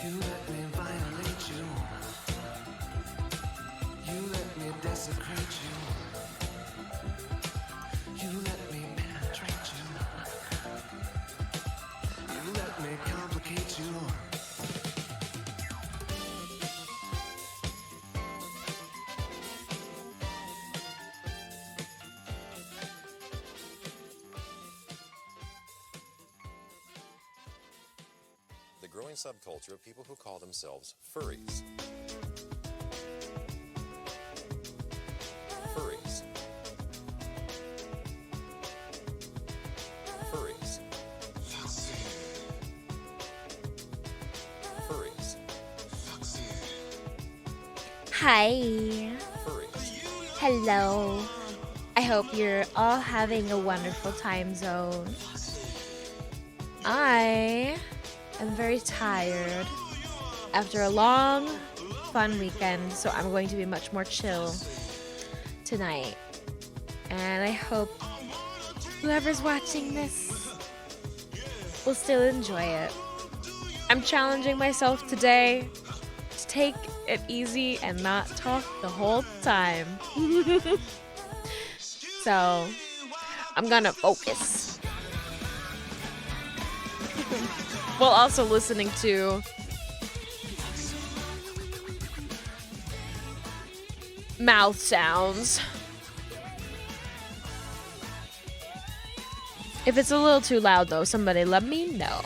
You let me violate you. You let me desecrate you. You let me penetrate you. You let me complicate you. The growing subculture of people who call themselves furries. Furries. Furries. Furries. Hi. Furries. Hello. I hope you're all having a wonderful time zone. I am very tired after a long, fun weekend, so I'm going to be much more chill tonight. And I hope whoever's watching this will still enjoy it. I'm challenging myself today to take it easy and not talk the whole time. So, I'm gonna focus. While also listening to mouth sounds. If it's a little too loud though, somebody let me know.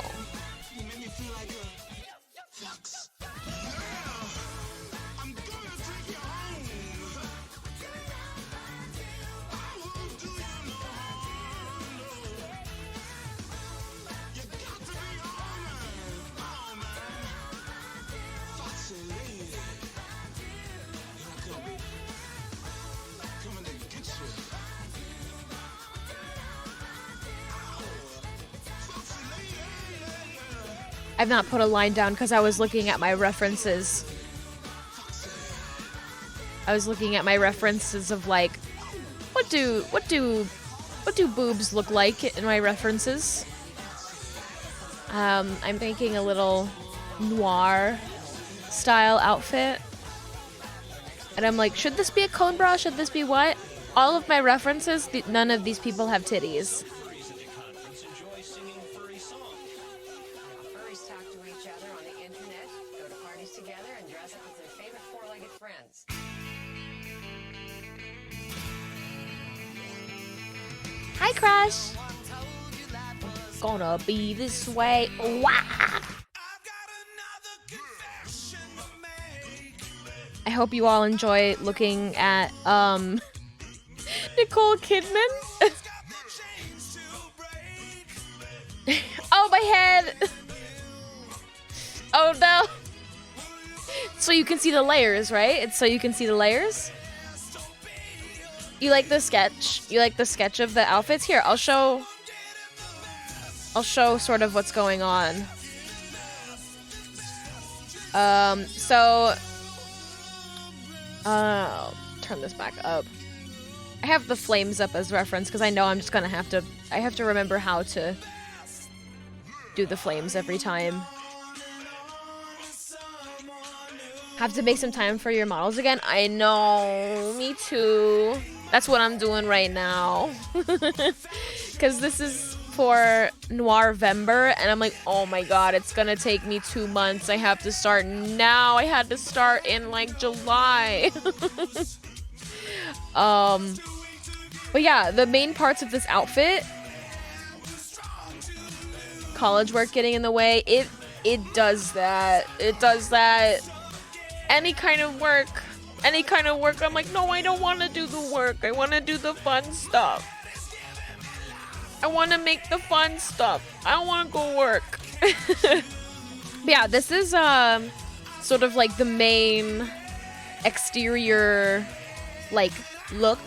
I've not put a line down because I was looking at my references. I was looking at my references of like, what do boobs look like in my references? I'm thinking a little noir style outfit. And I'm like, should this be a cone bra? Should this be what? All of my references, none of these people have titties. Hi, Crush. Gonna be this way. Wah! I hope you all enjoy looking at Nicole Kidman. Oh, my head. Oh no. So you can see the layers, right? It's so you can see the layers. You like the sketch? You like the sketch of the outfits? Here, I'll show sort of what's going on. Turn this back up. I have the flames up as reference because I know I'm just gonna have to remember how to do the flames every time. Have to make some time for your models again? I know, me too. That's what I'm doing right now. Because this is for Noirevember, and I'm like, oh my god, it's gonna take me 2 months. I have to start now. I had to start in like July. But yeah, the main parts of this outfit, college work getting in the way, it does that. It does that. Any kind of work, I'm like, no, I don't want to do the work. I want to do the fun stuff. I want to make the fun stuff. I don't want to go work. But yeah, this is sort of like the main exterior like look.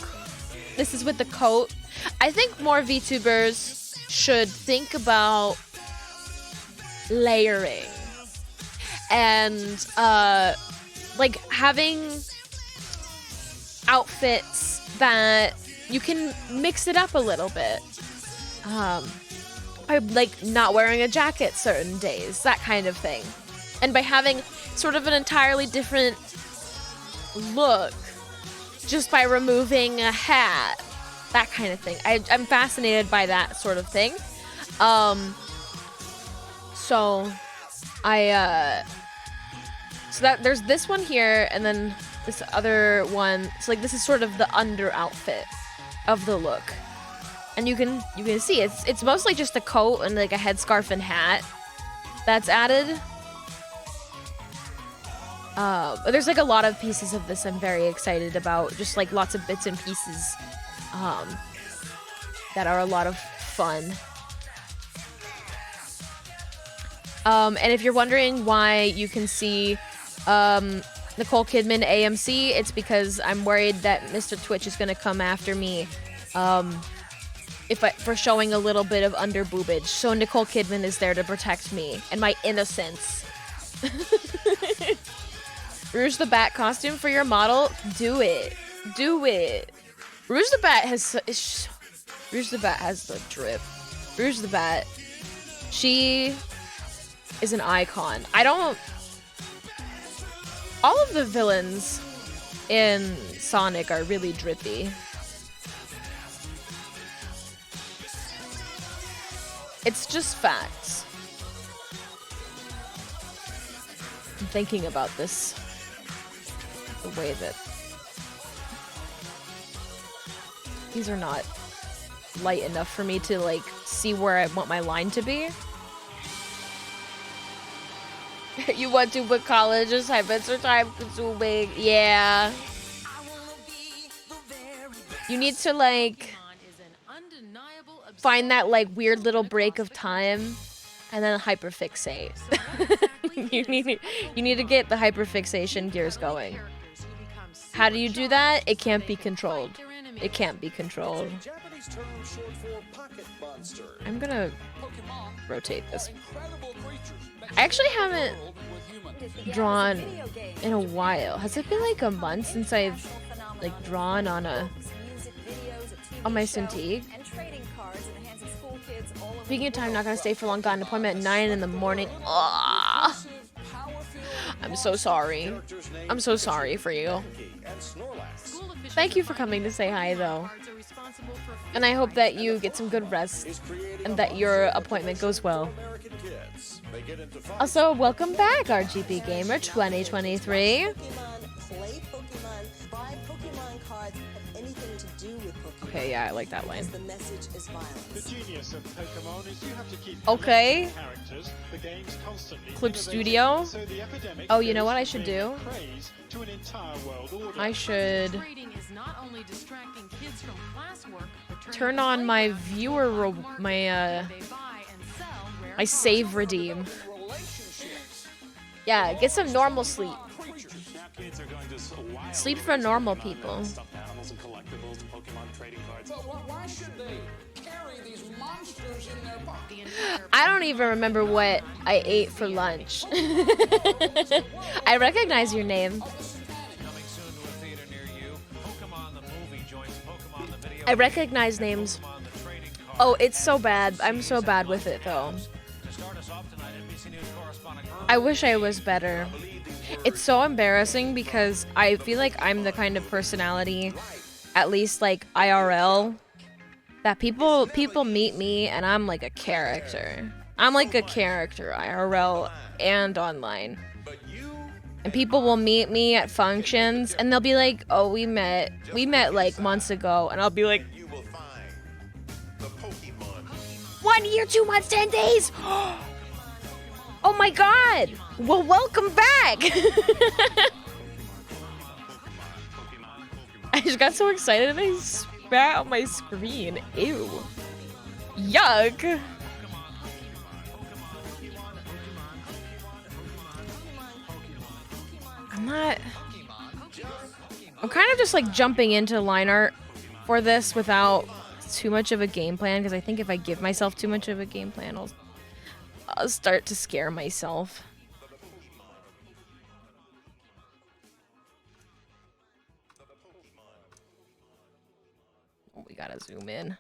This is with the coat. I think more VTubers should think about layering and like having outfits that you can mix it up a little bit. I'm like not wearing a jacket certain days, that kind of thing. And by having sort of an entirely different look, just by removing a hat, that kind of thing. I'm fascinated by that sort of thing. So that there's this one here, and then this other one. So like this is sort of the under outfit of the look, and you can see it's mostly just a coat and like a headscarf and hat that's added. But there's like a lot of pieces of this I'm very excited about, just like lots of bits and pieces that are a lot of fun. And if you're wondering why you can see Nicole Kidman AMC, it's because I'm worried that Mr. Twitch is gonna come after me for showing a little bit of under boobage. So Nicole Kidman is there to protect me and my innocence. Rouge the Bat costume for your model? Do it. Do it. Rouge the Bat has the drip. Rouge the Bat. She is an icon. All of the villains in Sonic are really drippy. It's just facts. I'm thinking about this. The way that these are not light enough for me to like see where I want my line to be. You want to, but college is are time consuming. Yeah. You need to like find that like weird little break of time and then hyperfixate. you need to get the hyperfixation gears going. How do you do that? It can't be controlled. It can't be controlled. I'm gonna rotate this. I actually haven't drawn in a while. Has it been like a month since I've like drawn on my Cintiq? Speaking of time, not gonna stay for long. Got an appointment at 9 in the morning. Ugh. I'm so sorry. I'm so sorry for you. Thank you for coming to say hi, though. And I hope that you get some good rest and that your appointment goes well. Also, welcome back, RGB Gamer 2023. Okay, yeah, I like that line. Okay. Clip Studio. Oh, you know what I should do? I should turn on my viewer, my save redeem. Yeah, get some normal sleep. Sleep for normal people. I don't even remember what I ate for lunch. I recognize your name. I recognize names. Oh, it's so bad. I'm so bad with it, though. I wish I was better. It's so embarrassing because I feel like I'm the kind of personality, at least like IRL, that people meet me and I'm like a character. I'm like a character, IRL and online. And people will meet me at functions and they'll be like, "Oh, we met like months ago," and I'll be like, 1 year, 2 months, 10 days. Oh my god! Well, welcome back! I just got so excited and I spat on my screen. Ew. Yuck! I'm kind of just like jumping into line art for this without too much of a game plan, because I think if I give myself too much of a game plan, I'll start to scare myself. Oh, we gotta zoom in.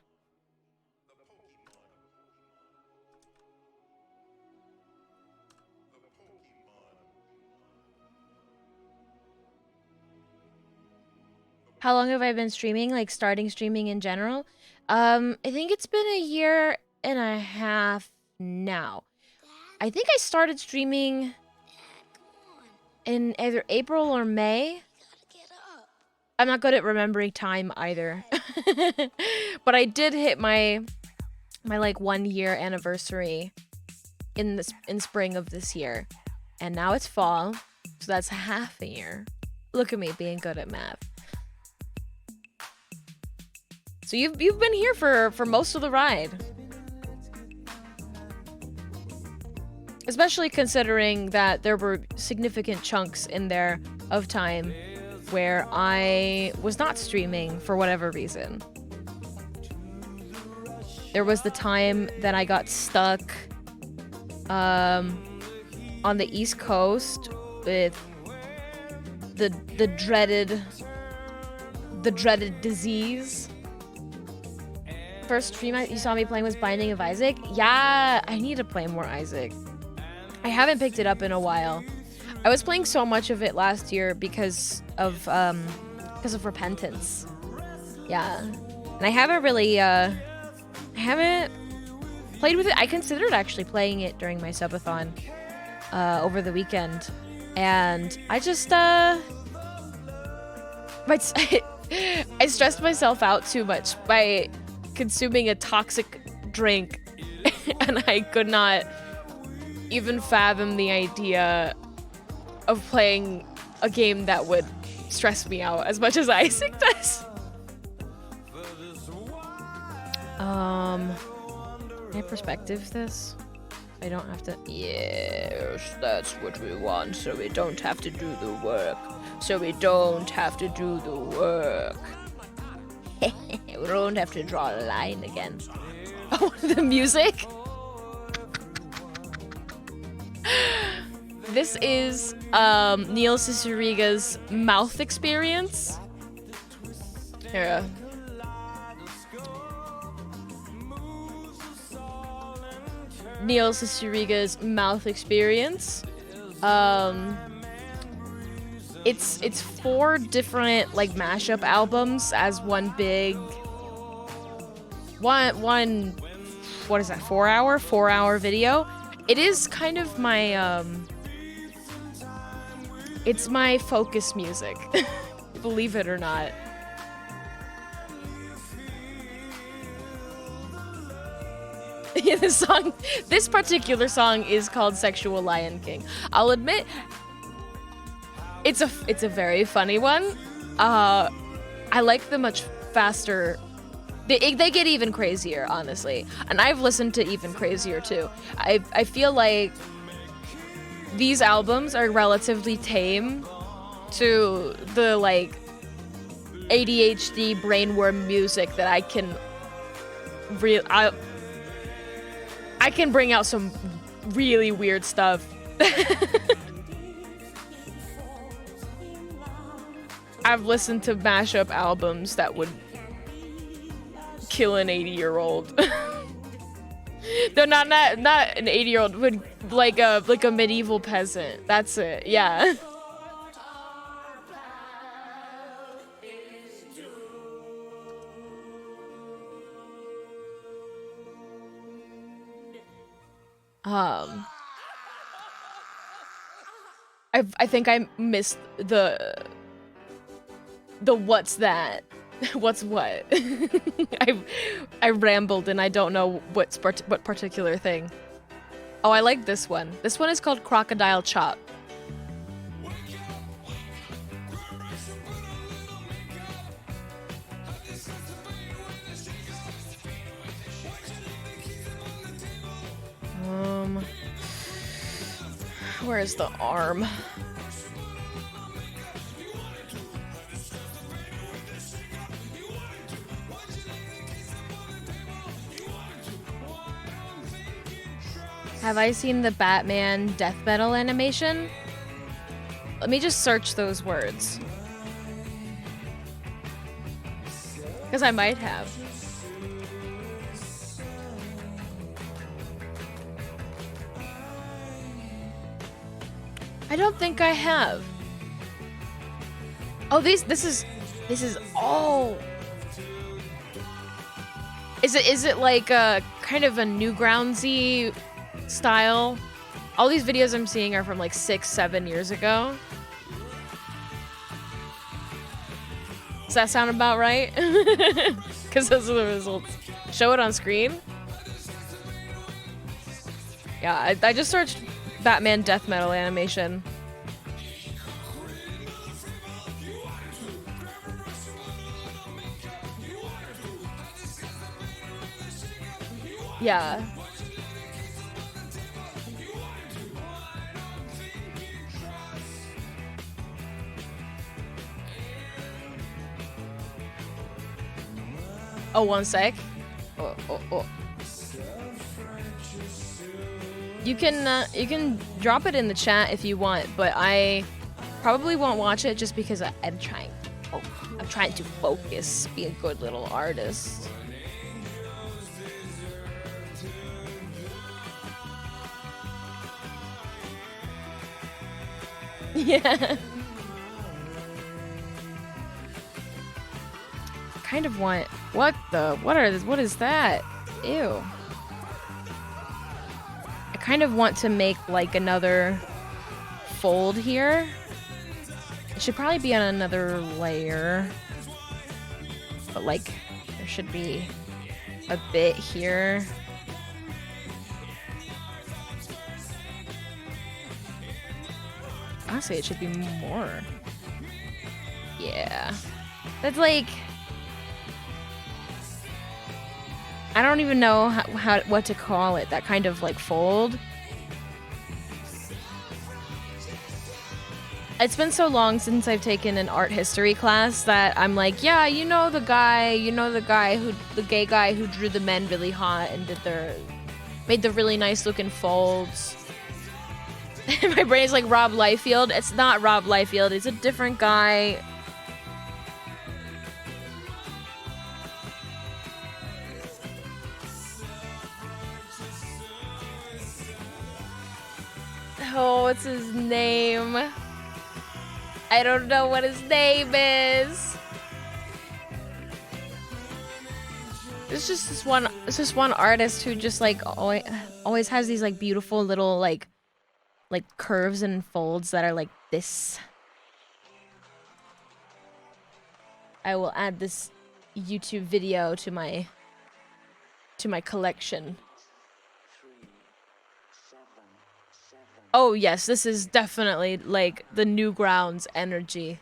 How long have I been streaming? Like starting streaming in general? I think it's been a year and a half now. I think I started streaming in either April or May. I'm not good at remembering time either. But I did hit my like 1 year anniversary in spring of this year. And now it's fall, so that's half a year. Look at me being good at math. So you've been here for most of the ride. Especially considering that there were significant chunks in there of time where I was not streaming for whatever reason. There was the time that I got stuck on the East Coast with the dreaded disease. First stream you saw me playing was Binding of Isaac. Yeah, I need to play more Isaac. I haven't picked it up in a while. I was playing so much of it last year because of Repentance. Yeah, and I haven't really haven't played with it. I considered actually playing it during my subathon over the weekend, and I just I stressed myself out too much by consuming a toxic drink, and I could not even fathom the idea of playing a game that would stress me out as much as Isaac does. Can I perspective this? I don't have to. Yes, that's what we want, so we don't have to do the work. So we don't have to do the work. We don't have to draw a line again. Oh, the music? This is Neil Cicieraga's mouth experience. Here. Neil Cicieraga's mouth experience. It's 4 different like mashup albums as one big one what is that, 4 hour video. It is kind of my it's my focus music. Believe it or not. Yeah, this particular song is called Sexual Lion King. I'll admit it's a very funny one. I like the much faster. They get even crazier, honestly. And I've listened to even crazier too. I feel like these albums are relatively tame to the like ADHD brainworm music that I can bring out some really weird stuff. I've listened to mashup albums that would kill an 80-year-old. No, not an 80-year-old, would like a medieval peasant. That's it. Yeah. I think I missed the what's that? What's what? I rambled and I don't know what particular thing. Oh, I like this one. This one is called Crocodile Chop. Where's the arm? Have I seen the Batman death metal animation? Let me just search those words. Because I might have. I don't think I have. Oh, this This is oh. Is it like a kind of a Newgroundsy style? All these videos I'm seeing are from like 6-7 years ago. Does that sound about right? Because those are the results. Show it on screen. Yeah, I just searched Batman death metal animation. Yeah. Oh, one sec. Oh. You can drop it in the chat if you want, but I probably won't watch it just because I'm trying to focus, be a good little artist. Yeah. Kind of want what is that? Ew. I kind of want to make like another fold here. It should probably be on another layer. But like there should be a bit here. Honestly, it should be more. Yeah. That's like I don't even know what to call it. That kind of like fold. It's been so long since I've taken an art history class that I'm like, yeah, the gay guy who drew the men really hot and made the really nice looking folds. My brain's like Rob Liefeld. It's not Rob Liefeld. It's a different guy. Oh, what's his name? I don't know what his name is. It's just this one artist who just like always has these like beautiful little like curves and folds that are like this. I will add this YouTube video to my collection. Oh yes, this is definitely like the Newgrounds energy.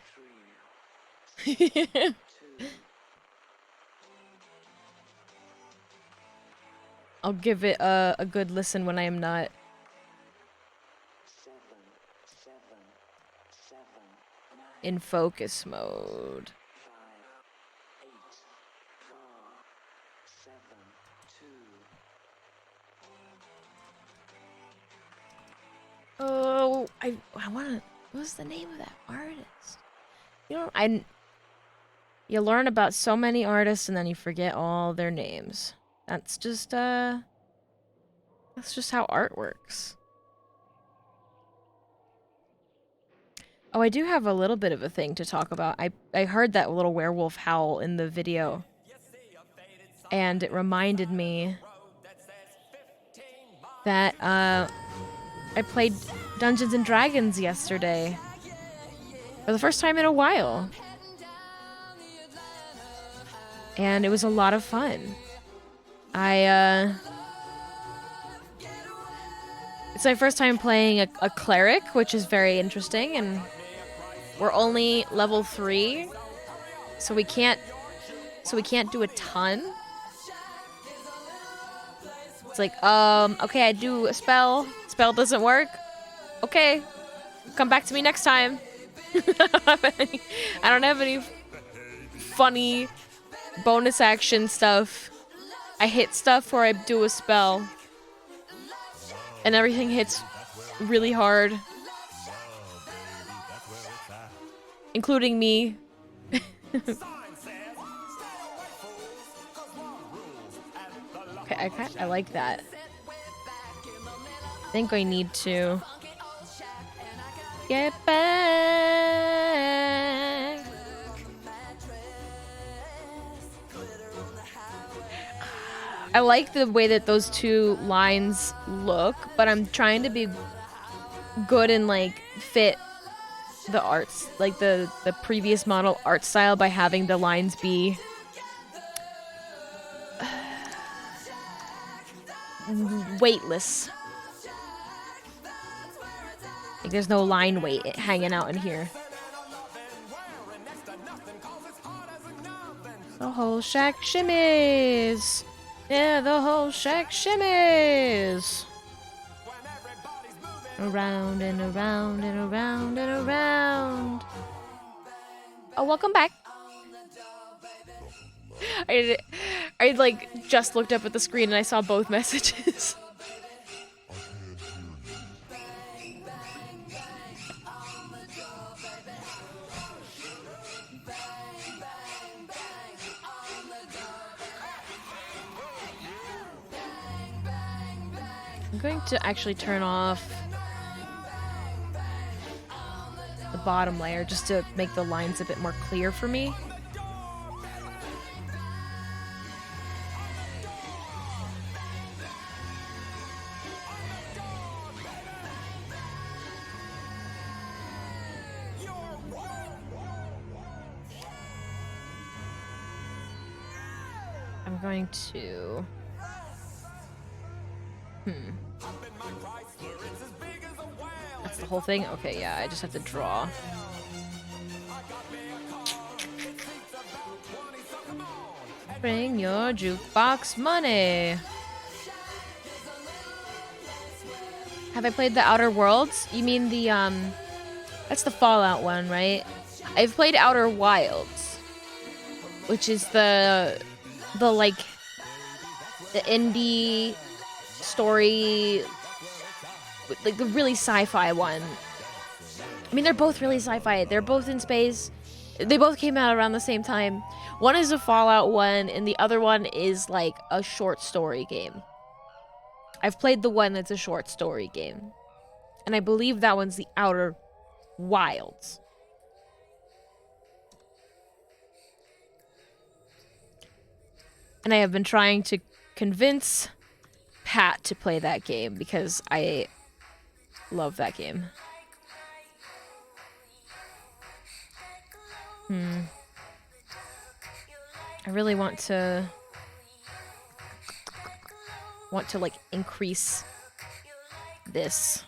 I'll give it a good listen when I am not. In focus mode. Oh, I wanna. What's the name of that artist? You learn about so many artists and then you forget all their names. That's just how art works. Oh, I do have a little bit of a thing to talk about. I heard that little werewolf howl in the video. And it reminded me that I played Dungeons and Dragons yesterday. For the first time in a while. And it was a lot of fun. It's my first time playing a cleric, which is very interesting, and we're only level 3, so we can't do a ton. It's like, okay, I do a spell doesn't work. Okay, come back to me next time. I don't have any funny bonus action stuff. I hit stuff or I do a spell. And everything hits really hard. Including me. Okay, I like that. I think I need to get back. I like the way that those two lines look, but I'm trying to be good and like fit the arts, like the previous model art style by having the lines be weightless. Like there's no line weight hanging out in here. The whole shack shimmies. Yeah, the whole shack shimmies. Around and around and around and around. Oh, welcome back. I like just looked up at the screen and I saw both messages. I'm going to actually turn off the bottom layer just to make the lines a bit more clear for me. I'm going to... That's the whole thing? Okay, yeah, I just have to draw. Bring your jukebox money. Have I played the Outer Worlds? You mean the, that's the Fallout one, right? I've played Outer Wilds, which is the like, the indie story, like the really sci-fi one. I mean, they're both really sci-fi. They're both in space. They both came out around the same time. One is a Fallout one, and the other one is like a short story game. I've played the one that's a short story game. And I believe that one's the Outer Wilds. And I have been trying to convince Pat to play that game because I love that game. I really want to like increase this.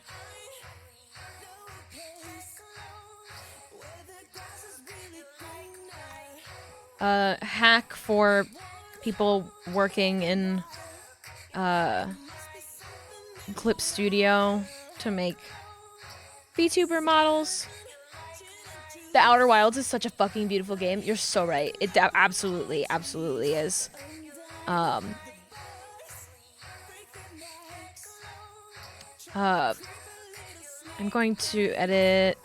Hack for people working in Clip Studio to make VTuber models. The Outer Wilds is such a fucking beautiful game. You're so right. It absolutely, absolutely is. I'm going to edit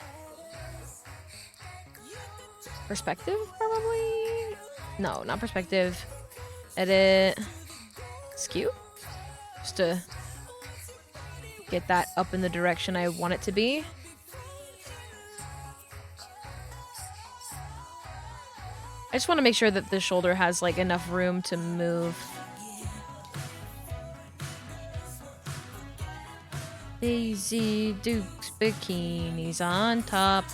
perspective, probably? No, not perspective. Edit skew. Just to get that up in the direction I want it to be. I just want to make sure that the shoulder has like enough room to move. Daisy Duke's bikinis on top.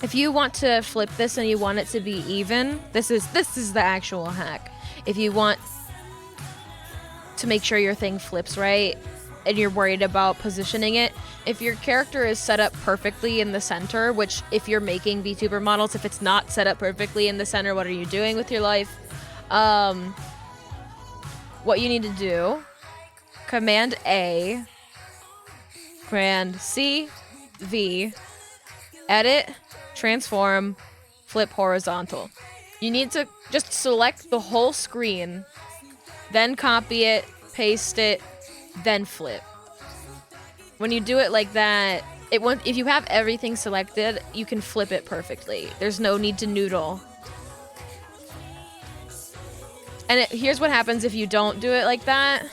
If you want to flip this and you want it to be even, this is the actual hack. If you want to make sure your thing flips right and you're worried about positioning it, if your character is set up perfectly in the center, which if you're making VTuber models, if it's not set up perfectly in the center, what are you doing with your life? What you need to do, Command A, Command C, V, edit, transform, flip horizontal. You need to just select the whole screen, then copy it, paste it, then flip. When you do it like that, if you have everything selected, you can flip it perfectly. There's no need to noodle. And here's what happens if you don't do it like that.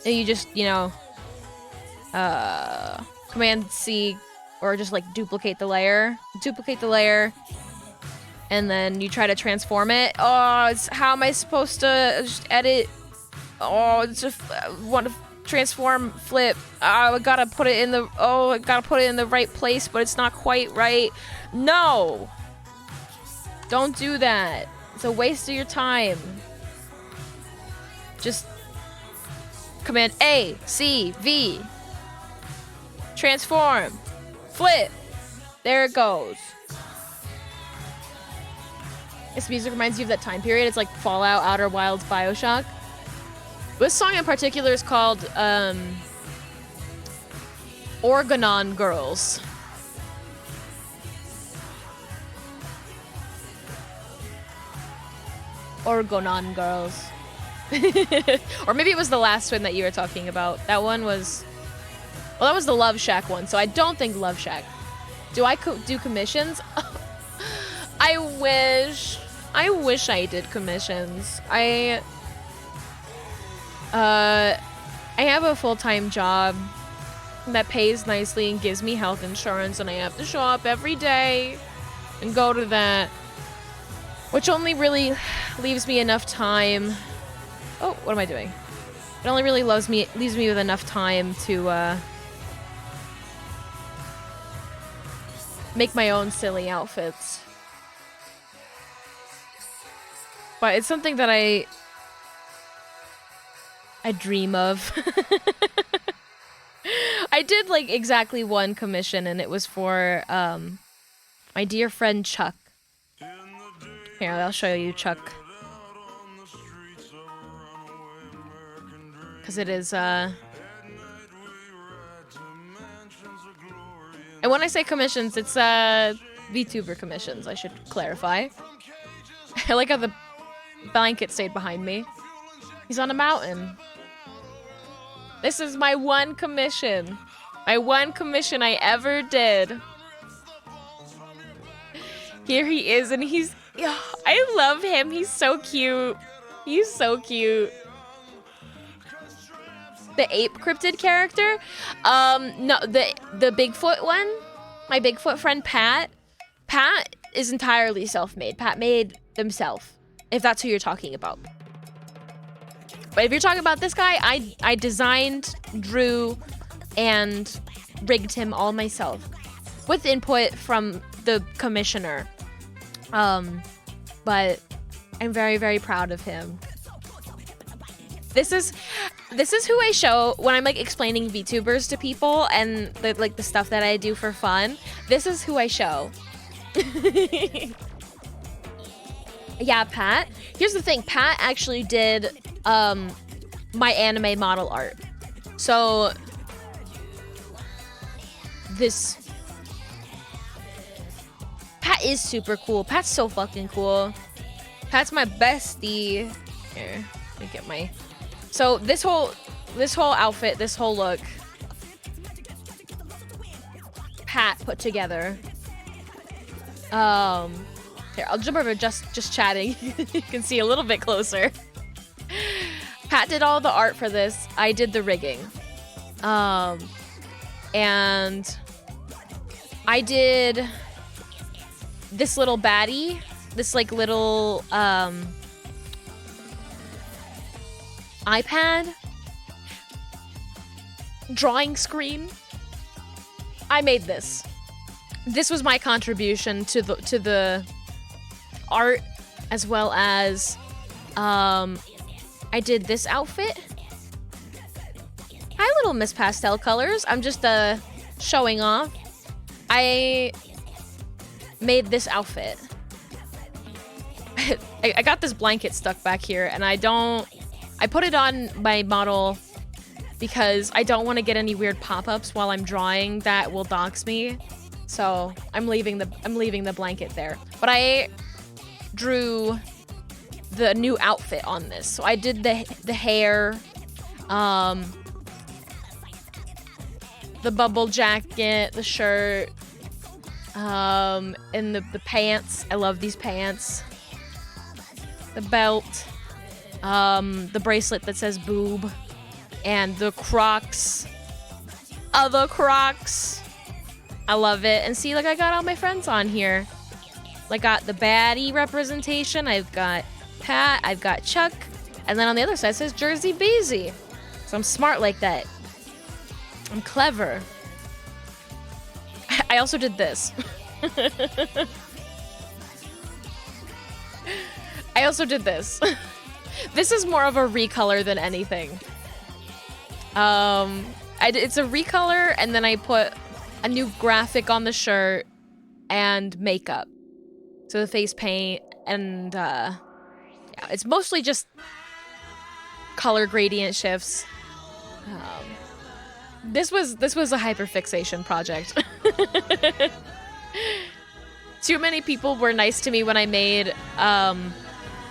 And you just, you know, Command C, or just like duplicate the layer. Duplicate the layer, and then you try to transform it. Oh, how am I supposed to just edit? Oh, it's just want to transform, flip. I gotta put it in the. Oh, I gotta put it in the right place, but it's not quite right. No, don't do that. It's a waste of your time. Just Command A, C, V. Transform, flip. There it goes. This music reminds you of that time period. It's like Fallout, Outer Wilds, Bioshock. This song in particular is called Organon Girls. Organon Girls. Or maybe it was the last one that you were talking about. That one was... Well, that was the Love Shack one, so I don't think Love Shack. Do I do commissions? I wish I did commissions. I have a full-time job that pays nicely and gives me health insurance, and I have to show up every day and go to that, which only really leaves me enough time. Oh, what am I doing? It only really leaves me with enough time to make my own silly outfits. But it's something that I dream of. I did like exactly one commission, and it was for my dear friend Chuck. Here, I'll show you Chuck. Because it is and when I say commissions, it's VTuber commissions, I should clarify. I like how the blanket stayed behind me. He's on a mountain. This is my one commission. My one commission I ever did. Here he is, and he's... I love him. He's so cute. He's so cute. The ape cryptid character? No, the Bigfoot one. My Bigfoot friend, Pat. Pat is entirely self-made. Pat made themselves, if that's who you're talking about. But if you're talking about this guy, I designed, drew, and rigged him all myself with input from the commissioner. But I'm very, very proud of him. This is who I show when I'm like explaining VTubers to people and the stuff that I do for fun. This is who I show. Yeah, Pat. Here's the thing. Pat actually did my anime model art. So this Pat is super cool. Pat's so fucking cool. Pat's my bestie. Here, let me get my... So this whole outfit, this whole look, Pat put together. Here, I'll jump over just chatting. You can see a little bit closer. Pat did all the art for this. I did the rigging. And I did this little baddie, this like little iPad drawing screen. I made this. This was my contribution to the art, as well as I did this outfit. Hi, little Miss Pastel Colors. I'm just showing off. I made this outfit. I got this blanket stuck back here, and I put it on my model because I don't want to get any weird pop-ups while I'm drawing that will dox me. So I'm leaving the blanket there. But I drew the new outfit on this. So I did the hair, the bubble jacket, the shirt, and the pants. I love these pants. The belt, the bracelet that says boob, and the Crocs. The Crocs. I love it. And see, like, I got all my friends on here. I got the baddie representation. I've got Pat. I've got Chuck. And then on the other side says Jersey Beezy. So I'm smart like that. I'm clever. I also did this. I also did this. This is more of a recolor than anything. It's a recolor, and then I put a new graphic on the shirt and makeup. So the face paint and yeah, it's mostly just color gradient shifts. This was a hyperfixation project. Too many people were nice to me when I made a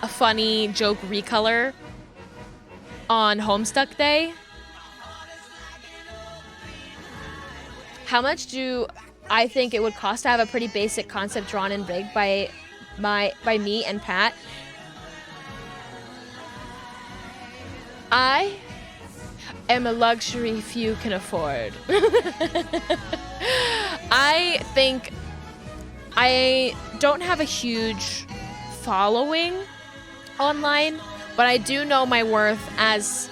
funny joke recolor on Homestuck Day. How much do I think it would cost to have a pretty basic concept drawn and rigged by me and Pat? I am a luxury few can afford. I think I don't have a huge following online, but I do know my worth as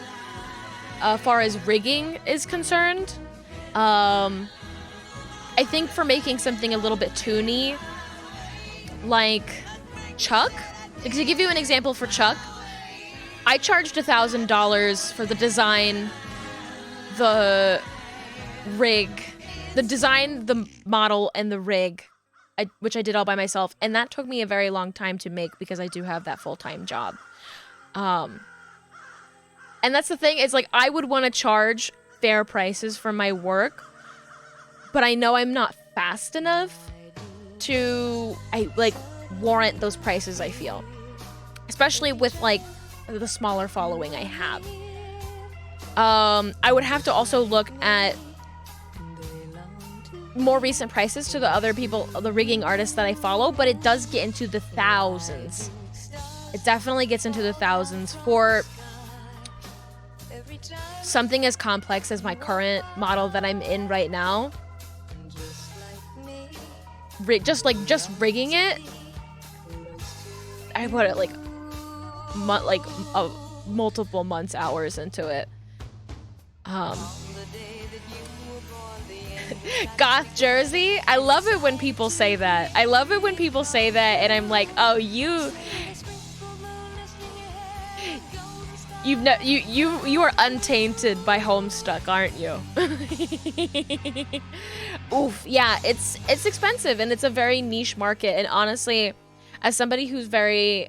far as rigging is concerned. I think for making something a little bit toony, like Chuck, because to give you an example for Chuck, I charged $1,000 for the design, the rig, the design, the model, and the rig, which I did all by myself, and that took me a very long time to make because I do have that full-time job. And that's the thing, is like I would want to charge fair prices for my work, but I know I'm not fast enough to warrant those prices, I feel. Especially with like the smaller following I have. I would have to also look at more recent prices to the other people, the rigging artists that I follow, but it does get into the thousands. It definitely gets into the thousands for something as complex as my current model that I'm in right now. Just rigging it, I put it like multiple months, hours into it. Goth Jersey, I love it when people say that. I love it when people say that, and I'm like, oh, you are untainted by Homestuck, aren't you? Oof, yeah, it's expensive, and it's a very niche market. And honestly, as somebody who's very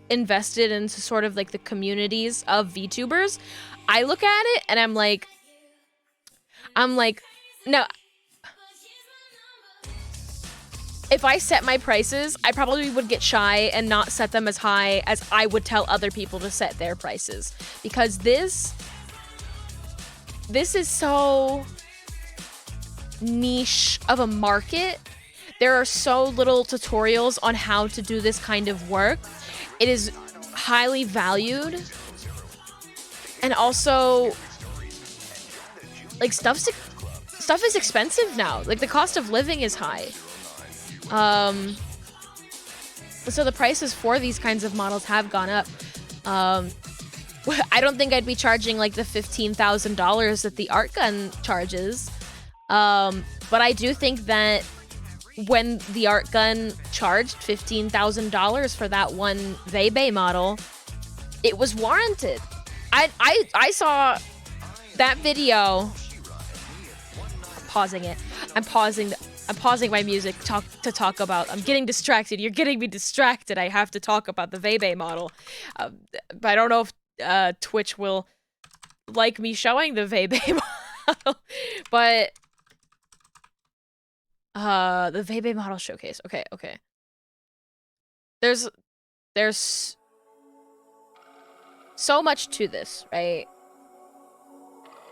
invested into sort of like the communities of VTubers, I look at it and I'm like, no. If I set my prices, I probably would get shy and not set them as high as I would tell other people to set their prices. Because this is so niche of a market. There are so little tutorials on how to do this kind of work. It is highly valued. And also, like, stuff is expensive now. Like, the cost of living is high. So the prices for these kinds of models have gone up. I don't think I'd be charging like the $15,000 that the art gun charges. But I do think that when the art gun charged $15,000 for that one Vebe model, it was warranted. I saw that video. Pausing it. I'm pausing my music to talk about. I'm getting distracted. You're getting me distracted. I have to talk about the Vebe model. But I don't know if Twitch will like me showing the Vebe model. But the Vebe model showcase. Okay. There's so much to this, right?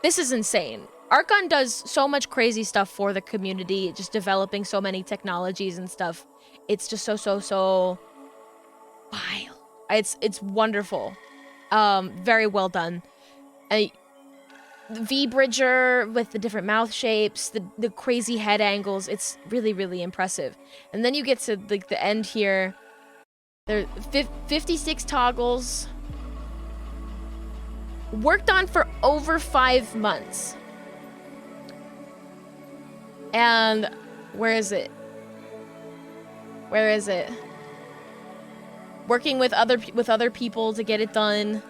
This is insane. Archon does so much crazy stuff for the community, just developing so many technologies and stuff. It's just so wild. It's wonderful. Very well done. V-bridger with the different mouth shapes, the crazy head angles. It's really, really impressive. And then you get to like the end here. There are 56 toggles. Worked on for over 5 months. And where is it? Where is it? Working with other people to get it done.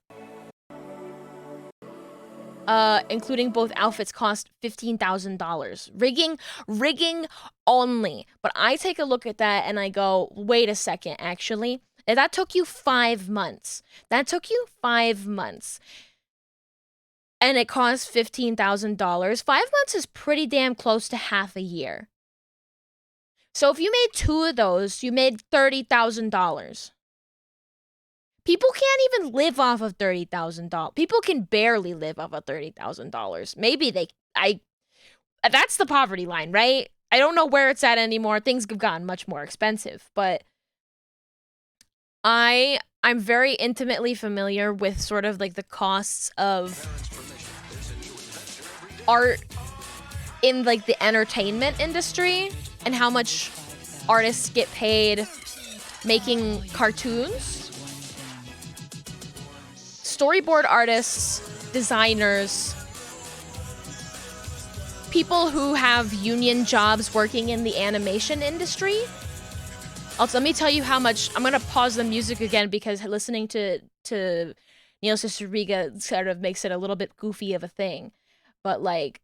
Including both outfits cost $15,000. Rigging only. But I take a look at that and I go, wait a second, actually. That took you 5 months. That took you 5 months. And it cost $15,000. 5 months is pretty damn close to half a year. So if you made 2 of those, you made $30,000. People can't even live off of $30,000. People can barely live off of $30,000. Maybe that's the poverty line, right? I don't know where it's at anymore. Things have gotten much more expensive, but I'm very intimately familiar with sort of like the costs of art in like the entertainment industry and how much artists get paid making cartoons. Storyboard artists, designers, people who have union jobs working in the animation industry. Also, let me tell you how much. I'm gonna pause the music again because listening to Neil Cicerega sort of makes it a little bit goofy of a thing. But like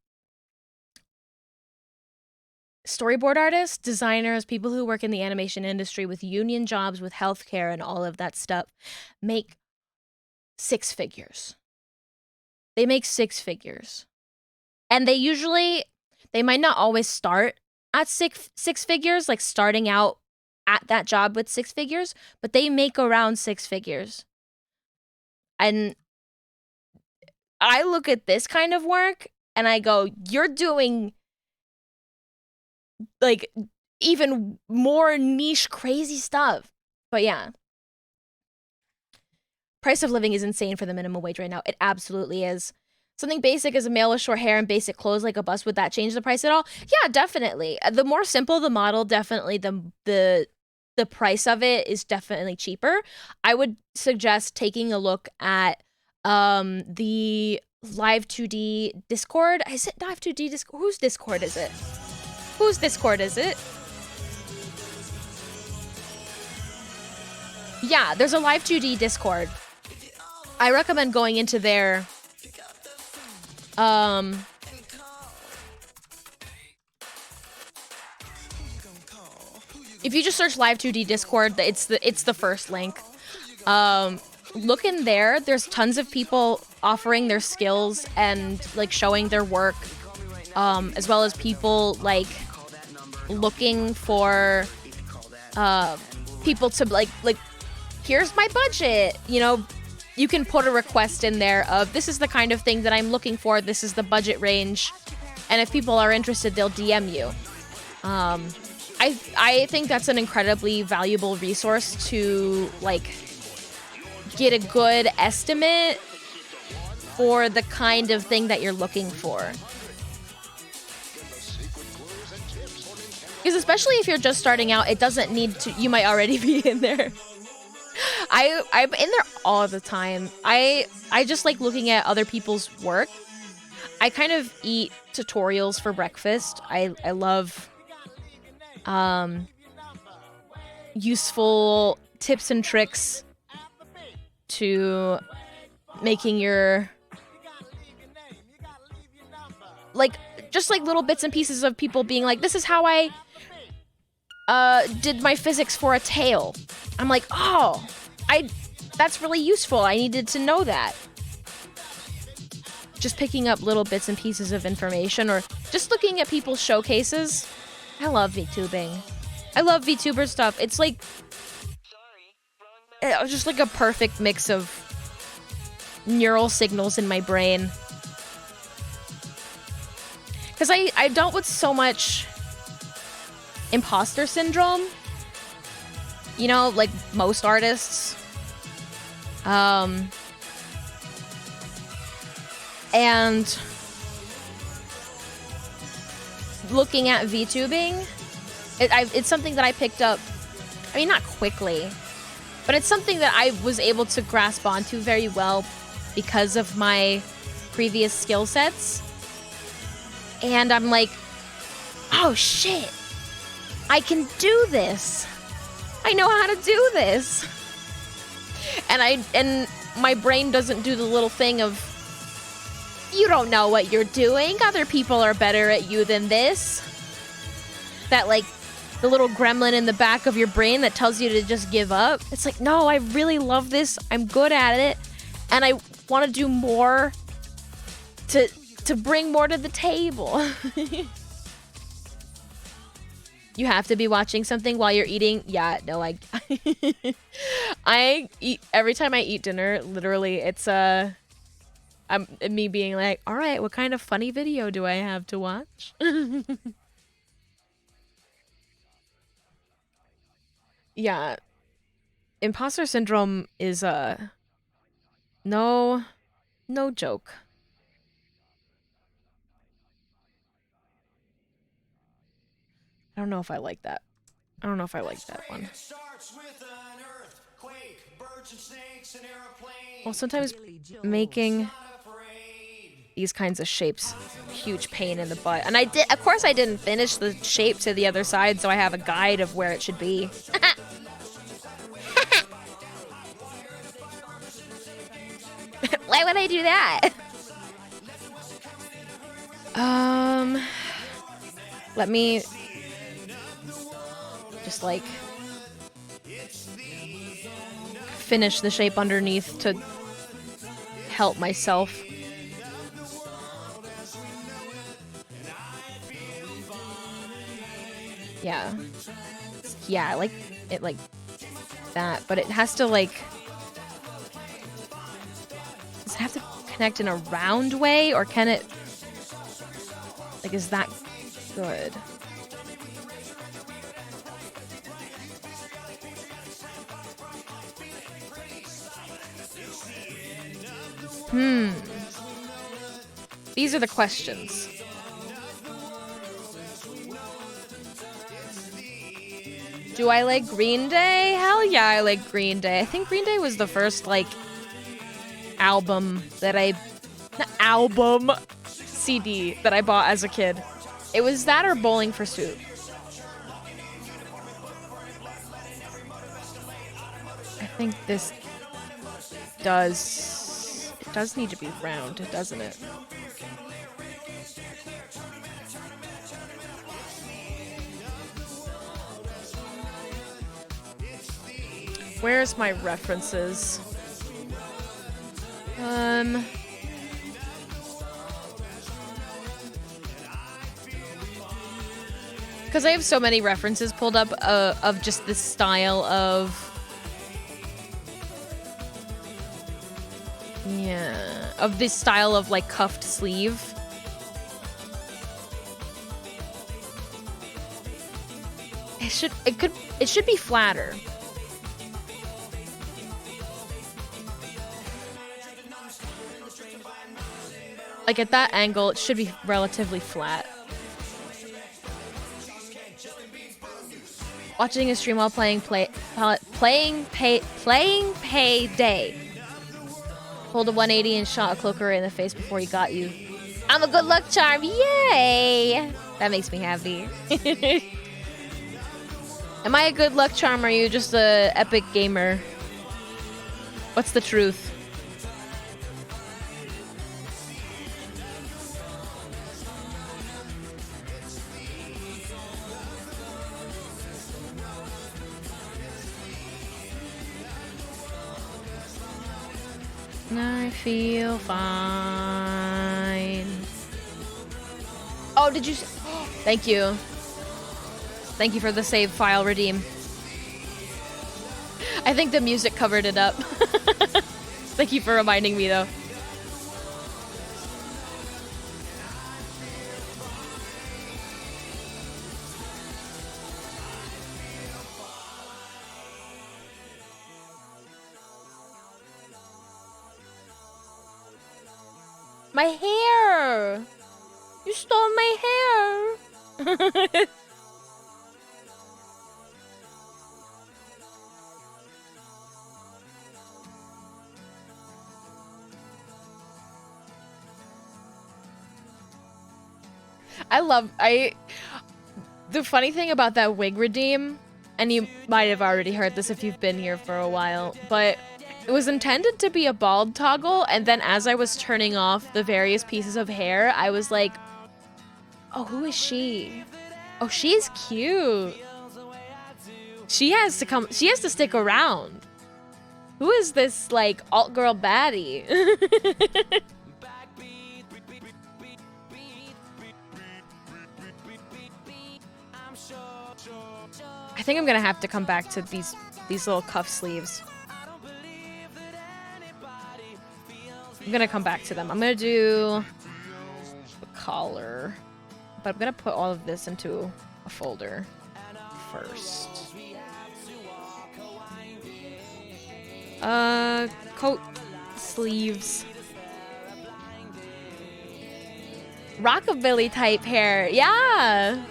storyboard artists, designers, people who work in the animation industry with union jobs, with healthcare and all of that stuff make 6 figures. They make 6 figures. And they might not always start at six figures, like starting out at that job with 6 figures, but they make around 6 figures. And I look at this kind of work and I go, you're doing like even more niche, crazy stuff. But yeah. Price of living is insane for the minimum wage right now. It absolutely is. Something basic as a male with short hair and basic clothes like a bus, would that change the price at all? Yeah, definitely. The more simple the model, definitely the price of it is definitely cheaper. I would suggest taking a look at the Live 2D Discord. Is it Live 2D Discord? Whose Discord is it? Whose Discord is it? Yeah, there's a Live 2D Discord. I recommend going into their if you just search Live 2D Discord, it's the first link. Look in there. There's tons of people offering their skills and like showing their work, as well as people like looking for people to like here's my budget, you know. You can put a request in there of this is the kind of thing that I'm looking for, this is the budget range, and if people are interested, they'll DM you. I think that's an incredibly valuable resource to like get a good estimate for the kind of thing that you're looking for. Because especially if you're just starting out, it doesn't need to, you might already be in there. I'm in there all the time. I just like looking at other people's work. I kind of eat tutorials for breakfast. I love useful tips and tricks to making your like just like little bits and pieces of people being like, this is how I did my physics for a tail. I'm like, oh, that's really useful. I needed to know that. Just picking up little bits and pieces of information or just looking at people's showcases. I love VTubing. I love VTuber stuff. It's like just like a perfect mix of neural signals in my brain. Because I dealt with so much imposter syndrome, you know, like most artists. And looking at VTubing, it's something that I picked up, I mean, not quickly, but it's something that I was able to grasp onto very well because of my previous skill sets. And I'm like, oh shit, I can do this. I know how to do this. And my brain doesn't do the little thing of, you don't know what you're doing. Other people are better at you than this. That, like, the little gremlin in the back of your brain that tells you to just give up. It's like, no, I really love this. I'm good at it. And I want to do more to bring more to the table. You have to be watching something while you're eating. Yeah, no, I eat every time I eat dinner. Literally, it's me being like, all right, what kind of funny video do I have to watch? Yeah, imposter syndrome is no joke. I don't know if I like that. I don't know if I like that one. Well, sometimes making these kinds of shapes, huge pain in the butt. And of course I didn't finish the shape to the other side, so I have a guide of where it should be. Why would I do that? Let me just, like, finish the shape underneath to help myself. Yeah. Yeah, I like it like that, but it has to, like... Does it have to connect in a round way, or can it... Like, is that good? These are the questions. Do I like Green Day? Hell yeah, I like Green Day. I think Green Day was the first, like, album that CD that I bought as a kid. It was that or Bowling for Soup. I think this does need to be round, doesn't it? Where's my references? Because I have so many references pulled up of just this style of... Yeah, of this style of, like, cuffed sleeve. It should be flatter. Like, at that angle, it should be relatively flat. Watching a stream while playing Payday. Pulled a 180 and shot a cloaker in the face before he got you. I'm a good luck charm, yay! That makes me happy. Am I a good luck charm, or are you just a epic gamer? What's the truth? I feel fine. Oh, did you... Thank you. Thank you for the save file redeem. I think the music covered it up. Thank you for reminding me, though. My hair! You stole my hair! The funny thing about that wig redeem, and you might have already heard this if you've been here for a while, but it was intended to be a bald toggle, and then as I was turning off the various pieces of hair, I was like, oh, who is she? Oh, she's cute. She has to stick around. Who is this, like, alt-girl baddie? I think I'm gonna have to come back to these little cuff sleeves. I'm gonna come back to them. I'm gonna do the collar, but I'm gonna put all of this into a folder first. Coat sleeves. Rockabilly type hair, yeah!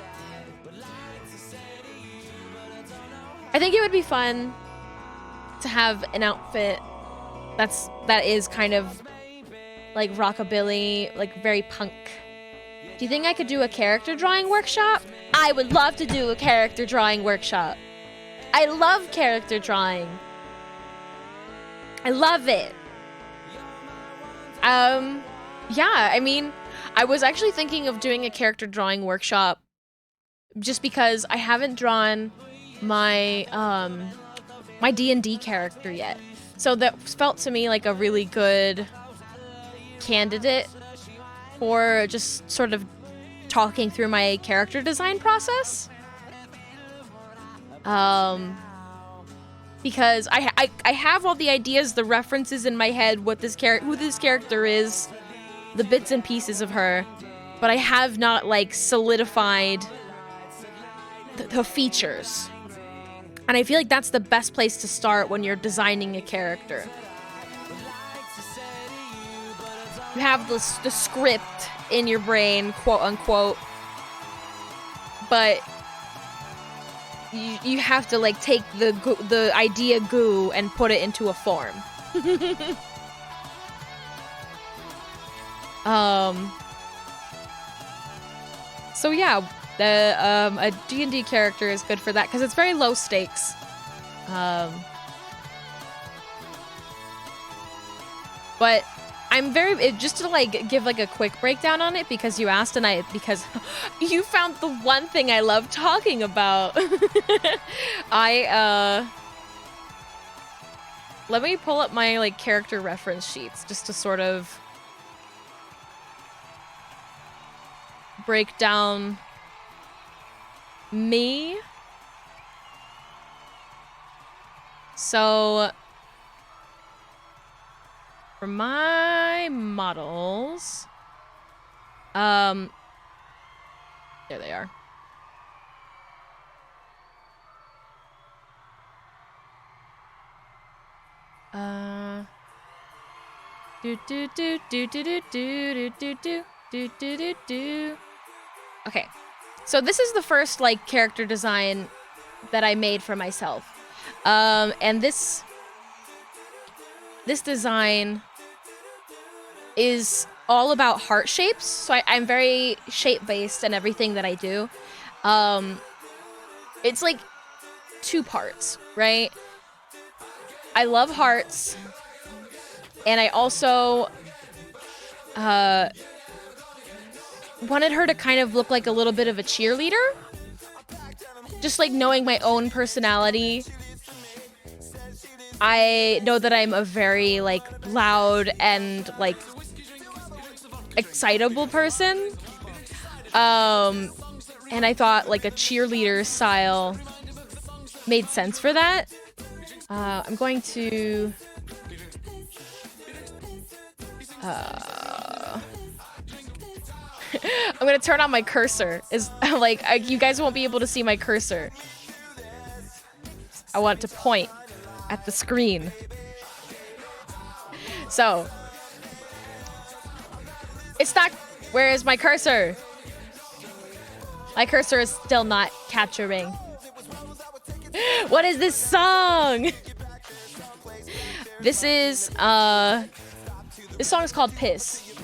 I think it would be fun to have an outfit that is kind of like rockabilly, like very punk. Do you think I could do a character drawing workshop? I would love to do a character drawing workshop. I love character drawing. I love it. Yeah, I mean, I was actually thinking of doing a character drawing workshop just because I haven't drawn my my D&D character yet. So that felt to me like a really good candidate for just sort of talking through my character design process. Because I have all the ideas, the references in my head, who this character is, the bits and pieces of her, but I have not like solidified the features. And I feel like that's the best place to start when you're designing a character. You have the script in your brain, quote unquote, but you have to like take the idea goo and put it into a form. So yeah, a D&D character is good for that because it's very low stakes. But I'm just to like give like a quick breakdown on it because you asked because you found the one thing I love talking about. Let me pull up my like character reference sheets just to sort of break down me. So for my models, there they are. Okay, so this is the first like character design that I made for myself, and this design is all about heart shapes. So I'm very shape based in everything that I do. It's like two parts, right? I love hearts, and I also wanted her to kind of look like a little bit of a cheerleader. Just like knowing my own personality, I know that I'm a very like loud and like excitable person. And I thought like a cheerleader style made sense for that. I'm going to I'm gonna turn on my cursor. You guys won't be able to see my cursor. I want to point at the screen. So it's not. Where is my cursor? My cursor is still not capturing. What is this song? This song is called Piss.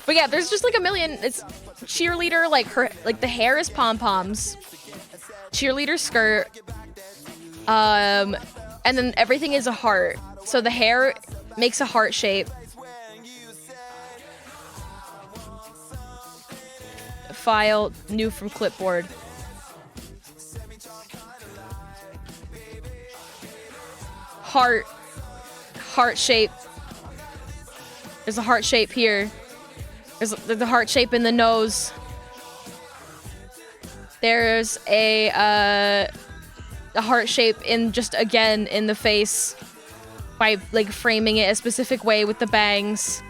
But yeah, there's just like a million. It's cheerleader, like the hair is pom-poms. Cheerleader skirt. And then everything is a heart. So the hair makes a heart shape. File, new from clipboard. Heart shape. There's a heart shape here. There's the heart shape in the nose. There's a heart shape in the face by like framing it a specific way with the bangs.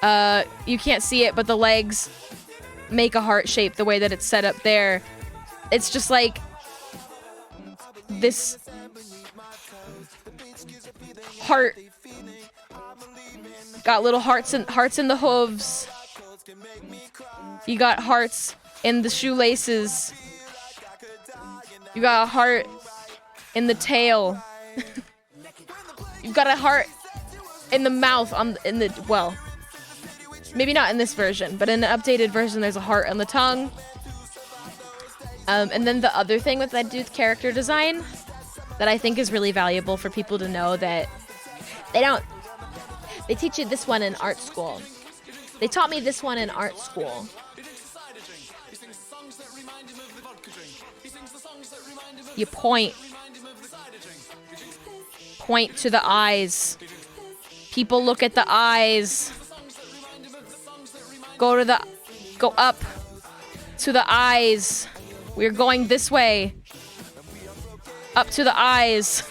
You can't see it, but the legs make a heart shape the way that it's set up there. It's just like this heart. Got little hearts in the hooves. You got hearts in the shoelaces. You got a heart in the tail. You've got a heart in the mouth well, maybe not in this version, but in an updated version there's a heart on the tongue. And then the other thing with that dude's character design that I think is really valuable for people to know that they teach you this one in art school. They taught me this one in art school. You point to the eyes. People look at the eyes. Go up to the eyes. We're going this way. Up to the eyes.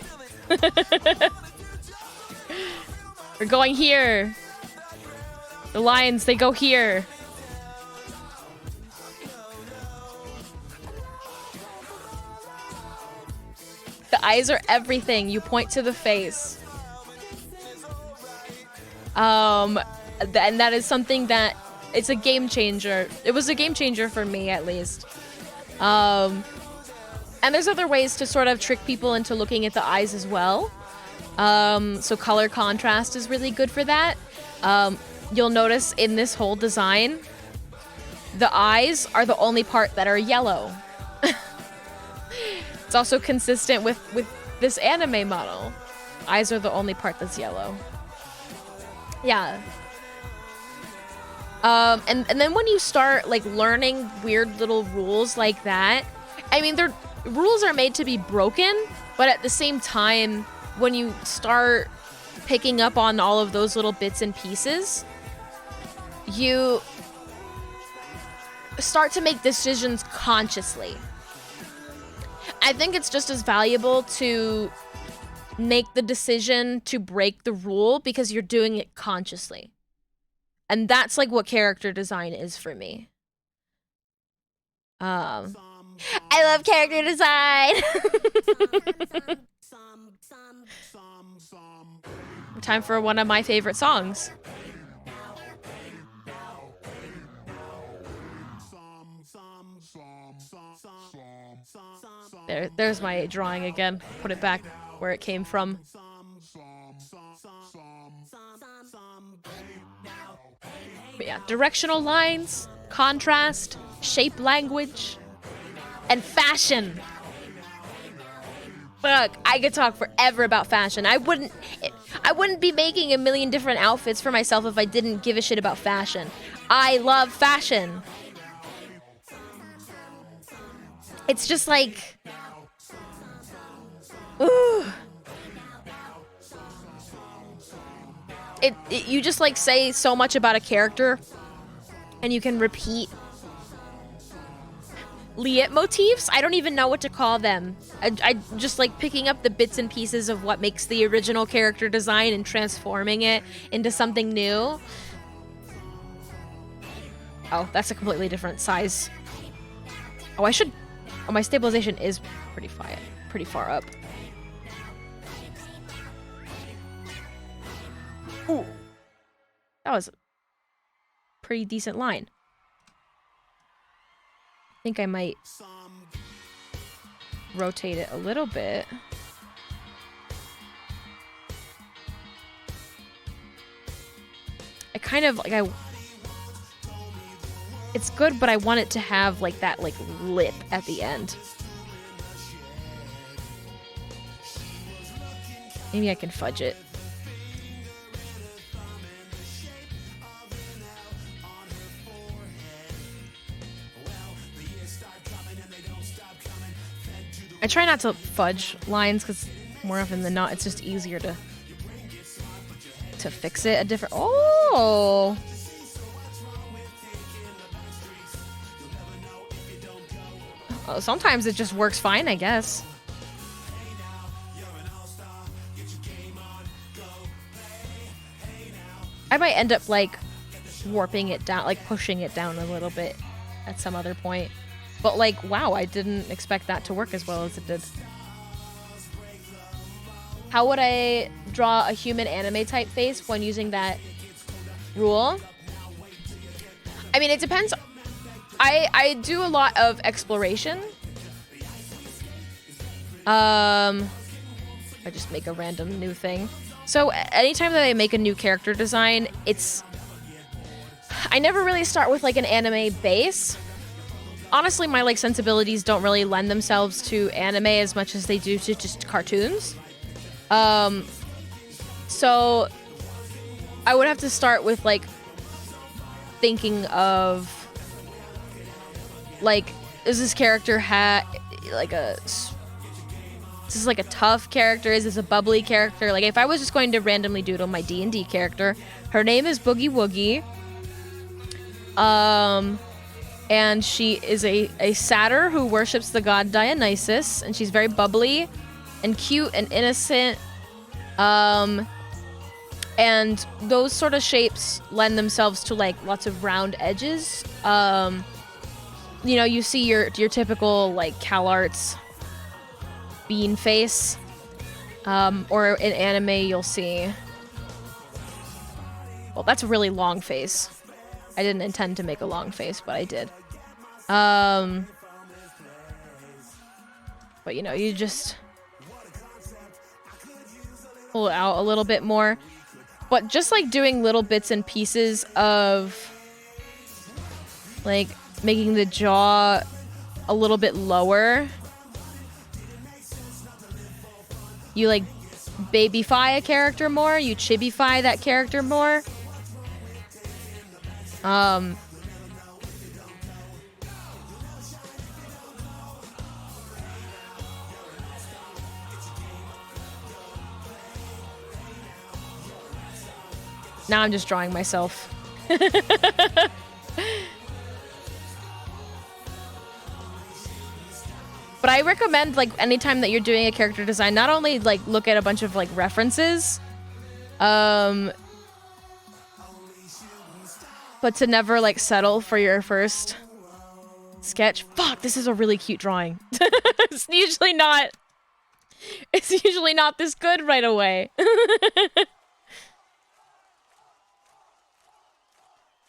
We're going here. The lions, they go here. The eyes are everything. You point to the face. And that is something that it's a game changer. It was a game changer for me, at least. And there's other ways to sort of trick people into looking at the eyes as well. So color contrast is really good for that. You'll notice in this whole design, the eyes are the only part that are yellow. It's also consistent with this anime model. Eyes are the only part that's yellow. Yeah. And then when you start like learning weird little rules like that, I mean, rules are made to be broken, but at the same time, when you start picking up on all of those little bits and pieces, you start to make decisions consciously. I think it's just as valuable to make the decision to break the rule because you're doing it consciously. And that's like what character design is for me. I love character design. Time for one of my favorite songs. There's my drawing again. Put it back where it came from. But yeah, directional lines, contrast, shape language, and fashion. Fuck, I could talk forever about fashion. I wouldn't be making a million different outfits for myself if I didn't give a shit about fashion. I love fashion. It's just like, ooh. You just like say so much about a character, and you can repeat leitmotifs. I don't even know what to call them. I just like picking up the bits and pieces of what makes the original character design and transforming it into something new. Oh, that's a completely different size. Oh, my stabilization is pretty far up. Ooh. That was pretty decent line. I think I might rotate it a little bit. I kind of like it's good, but I want it to have like that like lip at the end. Maybe I can fudge it. I try not to fudge lines because more often than not, it's just easier to fix it a different. Oh. Oh, sometimes it just works fine, I guess. I might end up like warping it down, like pushing it down a little bit at some other point. But like, wow, I didn't expect that to work as well as it did. How would I draw a human anime type face when using that rule? I mean, it depends. I do a lot of exploration. I just make a random new thing. So anytime that I make a new character design, I never really start with like an anime base. Honestly, my like sensibilities don't really lend themselves to anime as much as they do to just cartoons. So I would have to start with like thinking of like, is this character like is this like a tough character? Is this a bubbly character? Like if I was just going to randomly doodle my D&D character, her name is Boogie Woogie. And she is a satyr who worships the god Dionysus, and she's very bubbly and cute and innocent. And those sort of shapes lend themselves to like lots of round edges. You know, you see your typical like CalArts bean face. Or in anime you'll see, well, that's a really long face. I didn't intend to make a long face, but I did. But you know, you just pull it out a little bit more. But just like doing little bits and pieces of like making the jaw a little bit lower. You like babyfy a character more, you chibify that character more. Now I'm just drawing myself. But I recommend, like, anytime that you're doing a character design, not only, like, look at a bunch of, like, references, but to never, like, settle for your first sketch. Fuck, this is a really cute drawing. It's usually not this good right away.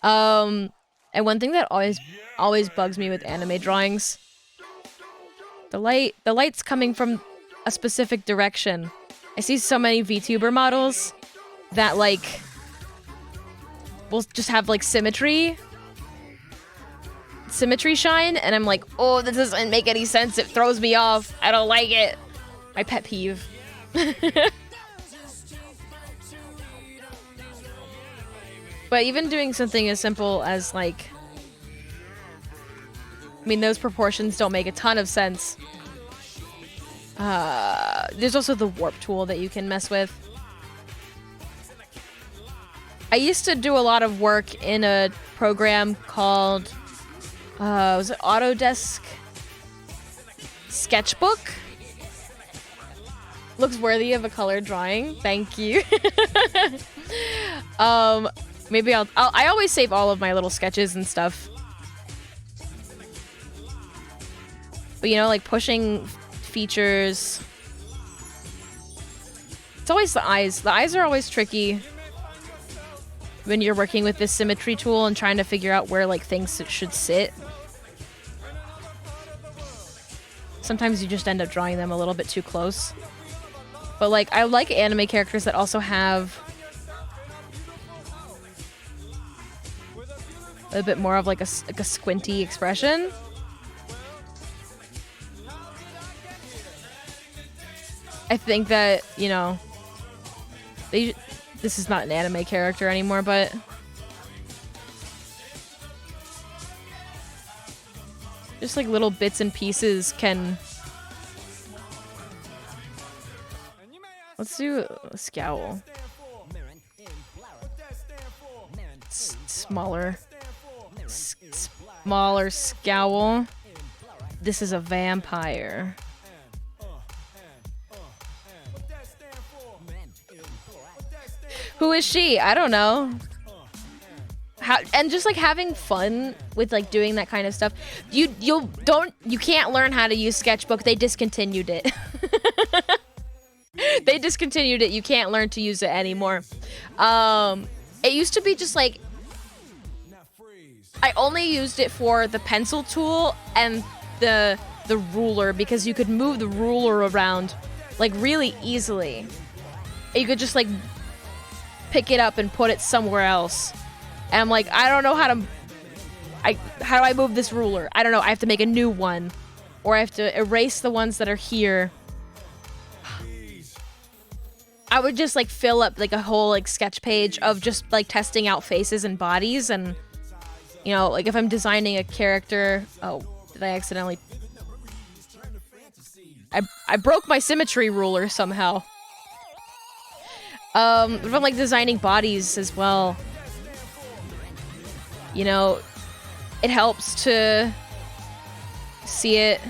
And one thing that always bugs me with anime drawings, the light's coming from a specific direction. I see so many VTuber models that like will just have like symmetry shine, and I'm like, oh, this doesn't make any sense. It throws me off. I don't like it. My pet peeve. But even doing something as simple as like, I mean, those proportions don't make a ton of sense. There's also the warp tool that you can mess with. I used to do a lot of work in a program called, was it Autodesk Sketchbook? Looks worthy of a color drawing. Thank you. Maybe I always save all of my little sketches and stuff. But you know, like pushing features. It's always the eyes. The eyes are always tricky. when you're working with this symmetry tool and trying to figure out where like things should sit. Sometimes you just end up drawing them a little bit too close. But like, I like anime characters that also have a bit more of like a squinty expression. I think that, you know, this is not an anime character anymore, but just like little bits and pieces can... Let's do a scowl. Smaller scowl. This is a vampire. Who is she? I don't know. And just like having fun with like doing that kind of stuff. You can't learn how to use Sketchbook. They discontinued it. They discontinued it. You can't learn to use it anymore. It used to be just like, I only used it for the pencil tool and the ruler, because you could move the ruler around like really easily. You could just like pick it up and put it somewhere else. And I'm like, I don't know how do I move this ruler? I don't know. I have to make a new one, or I have to erase the ones that are here. I would just like fill up like a whole like sketch page of just like testing out faces and bodies, and you know, like if I'm designing a character, oh, did I accidentally? I broke my symmetry ruler somehow. If I'm like designing bodies as well, you know, it helps to see it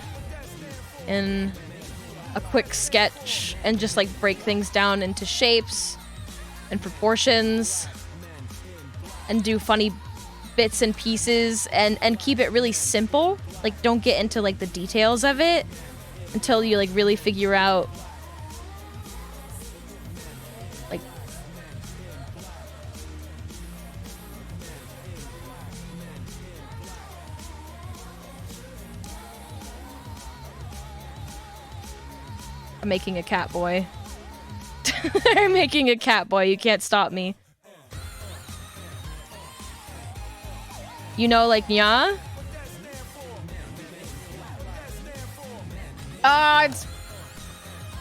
in a quick sketch and just like break things down into shapes and proportions and do funny bits and pieces and keep it really simple. Like, don't get into like the details of it until you like really figure out like I'm making a cat boy. I'm making a cat boy. You can't stop me. You know, like, Nya? It's...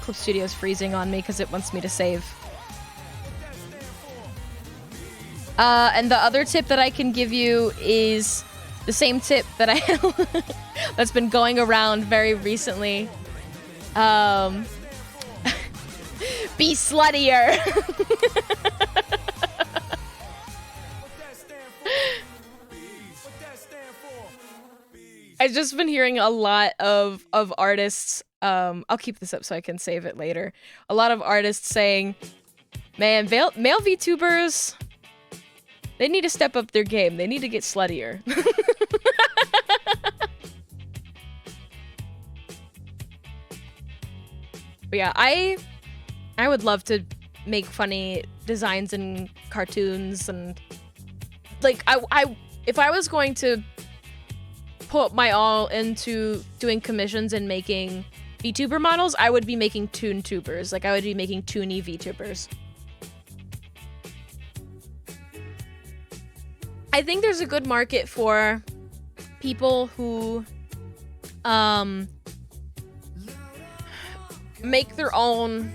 Clip Studio's freezing on me because it wants me to save. And the other tip that I can give you is the same tip that that's been going around very recently. Be sluttier. I've just been hearing a lot of artists, I'll keep this up so I can save it later. A lot of artists saying, man, male VTubers, they need to step up their game. They need to get sluttier. But yeah, I would love to make funny designs and cartoons, and like if I was going to put my all into doing commissions and making VTuber models, I would be making ToonTubers. Like, I would be making toony VTubers. I think there's a good market for people who make their own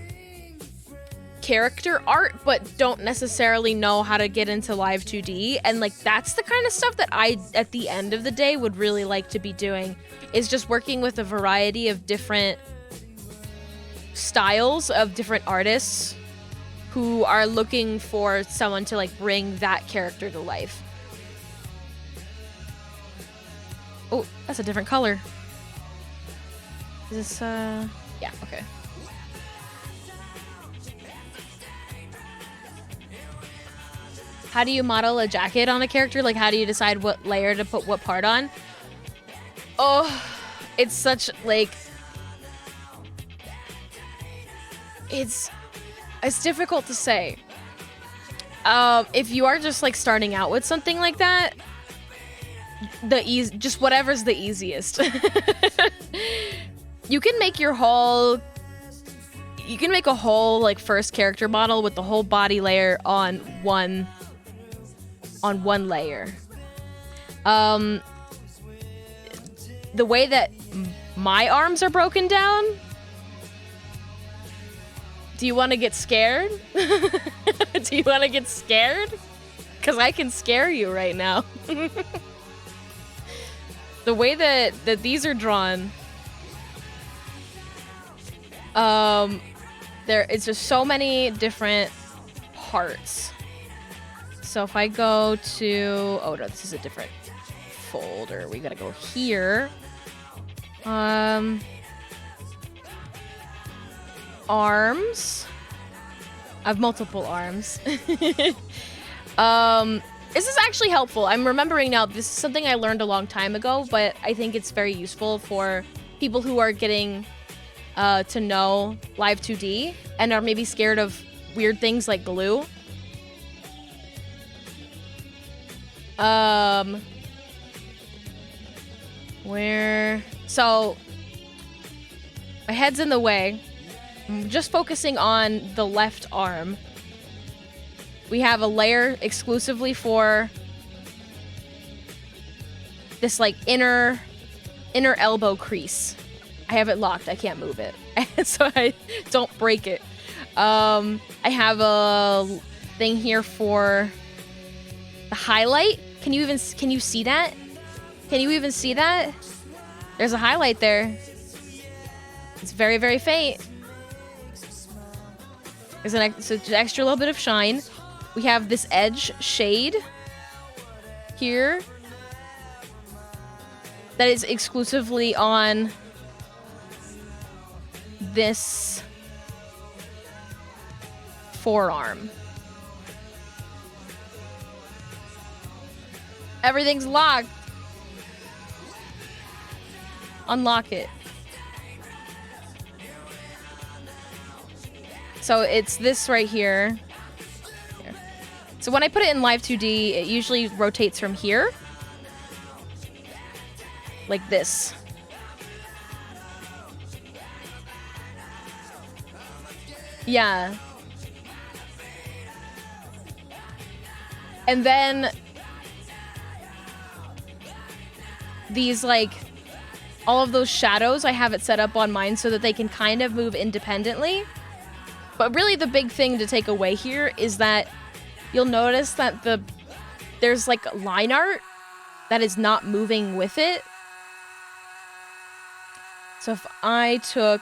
character art but don't necessarily know how to get into live 2D, and like that's the kind of stuff that I at the end of the day would really like to be doing, is just working with a variety of different styles of different artists who are looking for someone to like bring that character to life. Oh, that's a different color. Is this yeah, okay. How do you model a jacket on a character? Like, how do you decide what layer to put what part on? Oh, it's such, like... It's difficult to say. If you are just like starting out with something like that, just whatever's the easiest. You can make a whole like first character model with the whole body layer on one layer. The way that my arms are broken down, do you want to get scared? Do you want to get scared? Because I can scare you right now. The way that these are drawn, it's just so many different parts. So if I go to, oh no, this is a different folder. We gotta go here. Arms. I have multiple arms. This is actually helpful. I'm remembering now, this is something I learned a long time ago, but I think it's very useful for people who are getting to know Live 2D and are maybe scared of weird things like glue. So my head's in the way. I'm just focusing on the left arm. We have a layer exclusively for this like inner elbow crease. I have it locked. I can't move it, so I don't break it. I have a thing here for the highlight. Can you see that? Can you even see that? There's a highlight there. It's very, very faint. There's an extra little bit of shine. We have this edge shade here that is exclusively on this forearm. Everything's locked. Unlock it. So it's this right here. So when I put it in Live 2D, it usually rotates from here. Like this. Yeah. And then these like all of those shadows, I have it set up on mine so that they can kind of move independently. But really the big thing to take away here is that you'll notice that there's like line art that is not moving with it. So if I took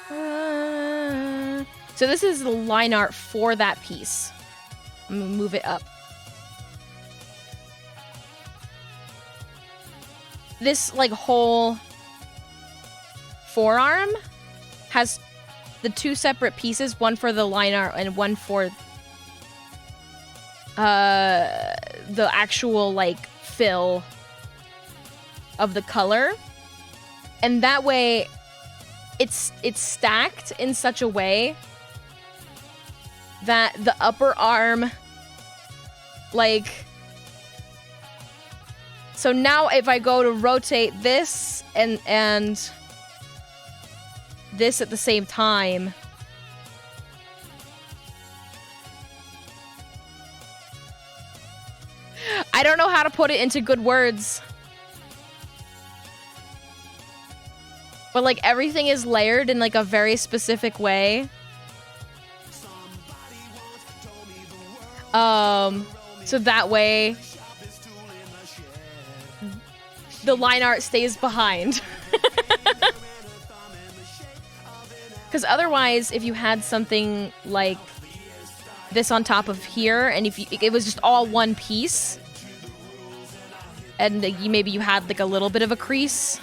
so this is the line art for that piece. I'm gonna move it up. This like whole forearm has the two separate pieces, one for the line art and one for the actual like fill of the color. And that way it's stacked in such a way that the upper arm like, so now if I go to rotate this and this at the same time, I don't know how to put it into good words. But like everything is layered in like a very specific way. So that way the line art stays behind. Because otherwise, if you had something like this on top of here, and if it was just all one piece, and maybe you had like a little bit of a crease,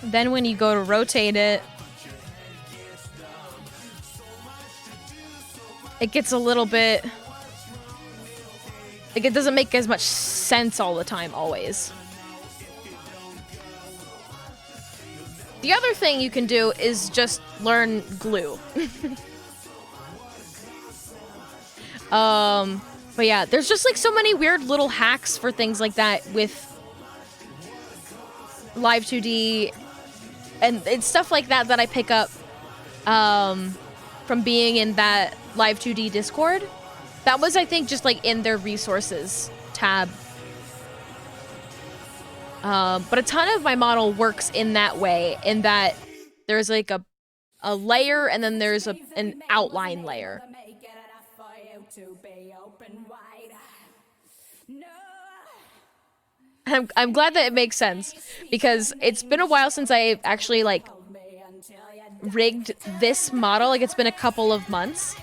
then when you go to rotate it, it gets a little bit, like it doesn't make as much sense all the time, always. The other thing you can do is just learn glue. But yeah, there's just like so many weird little hacks for things like that with Live 2D and it's stuff like that that I pick up from being in that Live 2D Discord. That was, I think, just like in their resources tab. But a ton of my model works in that way, in that there's like a layer and then there's an outline layer. I'm glad that it makes sense, because it's been a while since I actually like rigged this model. Like, it's been a couple of months.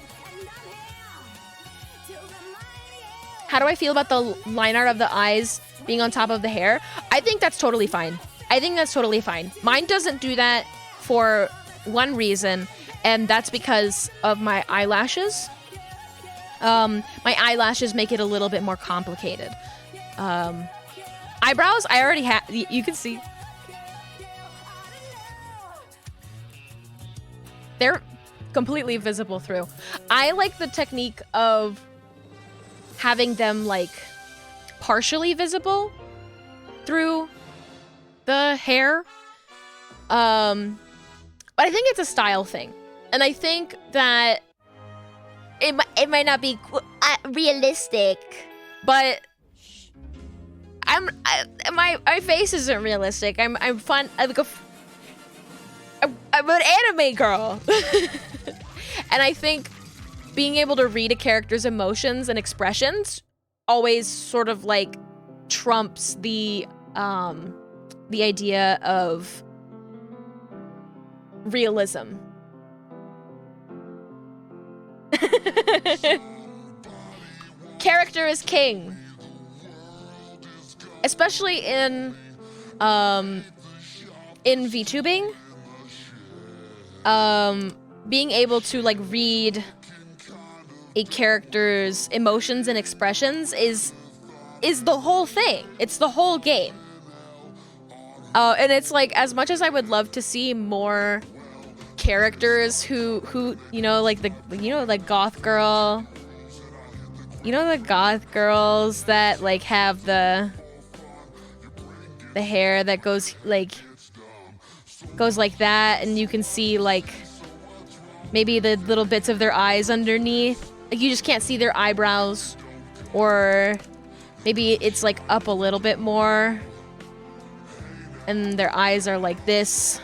How do I feel about the line art of the eyes being on top of the hair? I think that's totally fine. I think that's totally fine. Mine doesn't do that for one reason, and that's because of my eyelashes. My eyelashes make it a little bit more complicated. Eyebrows, I already have. You can see. They're completely visible through. I like the technique of having them like partially visible through the hair. But I think it's a style thing. And I think that it might not be realistic, but my face isn't realistic. I'm fun. I'm an anime girl. And I think being able to read a character's emotions and expressions always sort of like trumps the idea of realism. Character is king. Especially in VTubing. Being able to like read a character's emotions and expressions is the whole thing. It's the whole game. And it's like, as much as I would love to see more characters who you know, like like goth girl, the goth girls that like have the hair that goes like that, and you can see like maybe the little bits of their eyes underneath. Like, you just can't see their eyebrows, or maybe it's like up a little bit more and their eyes are like this.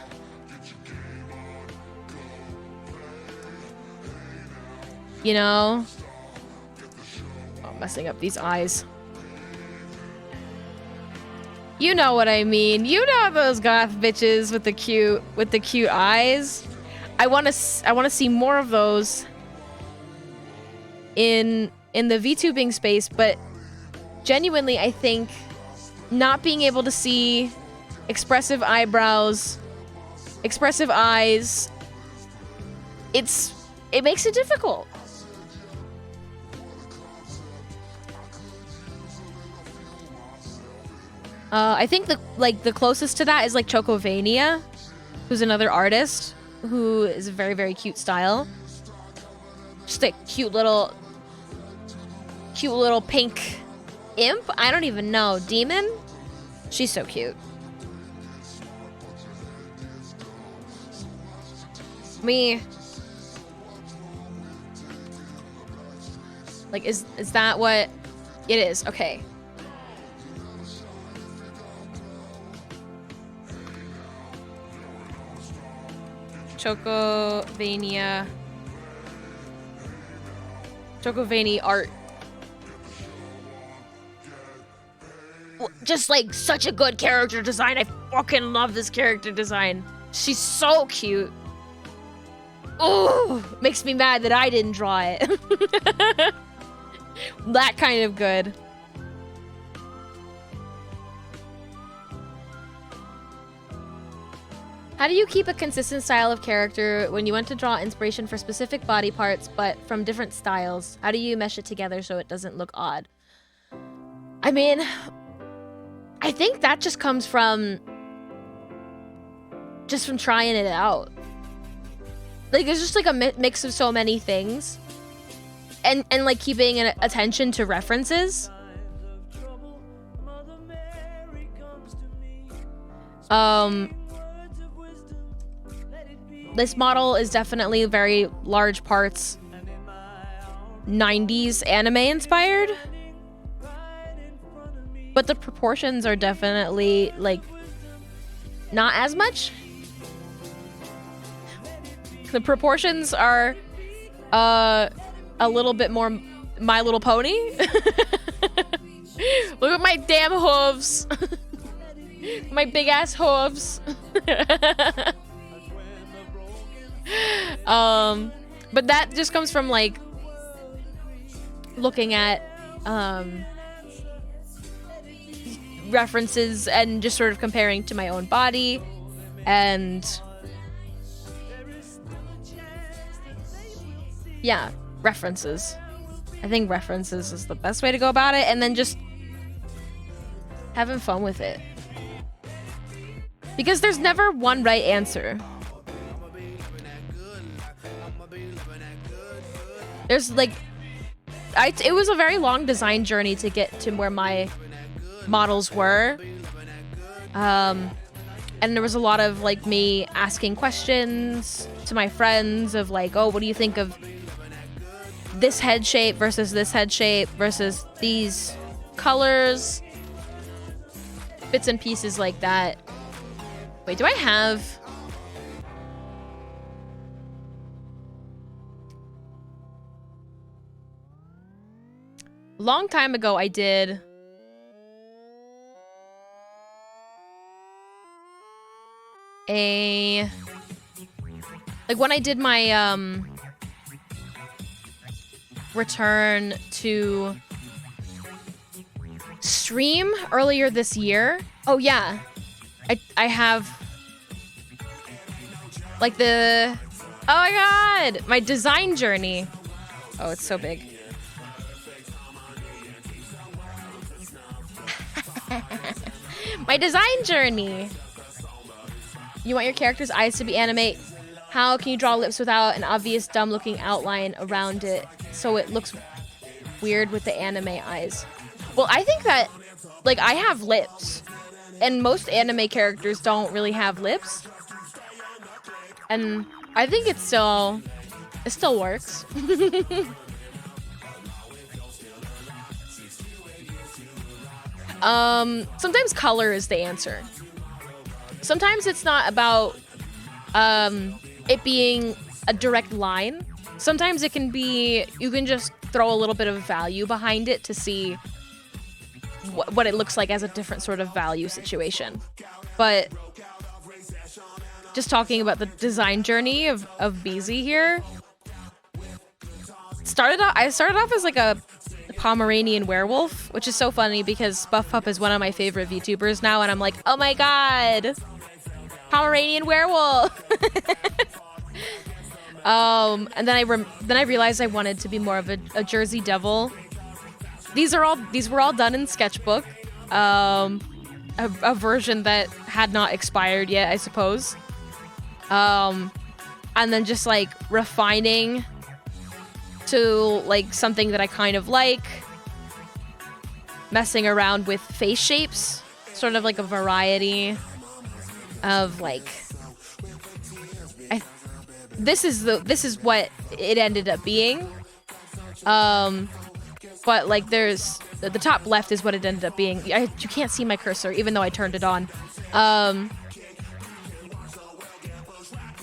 You know? Oh, I'm messing up these eyes. You know what I mean. You know those goth bitches with the cute eyes. I want to see more of those in the VTubing space, but genuinely I think not being able to see expressive eyebrows, expressive eyes, it makes it difficult. I think the closest to that is like Chocovania, who's another artist who is a very, very cute style. Just a cute little pink imp. I don't even know. Demon? She's so cute. Me. Like, is that what it is? Okay. Chocovania art. Just like such a good character design. I fucking love this character design. She's so cute. Oh, makes me mad that I didn't draw it. That kind of good. How do you keep a consistent style of character when you want to draw inspiration for specific body parts but from different styles? How do you mesh it together so it doesn't look odd? I mean, I think that just comes from just from trying it out. Like, it's just like a mix of so many things. And like keeping an attention to references. This model is definitely very large parts 90s anime inspired. But the proportions are definitely like not as much. The proportions are a little bit more My Little Pony. Look at my damn hooves. My big ass hooves. But that just comes from like looking at references and just sort of comparing to my own body and yeah, references. I think references is the best way to go about it, and then just having fun with it. Because there's never one right answer. There's like it was a very long design journey to get to where my models were. And there was a lot of like me asking questions to my friends of like, oh, what do you think of this head shape versus this head shape versus these colors? Bits and pieces like that. Wait, do I have... Long time ago, I did... Like, when I did my, return to stream earlier this year. Oh, yeah. I have... Like, the... Oh, my God! My design journey. Oh, it's so big. My design journey. You want your character's eyes to be anime. How can you draw lips without an obvious dumb-looking outline around it so it looks weird with the anime eyes? Well, I think that, like, I have lips. And most anime characters don't really have lips. And I think it still works. Sometimes color is the answer. Sometimes it's not about it being a direct line. Sometimes it can be, you can just throw a little bit of value behind it to see what it looks like as a different sort of value situation. But just talking about the design journey of BZ here. I started off as like a Pomeranian werewolf, which is so funny because Buff Pup is one of my favorite VTubers now, and I'm like, oh my god, Pomeranian werewolf. And then I realized I wanted to be more of a Jersey Devil. These were all done in Sketchbook, a version that had not expired yet, I suppose. And then just like refining to like something that I kind of like, messing around with face shapes, sort of like a variety of like, this is what it ended up being. But like there's the top left is what it ended up being. You can't see my cursor even though I turned it on.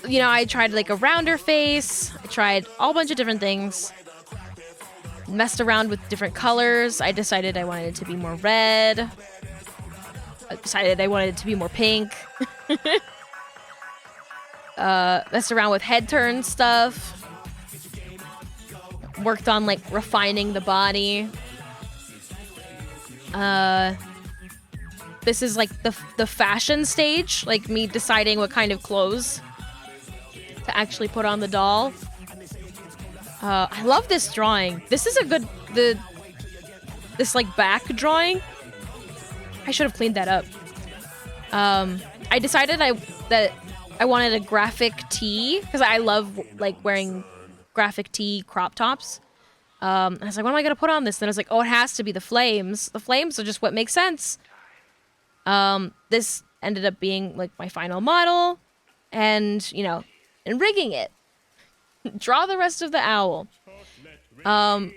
You know, I tried like a rounder face. I tried a whole bunch of different things. Messed around with different colors. I decided I wanted it to be more red. I decided I wanted it to be more pink. Messed around with head turn stuff. Worked on like refining the body. This is like the fashion stage, like me deciding what kind of clothes to actually put on the doll. I love this drawing. This is a good this like back drawing. I should have cleaned that up. I decided that I wanted a graphic tee because I love like wearing graphic tee crop tops. I was like, what am I gonna put on this? And I was like, oh, it has to be the flames. The flames are just what makes sense. This ended up being like my final model, and you know, and rigging it. Draw the rest of the owl. And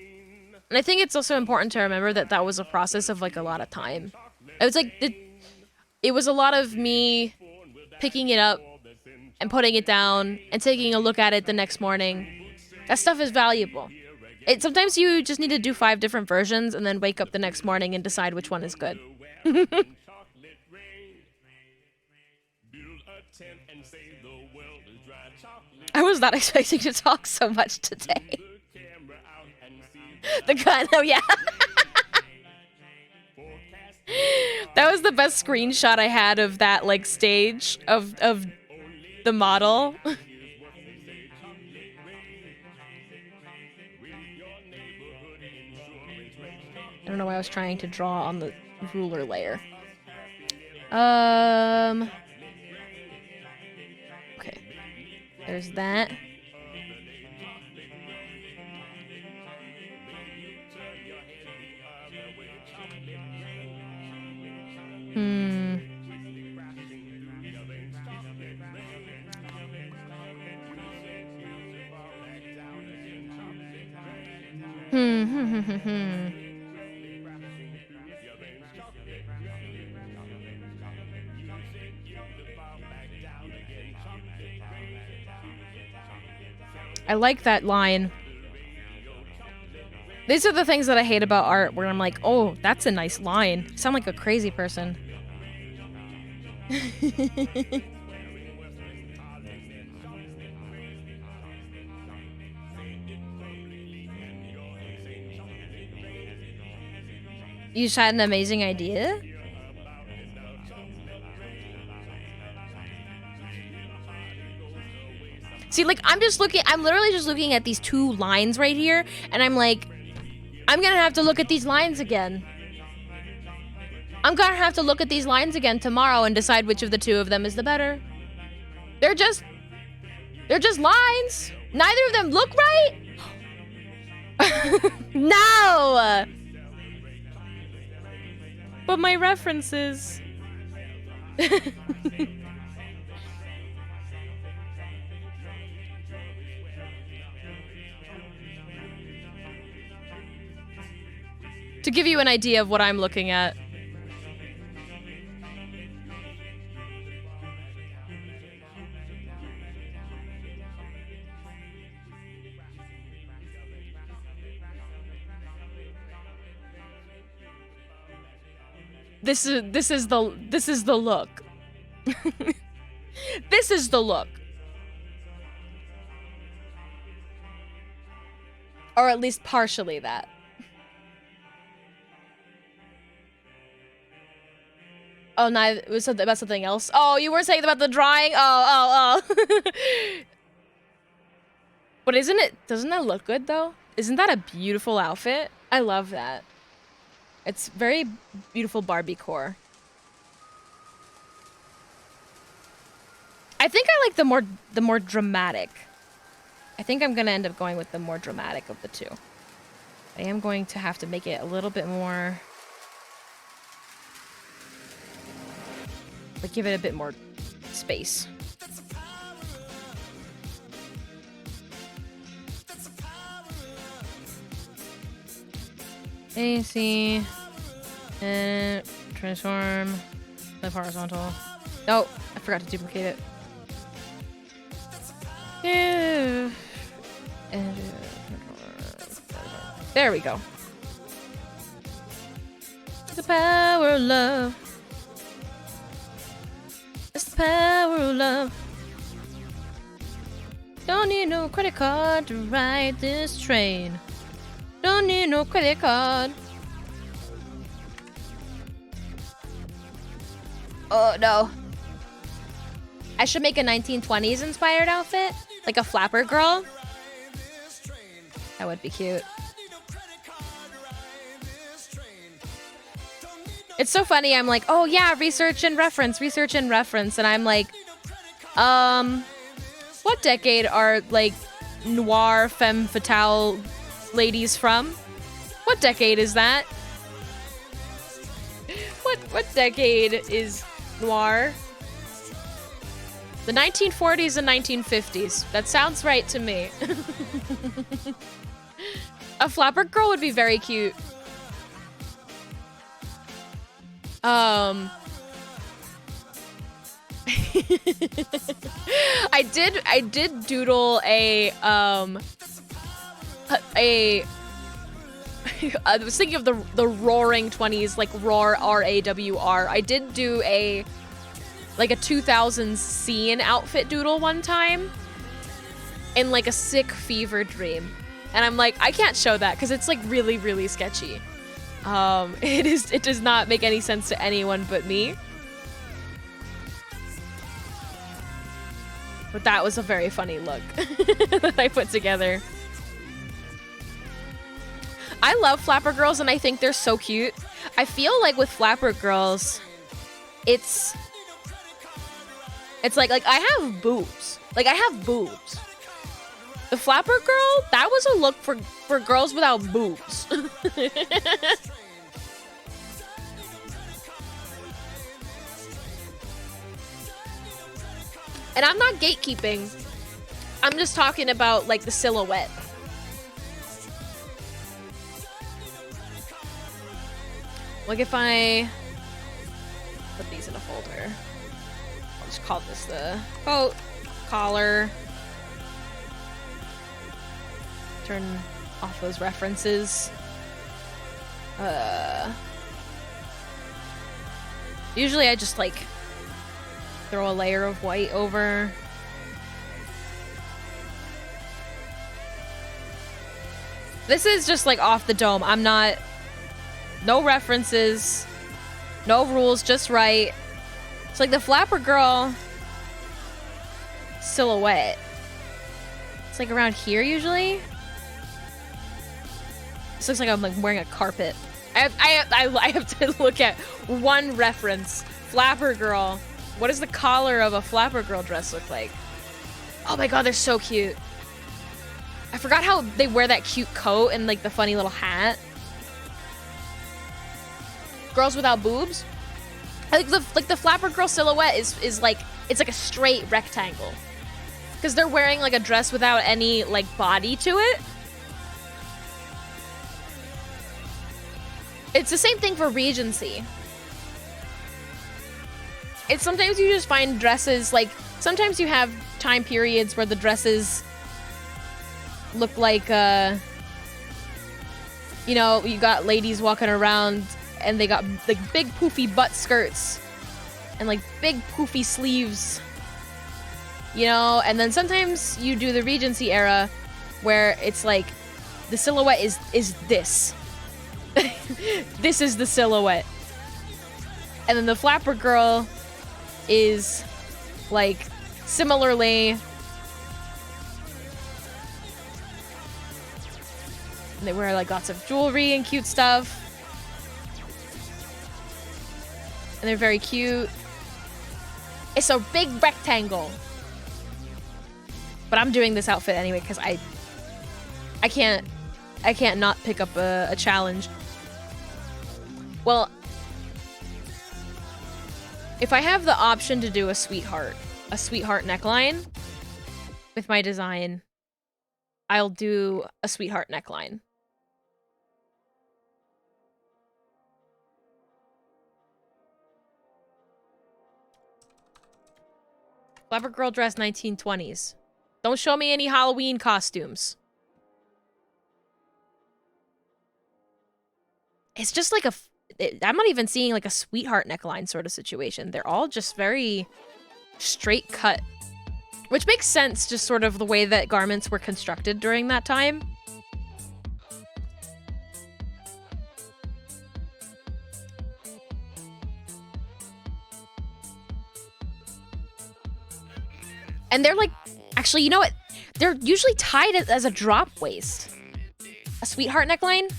I think it's also important to remember that that was a process of like a lot of time. It was like it was a lot of me picking it up and putting it down and taking a look at it the next morning. That stuff is valuable. Sometimes you just need to do 5 different versions and then wake up the next morning and decide which one is good. I was not expecting to talk so much today. The gun, oh yeah. That was the best screenshot I had of that like stage of the model. I don't know why I was trying to draw on the ruler layer. Okay. There's that. I like that line. These are the things that I hate about art, where I'm like, oh, that's a nice line. I sound like a crazy person. You just had an amazing idea? See, like, I'm literally just looking at these 2 lines right here, and I'm like, I'm gonna have to look at these lines again. I'm gonna have to look at these lines again tomorrow and decide which of the 2 of them is the better. They're just lines. Neither of them look right. No! But my references. To give you an idea of what I'm looking at. This is the look. This is the look. Or at least partially that. Oh, no, it was something about something else. Oh, you were saying about the drawing? Oh. But doesn't that look good though? Isn't that a beautiful outfit? I love that. It's very beautiful Barbie core. I think I like the more dramatic. I think I'm gonna end up going with the more dramatic of the 2. I am going to have to make it a little bit more, like, give it a bit more space. AC and transform the horizontal. Oh, I forgot to duplicate it. Yeah. There we go. The power of love. It's the power of love. Don't need no credit card to ride this train. Don't need no credit card. Oh no. I should make a 1920s inspired outfit. Like a flapper girl. That would be cute. It's so funny. I'm like, oh yeah, research and reference. And I'm like, What decade are, like, noir femme fatale ladies from? What decade is that? What decade is noir? The 1940s and 1950s. That sounds right to me. A flapper girl would be very cute. I did doodle a I was thinking of the roaring 20s, like roar, R-A-W-R. I did do a 2000s scene outfit doodle one time in like a sick fever dream. And I'm like, I can't show that because it's like really, really sketchy. It does not make any sense to anyone but me. But that was a very funny look that I put together. I love flapper girls and I think they're so cute. I feel like with flapper girls, it's like I have boobs. Like I have boobs. The flapper girl, that was a look for girls without boobs. And I'm not gatekeeping. I'm just talking about like the silhouette. Like if I put these in a folder, I'll just call this the coat, collar. Turn off those references. Usually I just like throw a layer of white over. This is just like off the dome. I'm not, no references, no rules, just right. It's like the flapper girl silhouette. It's like around here usually. This looks like I'm like wearing a carpet. I have to look at one reference. Flapper girl. What does the collar of a flapper girl dress look like? Oh my god, they're so cute. I forgot how they wear that cute coat and like the funny little hat. Girls without boobs. I think the flapper girl silhouette is like, it's like a straight rectangle. Because they're wearing like a dress without any like body to it. It's the same thing for Regency. It's sometimes you just find dresses, like, sometimes you have time periods where the dresses look like, you know, you got ladies walking around and they got, like, big poofy butt skirts and, like, big poofy sleeves, you know? And then sometimes you do the Regency era where it's, like, the silhouette is this. This is the silhouette. And then the flapper girl is like similarly, and they wear like lots of jewelry and cute stuff, and they're very cute. It's a big rectangle, but I'm doing this outfit anyway because I can't not pick up a challenge. Well, if I have the option to do a sweetheart neckline with my design, I'll do a sweetheart neckline. Flapper girl dress 1920s. Don't show me any Halloween costumes. It's just like I'm not even seeing like a sweetheart neckline sort of situation. They're all just very straight cut, which makes sense, just sort of the way that garments were constructed during that time. And they're like, actually, you know what? They're usually tied as a drop waist. A sweetheart neckline?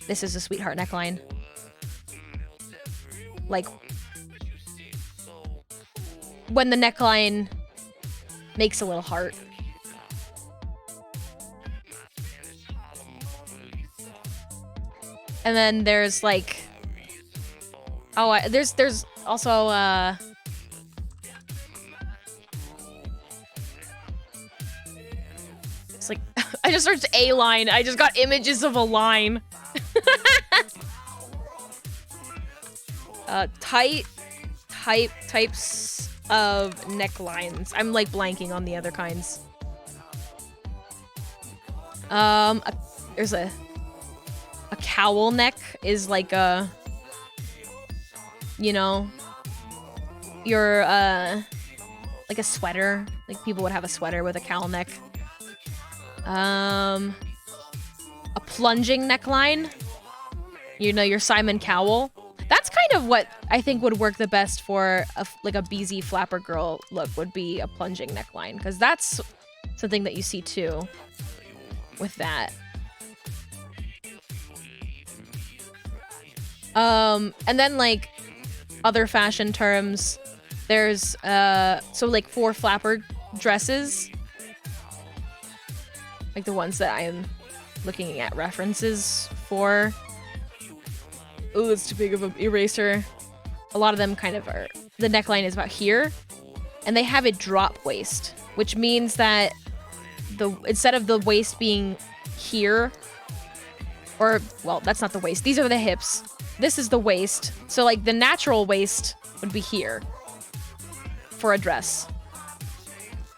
This is a sweetheart neckline. Like, when the neckline makes a little heart. And then there's like, oh, there's also it's like I just searched a line. I just got images of a line. Types of necklines. I'm like blanking on the other kinds. There's a cowl neck is like a, you know, your like a sweater. Like people would have a sweater with a cowl neck. A plunging neckline. You know, your Simon Cowell. That's kind of what I think would work the best for like a BZ flapper girl look, would be a plunging neckline, because that's something that you see too with that. And then like other fashion terms, there's so like for flapper dresses, like the ones that I am looking at references for. Ooh, it's too big of an eraser. A lot of them kind of are, the neckline is about here, and they have a drop waist, which means that instead of the waist being here, or, well, that's not the waist. These are the hips. This is the waist. So like the natural waist would be here for a dress.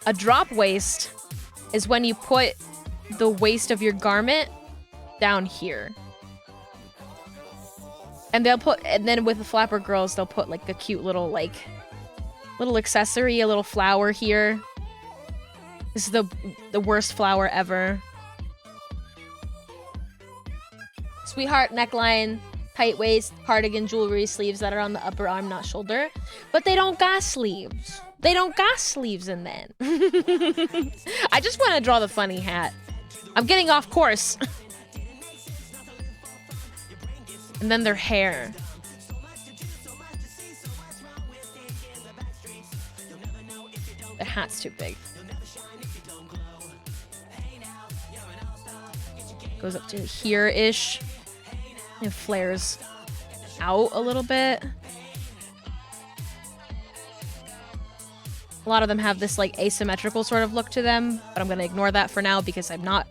A drop waist is when you put the waist of your garment down here. And then with the flapper girls, they'll put like a cute little little accessory, a little flower here. This is the worst flower ever. Sweetheart neckline, tight waist, cardigan, jewelry, sleeves that are on the upper arm, not shoulder. But they don't got sleeves. They don't got sleeves in that. I just want to draw the funny hat. I'm getting off course. And then their hair. The hat's too big. Goes up to here-ish. It flares out a little bit. A lot of them have this like asymmetrical sort of look to them, but I'm gonna ignore that for now because I'm not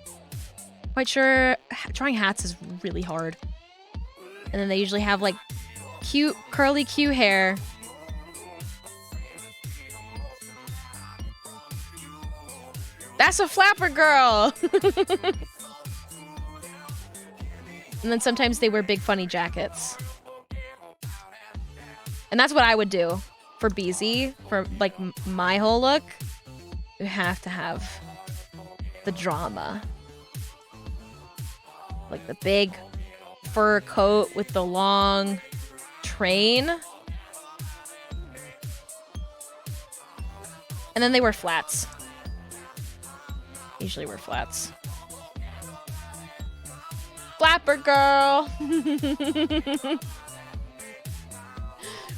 quite sure. Drawing hats is really hard. And then they usually have like cute curly Q hair. That's a flapper girl. And then sometimes they wear big funny jackets. And that's what I would do for BZ, for like my whole look. You have to have the drama. Like the big fur coat with the long train. And then they wear flats. Usually wear flats. Flapper girl!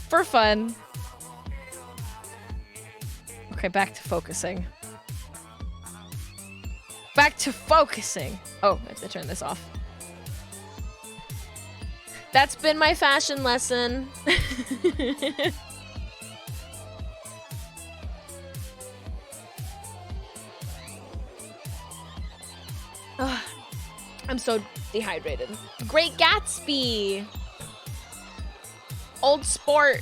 For fun. Okay, back to focusing. Back to focusing! Oh, I have to turn this off. That's been my fashion lesson. Ugh, I'm so dehydrated. Great Gatsby! Old Sport!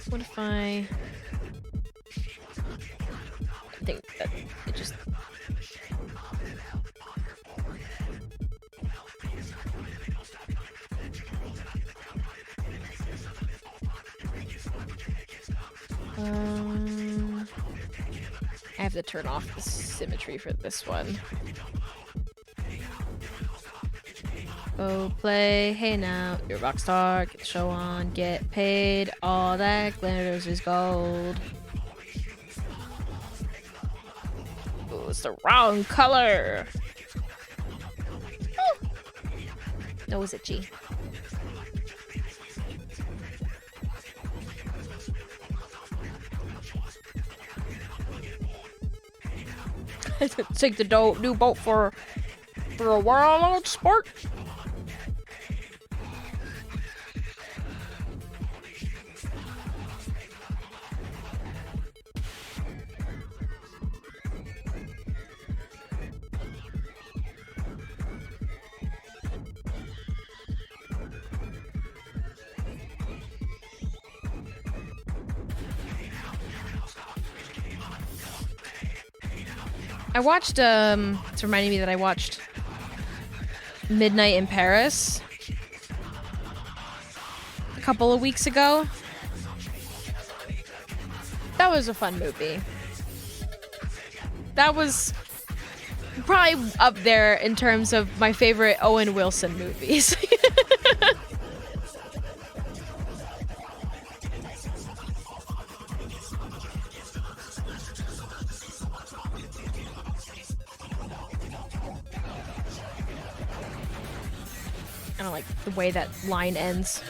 What if I think that it just... I have to turn off the symmetry for this one. Go play, hey now, you're a rock star, get the show on, get paid, all that glitters is gold. Ooh, it's the wrong color. Oh. Nose itchy. Take the new boat for a while out sport. I watched, it's reminding me that I watched Midnight in Paris a couple of weeks ago. That was a fun movie. That was probably up there in terms of my favorite Owen Wilson movies. I don't like the way that line ends.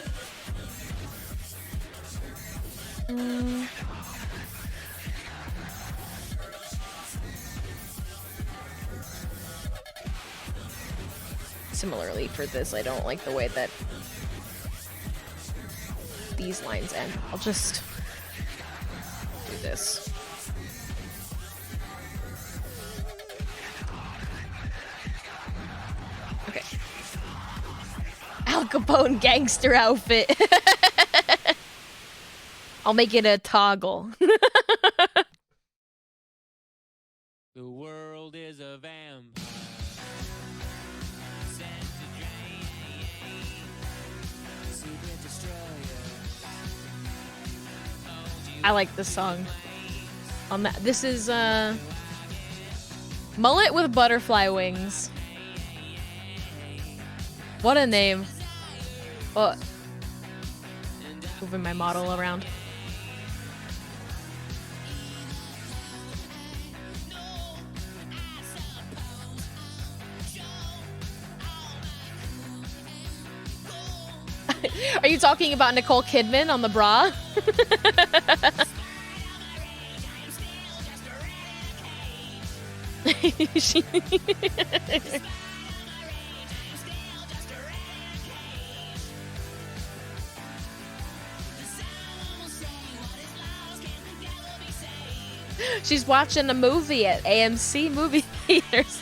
Similarly for this, I don't like the way that these lines end. I'll just do this. Okay. Al Capone gangster outfit. I'll make it a toggle. The world is a vampire. I like this song. On that, this is Mullet with Butterfly Wings. What a name. Oh. Moving my model around. Are you talking about Nicole Kidman on the bra? She's watching a movie at AMC movie theaters.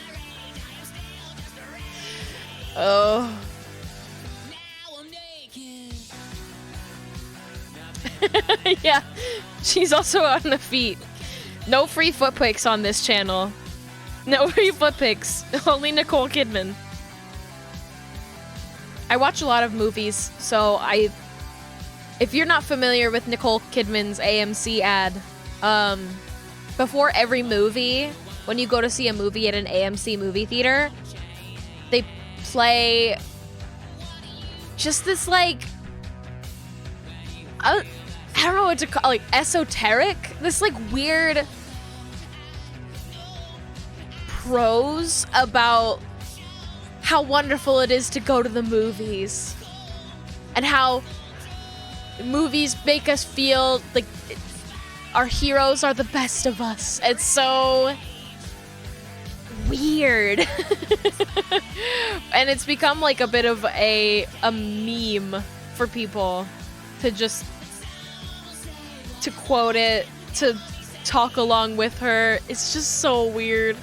Oh. Yeah, she's also on the feet. No free foot pics on this channel. No free foot pics. Only Nicole Kidman. I watch a lot of movies, so if you're not familiar with Nicole Kidman's AMC ad, before every movie, when you go to see a movie at an AMC movie theater, they play just this, like, I don't know what to call, like, esoteric? This, like, weird prose about how wonderful it is to go to the movies. And how movies make us feel like our heroes are the best of us. It's so weird. And it's become like a bit of a meme for people to just to quote it, to talk along with her. It's just so weird.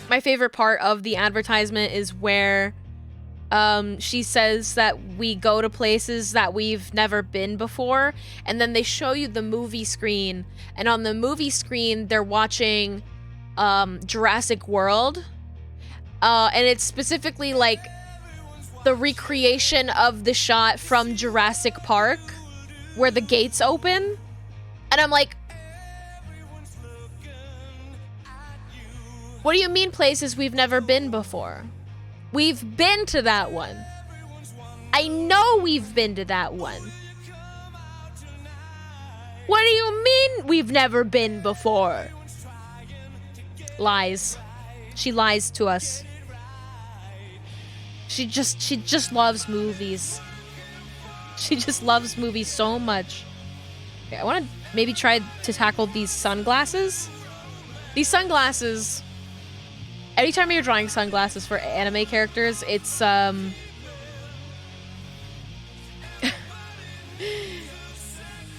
My favorite part of the advertisement is where she says that we go to places that we've never been before, and then they show you the movie screen, and on the movie screen they're watching Jurassic World, and it's specifically like the recreation of the shot from Jurassic Park where the gates open, and I'm like, what do you mean places we've never been before? We've been to that one. I know we've been to that one. What do you mean we've never been before? Lies. She lies to us. She just loves movies. She just loves movies so much. Okay, I want to maybe try to tackle these sunglasses. These sunglasses, anytime you're drawing sunglasses for anime characters, it's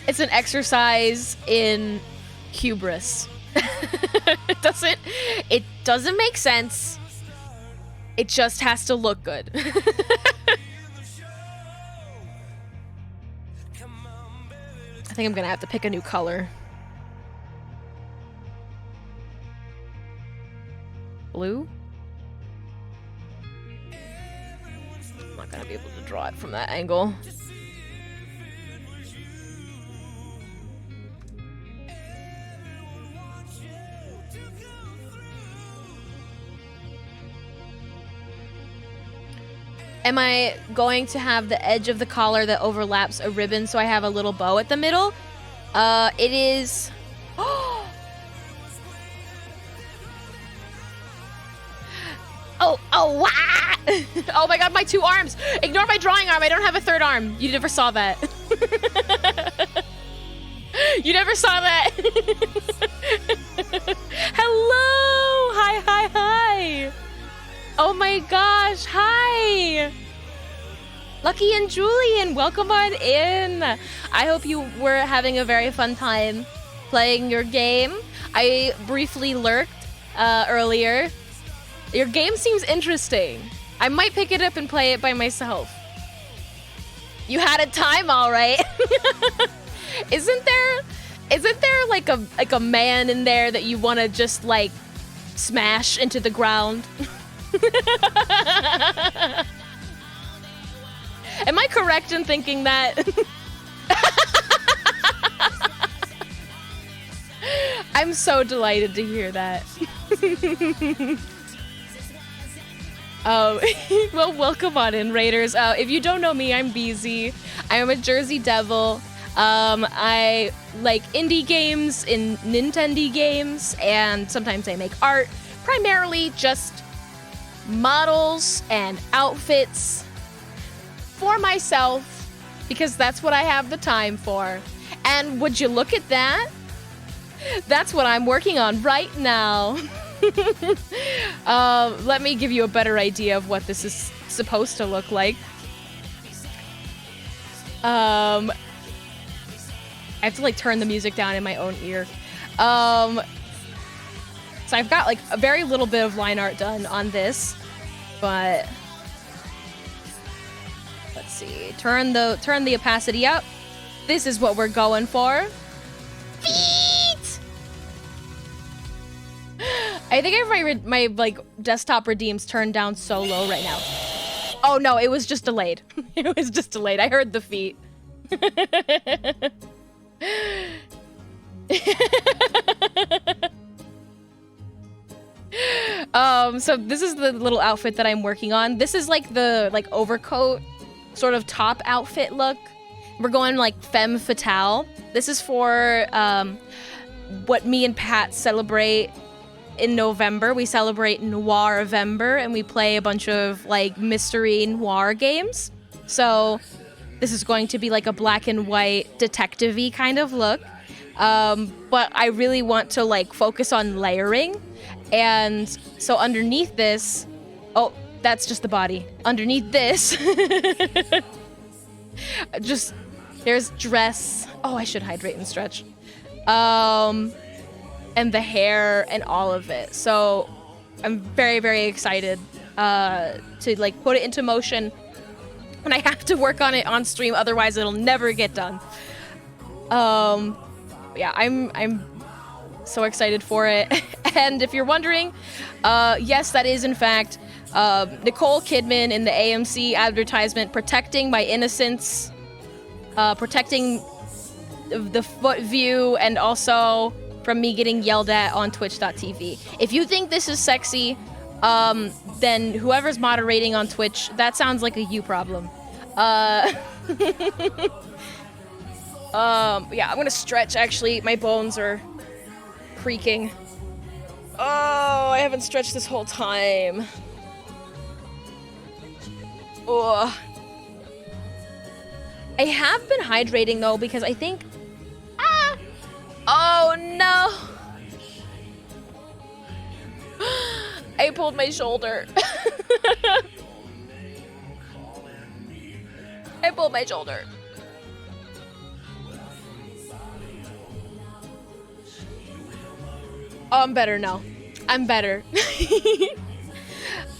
it's an exercise in hubris. It doesn't make sense. It just has to look good. I think I'm gonna have to pick a new color. Blue? I'm not gonna be able to draw it from that angle. Am I going to have the edge of the collar that overlaps a ribbon so I have a little bow at the middle? It is... Oh, wow! Oh my god, my 2 arms! Ignore my drawing arm, I don't have a 3rd arm. You never saw that. You never saw that. Hello! Hi. Oh my gosh, hi! Lucky and Julian, welcome on in. I hope you were having a very fun time playing your game. I briefly lurked earlier. Your game seems interesting. I might pick it up and play it by myself. You had a time, all right. Isn't there like a man in there that you want to just like smash into the ground? Am I correct in thinking that? I'm so delighted to hear that. Well, welcome on in, Raiders. If you don't know me, I'm BZ. I am a Jersey Devil. I like indie games and Nintendo games, and sometimes I make art. Primarily just models and outfits for myself, because that's what I have the time for. And would you look at that? That's what I'm working on right now. Let me give you a better idea of what this is supposed to look like. I have to like turn the music down in my own ear. So I've got like a very little bit of line art done on this, but let's see. Turn the opacity up. This is what we're going for. Feet. I think I have my like desktop redeems turned down so low right now. Oh no, it was just delayed. It was just delayed. I heard the feet. So this is the little outfit that I'm working on. This is like the overcoat sort of top outfit look. We're going like femme fatale. This is for what me and Pat celebrate in November. We celebrate Noirevember, and we play a bunch of like mystery noir games. So this is going to be like a black and white detective-y kind of look. But I really want to like focus on layering. And so underneath this, oh, that's just the body. Underneath this, just, there's dress. Oh, I should hydrate and stretch. And the hair and all of it. So I'm very, very excited to like put it into motion. And I have to work on it on stream, otherwise it'll never get done. Yeah, I'm so excited for it. And if you're wondering, yes, that is in fact Nicole Kidman in the AMC advertisement, protecting my innocence, protecting the foot view, and also from me getting yelled at on twitch.tv. If you think this is sexy, then whoever's moderating on Twitch, that sounds like a you problem. Yeah, I'm gonna stretch, actually. My bones are creaking. Oh, I haven't stretched this whole time. Ugh. I have been hydrating, though, because I think... Ah! Oh, no! I pulled my shoulder. I pulled my shoulder. Oh, I'm better now. I'm better.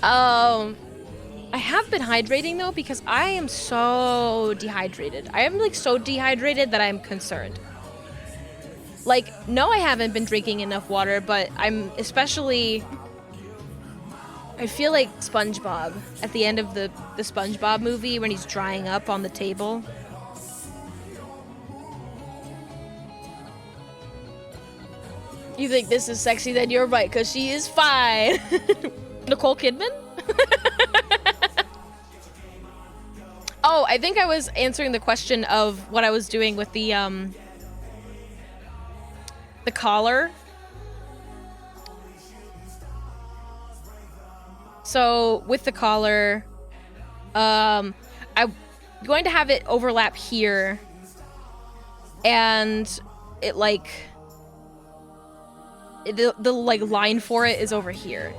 I have been hydrating though because I am so dehydrated. I am like so dehydrated that I'm concerned. Like, no, I haven't been drinking enough water, but I'm especially... I feel like SpongeBob at the end of the SpongeBob movie when he's drying up on the table. You think this is sexy, then you're right, because she is fine. Nicole Kidman? Oh, I think I was answering the question of what I was doing with the collar. So, with the collar, I'm going to have it overlap here, and it, like... The like line for it is over here.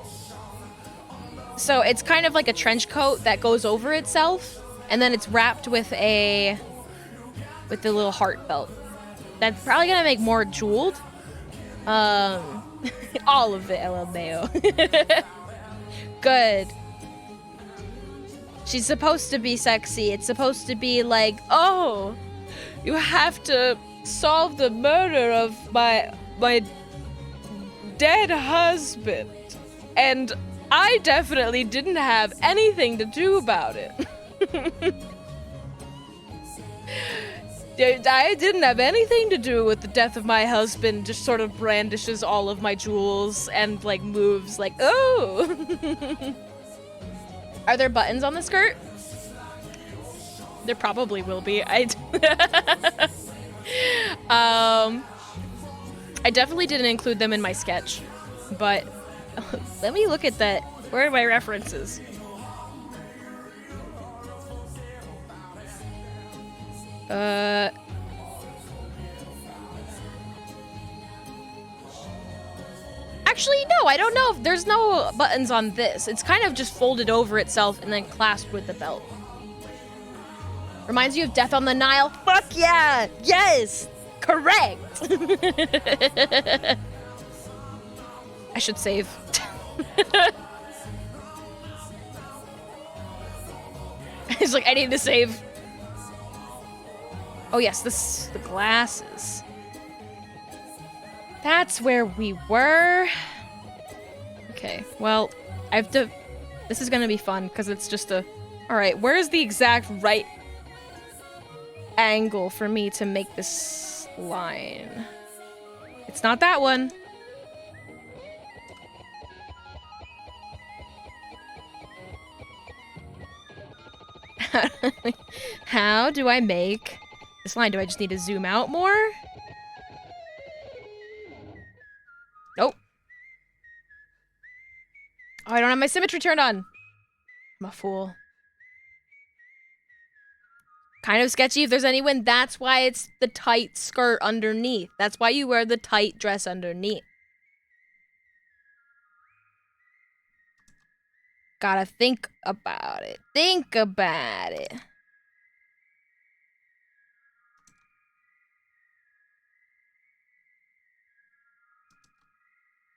So it's kind of like a trench coat that goes over itself, and then it's wrapped with the little heart belt. That's probably gonna make more jeweled. All of it, LMAO. Good. She's supposed to be sexy. It's supposed to be like, oh, you have to solve the murder of my dead husband, and I definitely didn't have anything to do about it. I didn't have anything to do with the death of my husband. Just sort of brandishes all of my jewels and like moves like, oh. Are there buttons on the skirt? There probably will be. I definitely didn't include them in my sketch, but let me look at that. Where are my references? Actually, no, I don't know if there's no buttons on this. It's kind of just folded over itself and then clasped with the belt. Reminds you of Death on the Nile? Fuck yeah! Yes! Correct! I should save. It's like, I need to save. Oh yes, the glasses. That's where we were. Okay, well, I have to... This is gonna be fun, because it's just a... Alright, where's the exact right angle for me to make this line? It's not that one. How do I make this line? Do I just need to zoom out more? Nope. Oh, I don't have my symmetry turned on. I'm a fool. Kind of sketchy if there's anyone. That's why it's the tight skirt underneath. That's why you wear the tight dress underneath. Gotta think about it. Think about it.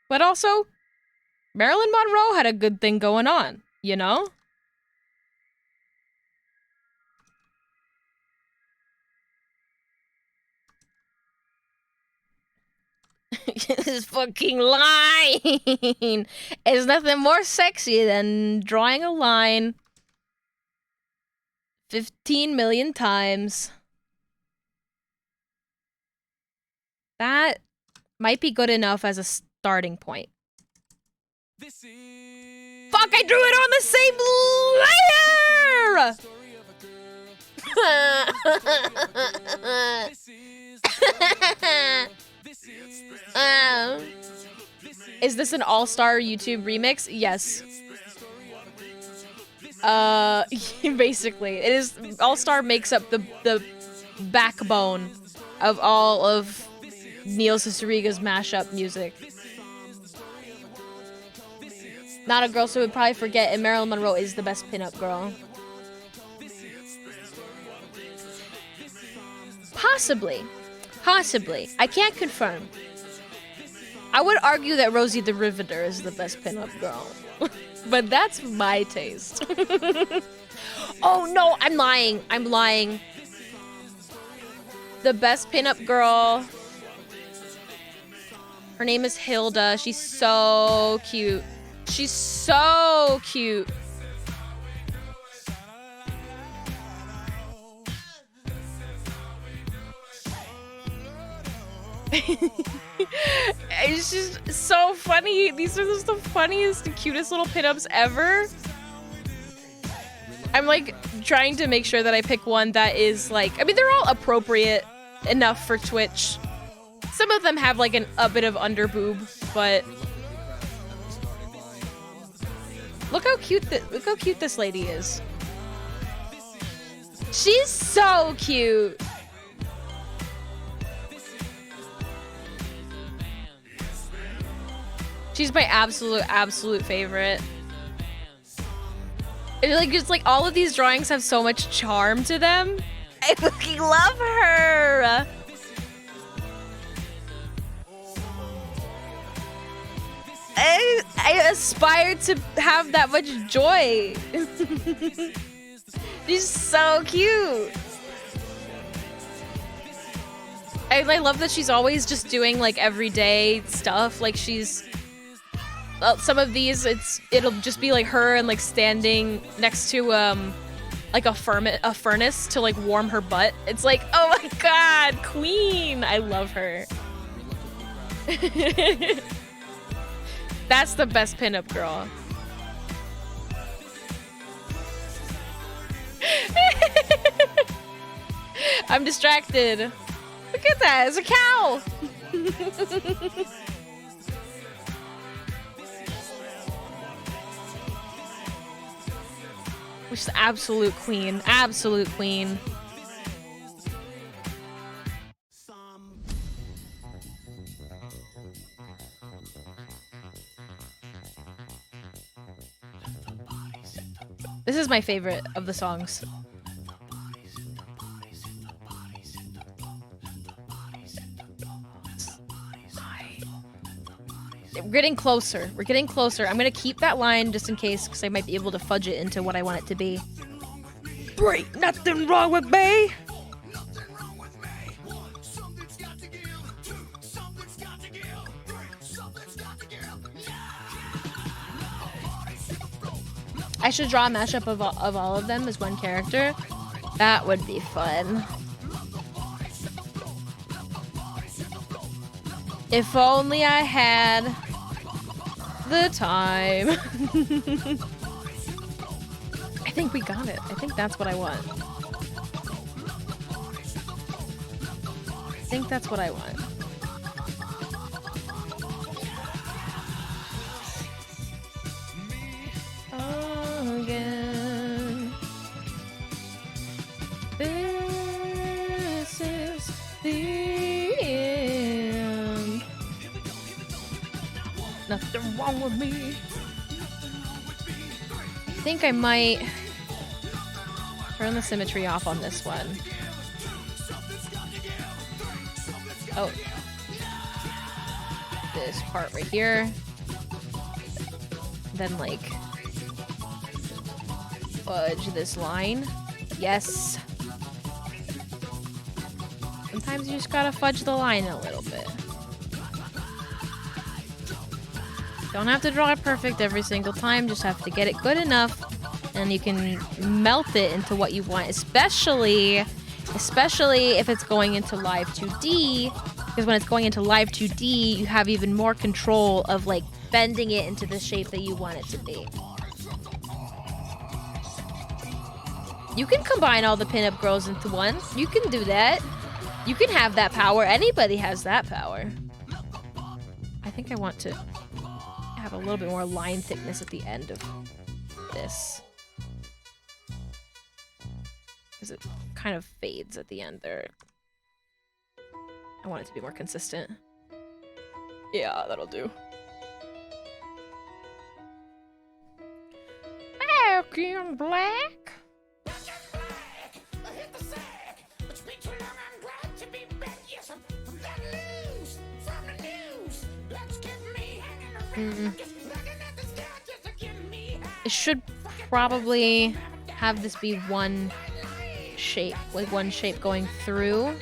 But also, Marilyn Monroe had a good thing going on, you know? This fucking line is nothing more sexy than drawing a line 15 million times. That might be good enough as a starting point. Fuck, I drew it on the same layer! Is this an all-star YouTube remix? Yes. Basically, it is. All-Star makes up the backbone of all of Neil Cicierega's mashup music. Not a girl, so would probably forget. And Marilyn Monroe is the best pinup girl. Possibly. I can't confirm. I would argue that Rosie the Riveter is the best pinup girl. But that's my taste. Oh no, I'm lying. The best pinup girl. Her name is Hilda. She's so cute. It's just so funny. These are just the funniest and cutest little pinups ever. I'm like trying to make sure that I pick one that is like, I mean, they're all appropriate enough for Twitch. Some of them have like a bit of under boob, but look how cute this lady is. She's so cute. She's my absolute favorite. It's like all of these drawings have so much charm to them. I fucking love her. I aspire to have that much joy. She's so cute. I love that she's always just doing like everyday stuff. Like she's some of these it'll just be like her and like standing next to like a furnace to like warm her butt. It's like, oh my god, queen. I love her. That's the best pinup girl. I'm distracted. Look at that, it's a cow. Which is absolute queen. This is my favorite of the songs. We're getting closer. I'm gonna keep that line just in case, because I might be able to fudge it into what I want it to be. Break, nothing wrong with me. I should draw a mashup of all of them as one character. That would be fun. If only I had the time. I think we got it. I think that's what I want. Again. This is the end. Nothing wrong with me. I think I might turn the symmetry off on this one. Oh. This part right here. Then like fudge this line. Yes. Sometimes you just gotta fudge the line a little bit. Don't have to draw it perfect every single time, just have to get it good enough and you can melt it into what you want, especially if it's going into live 2D, because when it's going into live 2D, you have even more control of like bending it into the shape that you want it to be. You can combine all the pinup girls into one. You can do that. You can have that power. Anybody has that power. I think I want to have a little bit more line thickness at the end of this. Because it kind of fades at the end there. I want it to be more consistent. Yeah, that'll do. Back in black. It should probably have this be one shape, like one shape going through,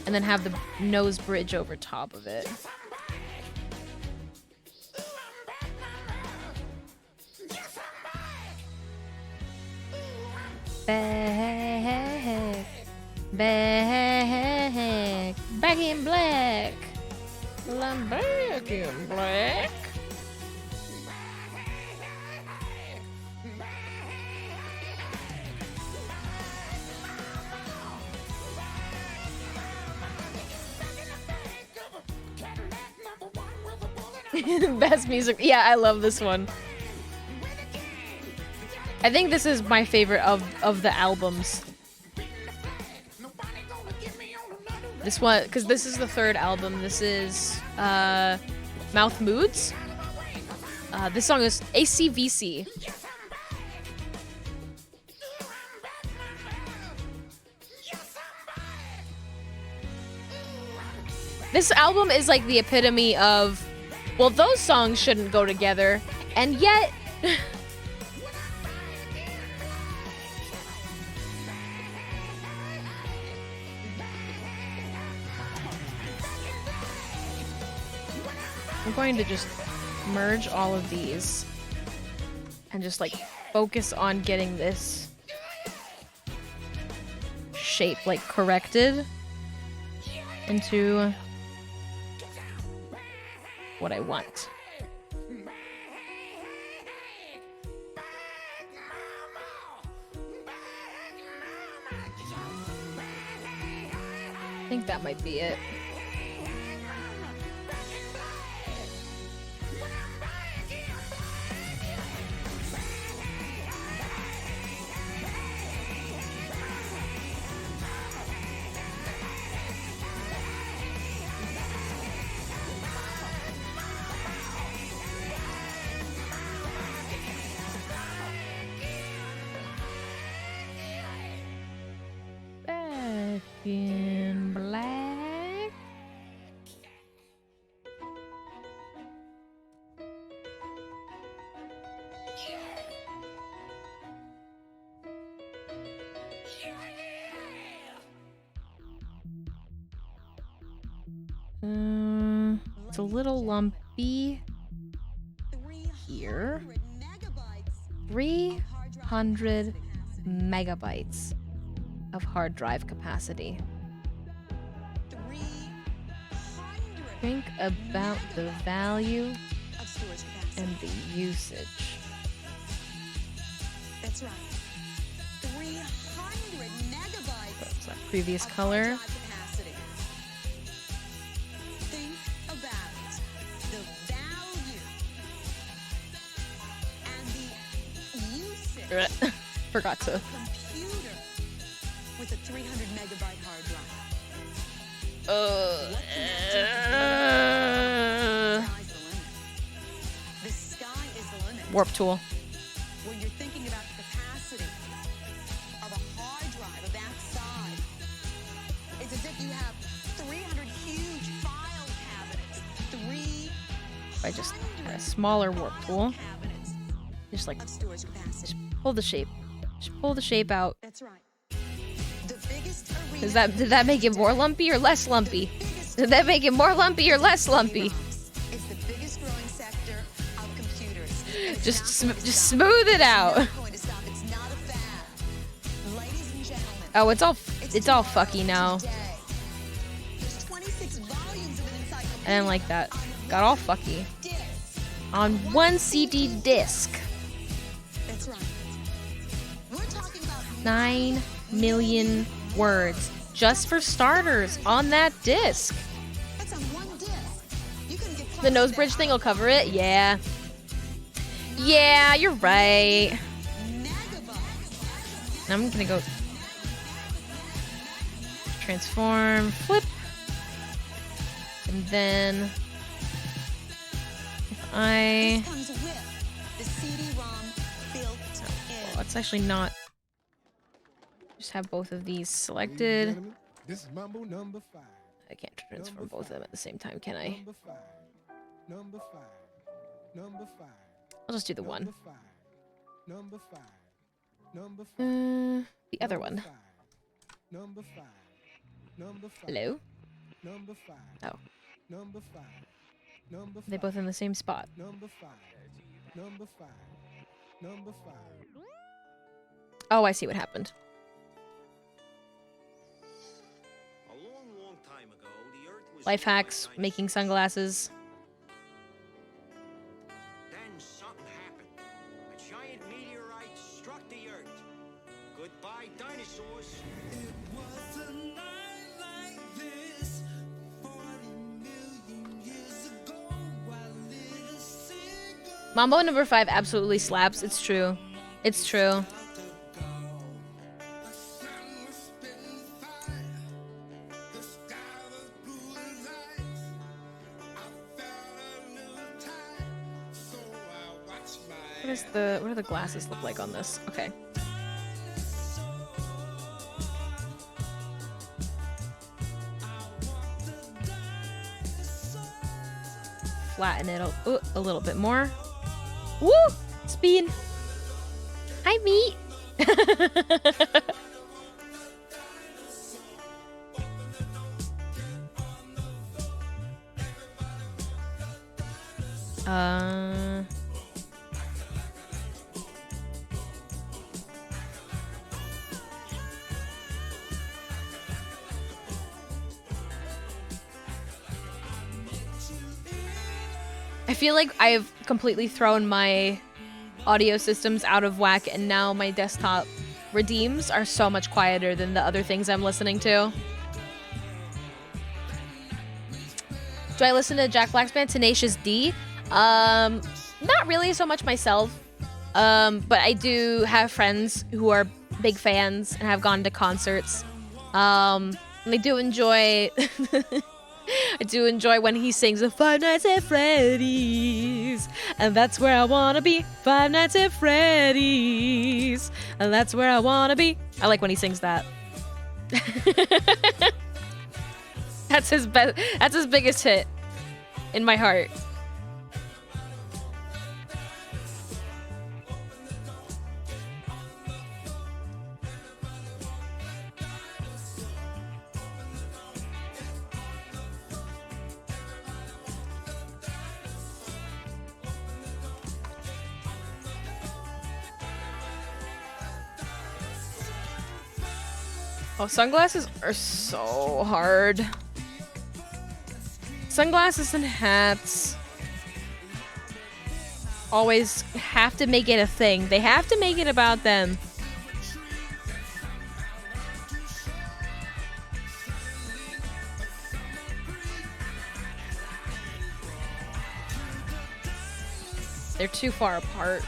and then have the nose bridge over top of it. Back, back, back in black. I'm back in black. Best music. Yeah, I love this one. I think this is my favorite of the albums. This one, because this is the third album. This is Mouth Moods. This song is ACVC. This album is like the epitome of, well, those songs shouldn't go together, and yet... I'm going to just merge all of these and just like focus on getting this shape like corrected into what I want. I think that might be it. In black. It's a little lumpy here. 300 megabytes of hard drive capacity. Think about the value and the usage. That's right. 300 megabytes. That's that previous color. Capacity. Think about the value and the usage. Forgot to. Computer with a 300 megabyte hard drive. The sky is the limit. Warp tool. When you're thinking about the capacity of a hard drive of that size, it's as if you have 300 huge file cabinets. If I just had a smaller warp tool, Cabinets just like of storage capacity. pull the shape. Just pull the shape out. That's right. The biggest arena. Did that make it more lumpy or less lumpy? Did that make it more lumpy or less lumpy? It's the biggest growing sector of computers. And it's Just not sm going to just stop. smooth it out. It's not going to stop. It's not a fad. Ladies and gentlemen. Oh, it's all fucky now. Today. There's 26 volumes of an encyclopedia I didn't like that. Got all fucky. disc. On one CD disc. That's right. We're talking about 9 million words just for starters on that disc. That's on one disc. You can get The nose bridge thing will cover it? Yeah. Yeah, you're right. megabytes. I'm gonna go transform, flip, and then if I, This comes with the CD-ROM built in. let's actually not just have both of these selected. This is Mambo number 5. I can't transform both of them at the same time, can I? Number 5. Number 5. Number 5. I'll just do the one. Number 5. Number 5. The other one. Number 5. Number 5. Hello? Number 5. Oh, Number 5. Number 5. are they both in the same spot? Number 5. Number 5. Number 5. Oh, I see what happened. A long, long time ago, the Earth was Life hit by hacks, dinosaurs. making sunglasses. Then something happened. A giant meteorite struck the Earth. Goodbye, dinosaurs. Mambo number 5 absolutely slaps. It's true. It's true. What do the glasses look like on this? Okay. Flatten it a little bit more. Woo! Speed. Hi, meat. I feel like I've completely thrown my audio systems out of whack, and now my desktop redeems are so much quieter than the other things I'm listening to. Do I listen to Jack Black's band Tenacious D? Not really so much myself, but I do have friends who are big fans and have gone to concerts. And I do enjoy I do enjoy when he sings a Five Nights at Freddy's, and that's where I wanna be. Five Nights at Freddy's, and that's where I wanna be. I like when he sings that. That's his best. That's his biggest hit in my heart. Oh, sunglasses are so hard. Sunglasses and hats always have to make it a thing. They have to make it about them. They're too far apart.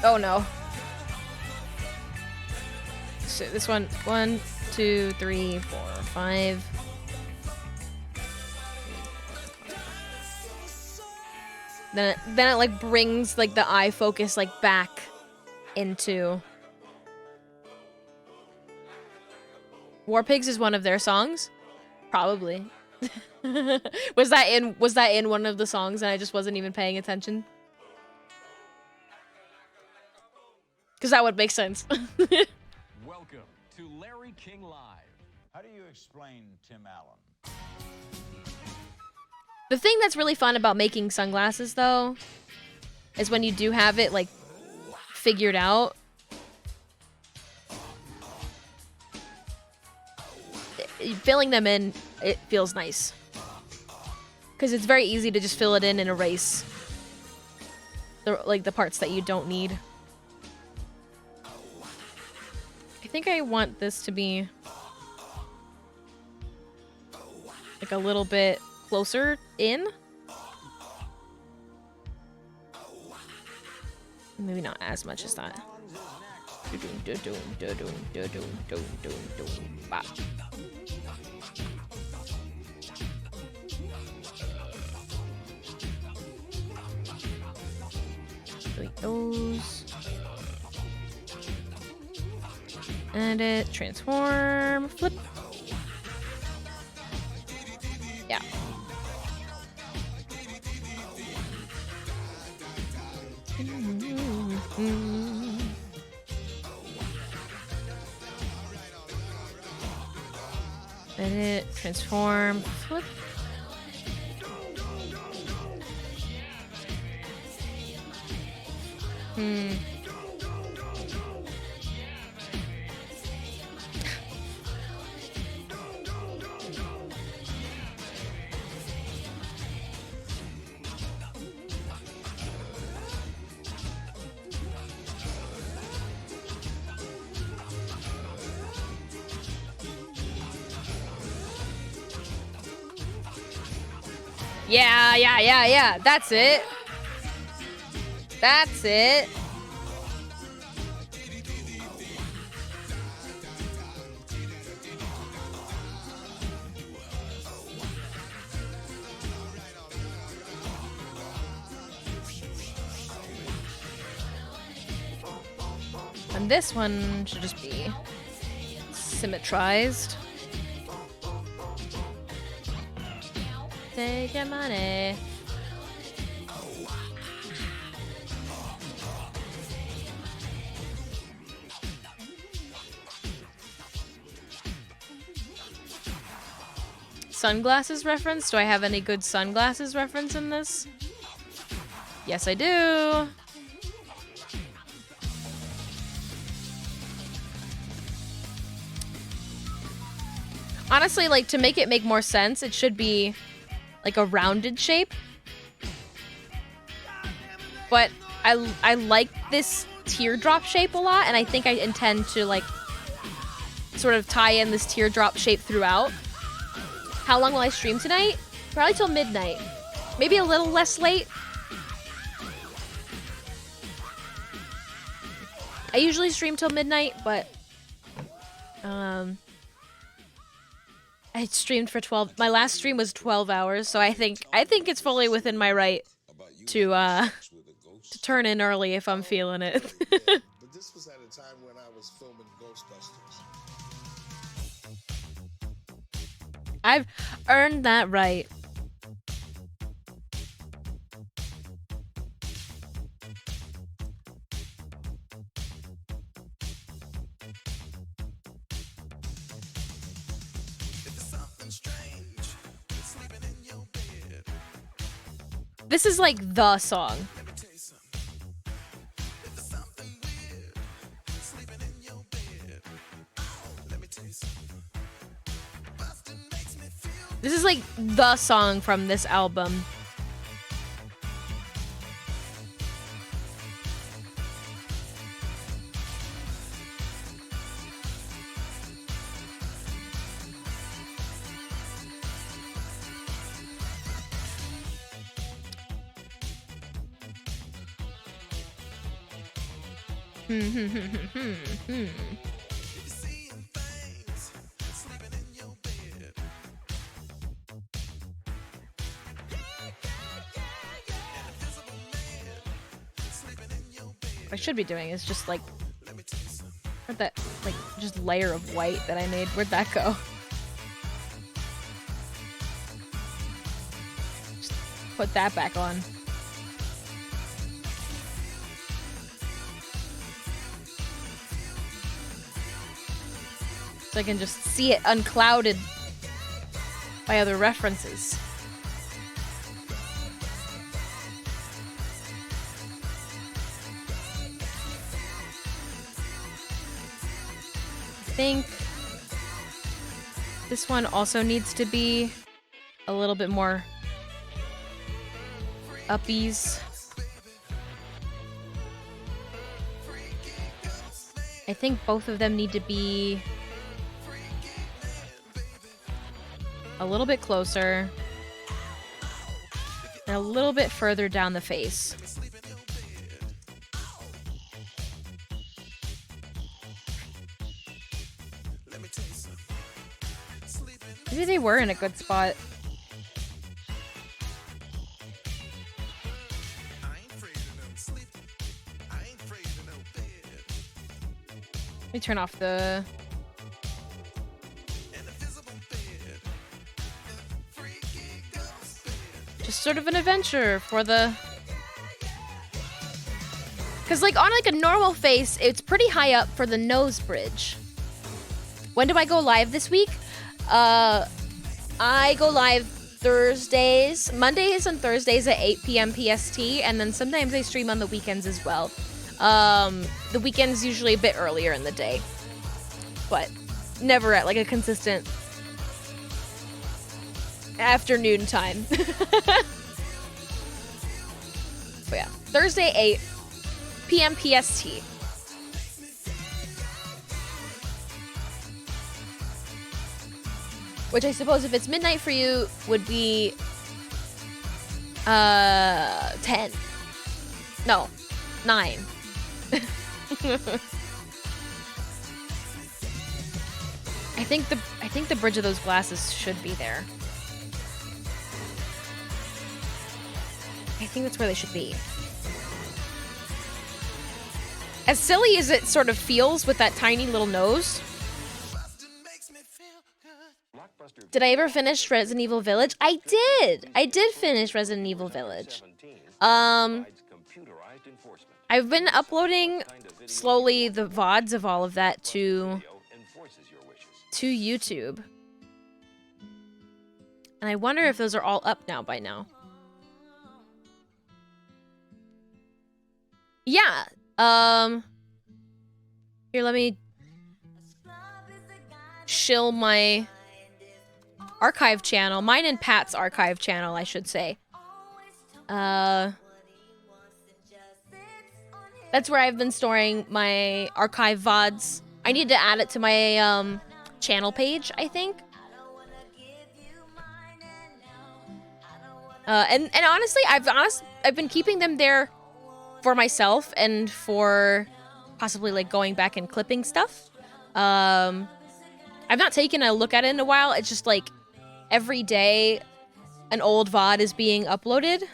Oh no. So this one, 1, 2, 3, 4, 5. Then it like brings like the eye focus like back into. War Pigs is one of their songs? Probably. Was that in one of the songs and I just wasn't even paying attention? Because that would make sense. Welcome to Larry King Live. How do you explain Tim Allen? The thing that's really fun about making sunglasses, though, is when you do have it, like, figured out. Filling them in, it feels nice. Because it's very easy to just fill it in and erase. the parts that you don't need. I think I want this to be like a little bit closer in. Maybe not as much as that. Bop. Delete those. Edit, transform, flip. Yeah. Edit, transform, flip. Yeah. That's it. That's it. And this one should just be symmetrized. Take your money. Sunglasses reference? Do I have any good sunglasses reference in this? Yes, I do. Honestly, like, to make it make more sense, it should be like a rounded shape. But I like this teardrop shape a lot, and I think I intend to, like, sort of tie in this teardrop shape throughout. How long will I stream tonight? Probably till midnight. Maybe a little less late. I usually stream till midnight, but I streamed for 12. My last stream was 12 hours, so I think it's fully within my right to turn in early if I'm feeling it. But this was at a time when I was filming Ghostbusters. I've earned that right. This is like the song. This is like the song from this album. What I should be doing is just like, where'd that, like, just layer of white that I made, where'd that go? Just put that back on. So I can just see it unclouded by other references. I think this one also needs to be a little bit more uppies. I think both of them need to be a little bit closer and a little bit further down the face. Maybe they were in a good spot. Let me turn off the... Just sort of an adventure for the... Because, like, on, like, a normal face, it's pretty high up for the nose bridge. When do I go live this week? I go live Thursdays, Mondays and Thursdays at 8 p.m. PST, and then sometimes I stream on the weekends as well. The weekend's usually a bit earlier in the day, but never at like a consistent afternoon time. But yeah, Thursday 8 p.m. PST. Which I suppose if it's midnight for you would be 10. No, 9. I think the bridge of those glasses should be there. I think that's where they should be. As silly as it sort of feels with that tiny little nose. Did I ever finish Resident Evil Village? I did. I did finish Resident Evil Village. I've been uploading slowly the VODs of all of that to YouTube. And I wonder if those are all up now by now. Yeah. Here, let me shill my archive channel. Mine and Pat's archive channel, I should say. That's where I've been storing my archive VODs. I need to add it to my channel page, I think. And honestly, I've been keeping them there for myself and for possibly like going back and clipping stuff. I've not taken a look at it in a while. It's just like every day an old VOD is being uploaded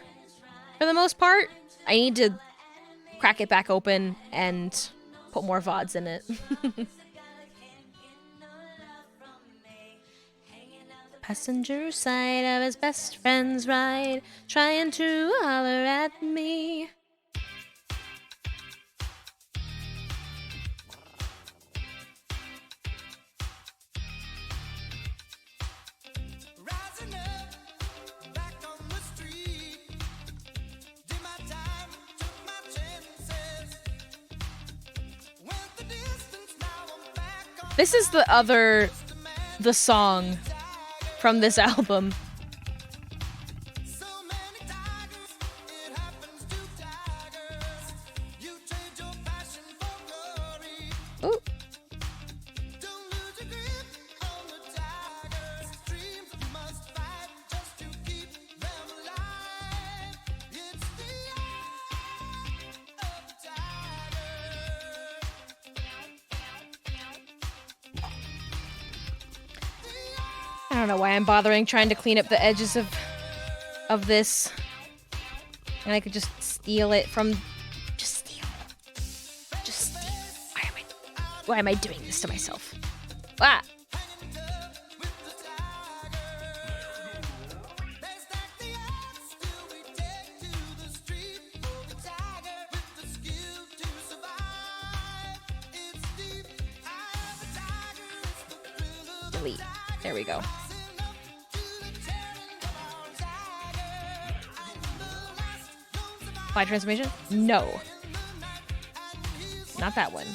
for the most part. I need to crack it back open and put more VODs in it. Passenger side of his best friend's ride, trying to holler at me. This is the song from this album. Ooh. I don't know why I'm bothering trying to clean up the edges of this. And I could just steal it from... Just steal it. Just steal it. Why am I doing this to myself? Ah! Delete. There we go. Apply transformation? No. Not that one.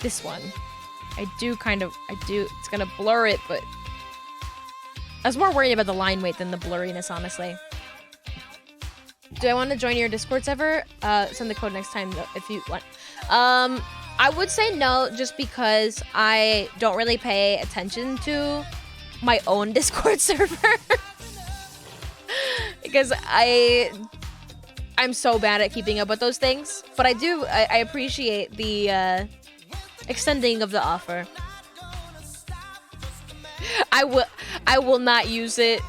This one. I do, it's gonna blur it, but I was more worried about the line weight than the blurriness, honestly. Do I want to join your Discords ever? Send the code next time, though, if you want. I would say no, just because I don't really pay attention to my own Discord server. Because I'm so bad at keeping up with those things. But I appreciate the extending of the offer. I will not use it.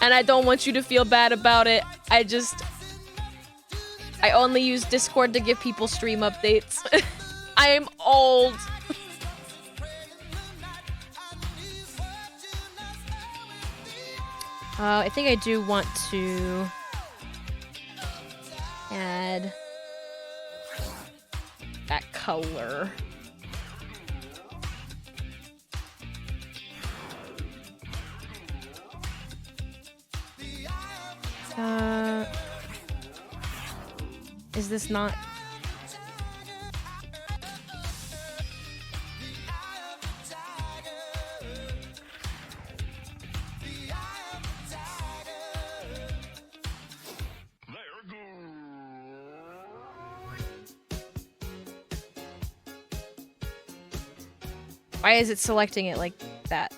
And I don't want you to feel bad about it. I only use Discord to give people stream updates. I am old. I think I do want to add that color. Is this not? Why is it selecting it like that?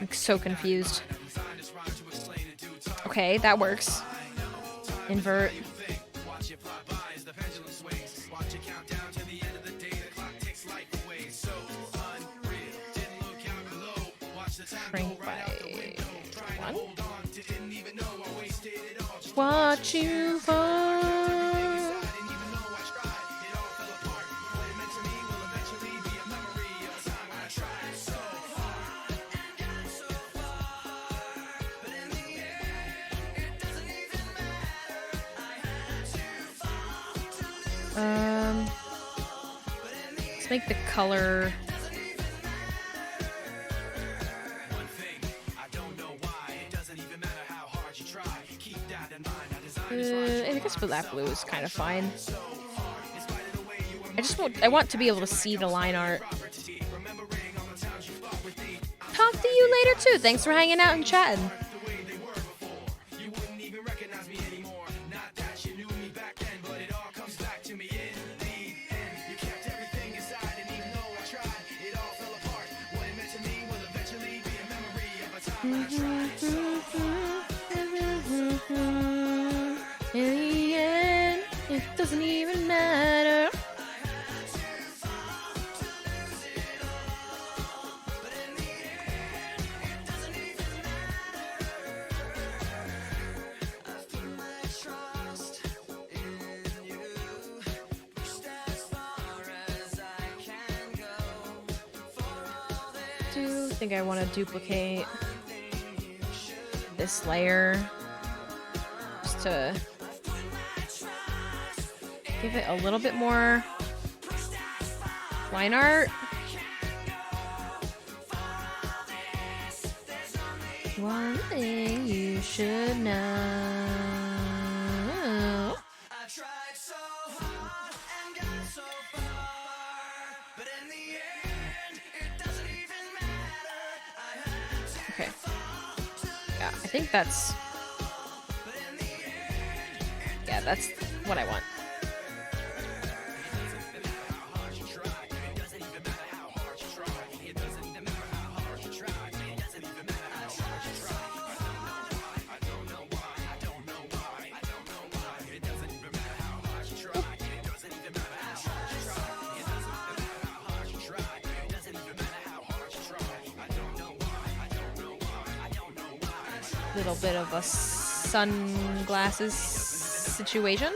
I'm so confused. Okay, that works. Invert. Shrink by 1. Watch you fall. Let's make the color. I guess black blue is kind of fine. I want to be able to see the line art. Talk to you later too. Thanks for hanging out and chatting. In the end, it doesn't even matter. I think I want to duplicate this layer just to give it a little bit more line art. One thing you should know. Okay. Yeah, I think that's... Yeah, that's what I want. Little bit of a sunglasses situation.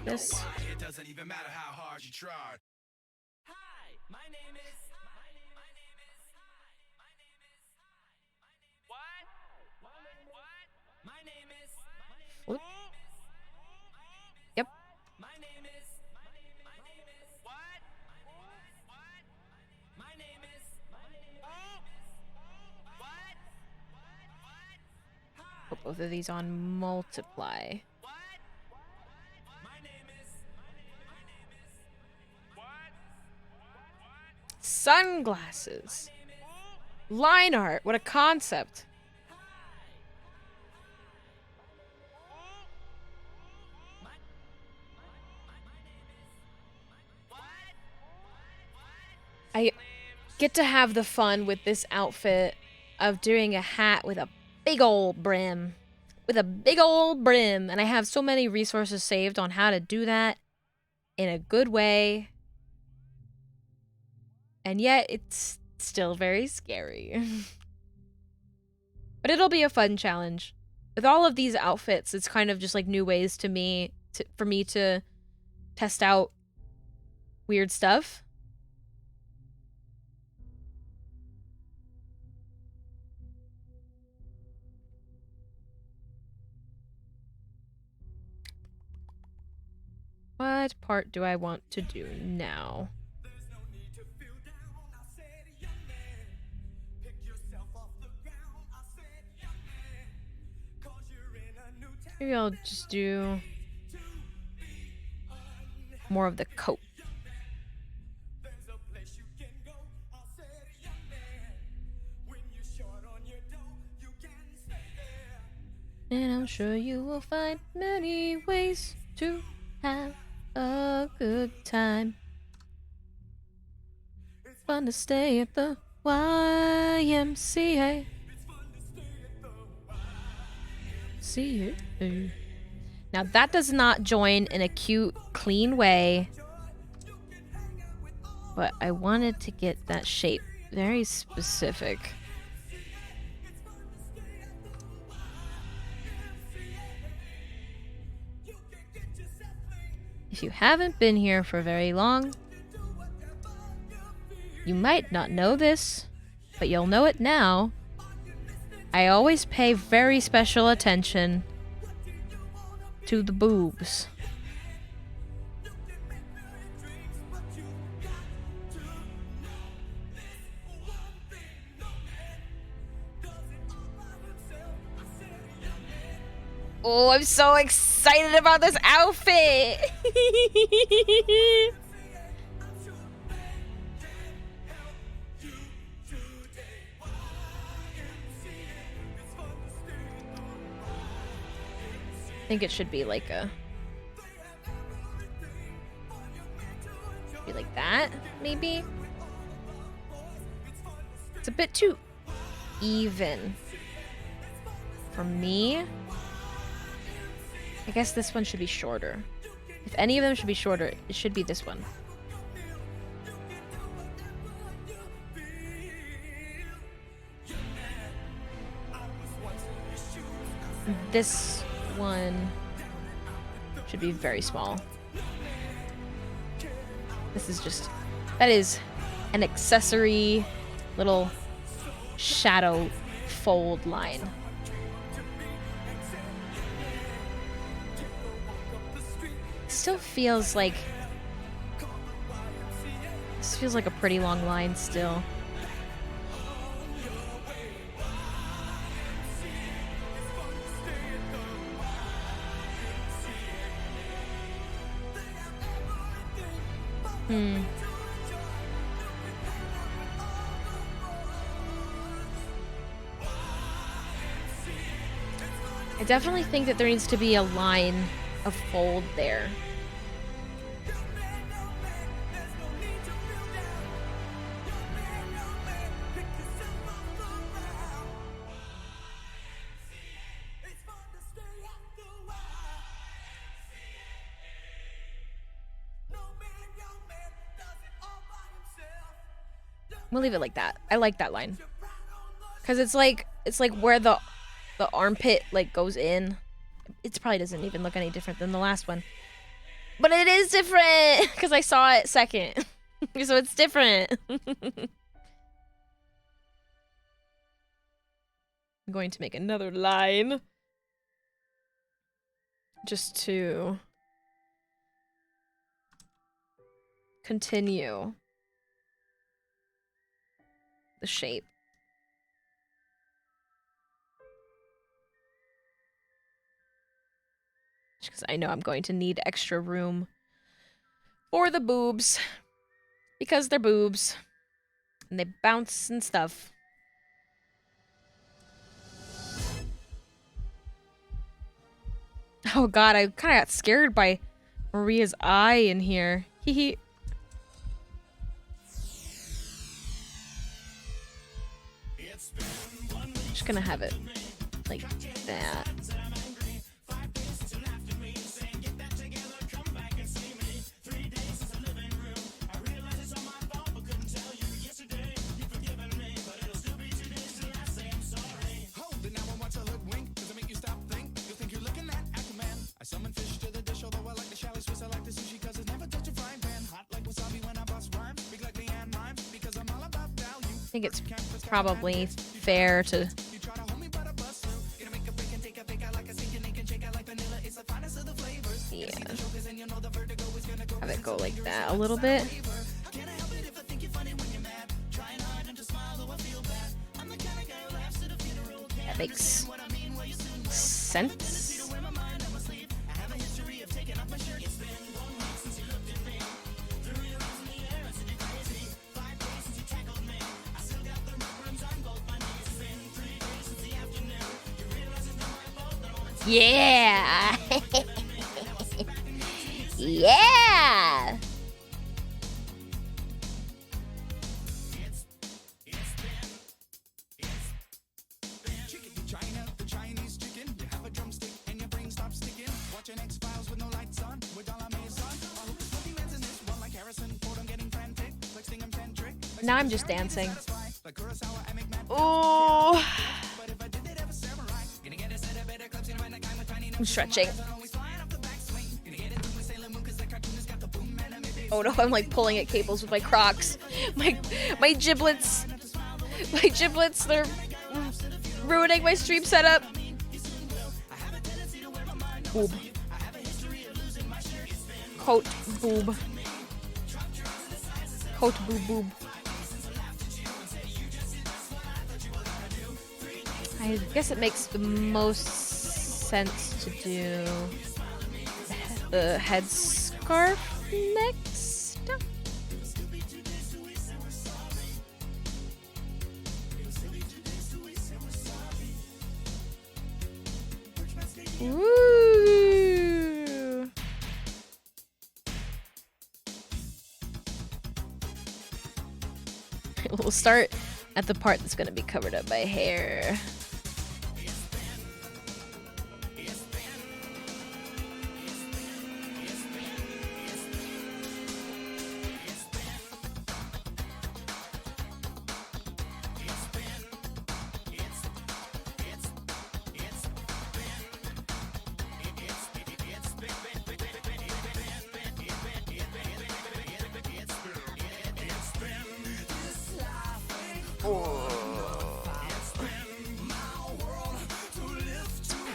This. It doesn't even matter how hard you try. Hi, my name is. Yep. My name put both of these on multiply. Sunglasses. Line art. What a concept. I get to have the fun with this outfit of doing a hat with a big old brim. With a big old brim. And I have so many resources saved on how to do that in a good way. And yet, it's still very scary. But it'll be a fun challenge. With all of these outfits, it's kind of just like new ways for me to test out weird stuff. What part do I want to do now? Maybe I'll just do more of the coat. And I'm sure you will find many ways to have a good time. It's fun to stay at the YMCA. See you. Now that does not join in a cute, clean way. But I wanted to get that shape very specific. If you haven't been here for very long, you might not know this, but you'll know it now. I always pay very special attention to the boobs. Oh, I'm so excited about this outfit! I think it should be like a... be like that, maybe? It's a bit too even for me. I guess this one should be shorter. If any of them should be shorter, it should be this one. This one should be very small. This is just... that is an accessory little shadow fold line. Still feels like... this feels like a pretty long line still. I definitely think that there needs to be a line of fold there. We'll leave it like that. I like that line. Cause it's like where the armpit like goes in. It probably doesn't even look any different than the last one. But it is different because I saw it second. So it's different. I'm going to make another line. Just to continue the shape. because I know I'm going to need extra room for the boobs. Because they're boobs. And they bounce and stuff. Oh god, I kind of got scared by Maria's eye in here. Hee hee. Just gonna have it like that. I think it's probably fair to have it go like that a little bit. That makes sense. Yeah! Yeah! Now I'm just dancing. Oh! I'm stretching. Oh no, I'm like pulling at cables with my Crocs. My giblets. My giblets, they're ruining my stream setup. Boob. Coat boob. Coat boob boob. I guess it makes the most sense to do the headscarf next. Woo! We'll start at the part that's going to be covered up by hair.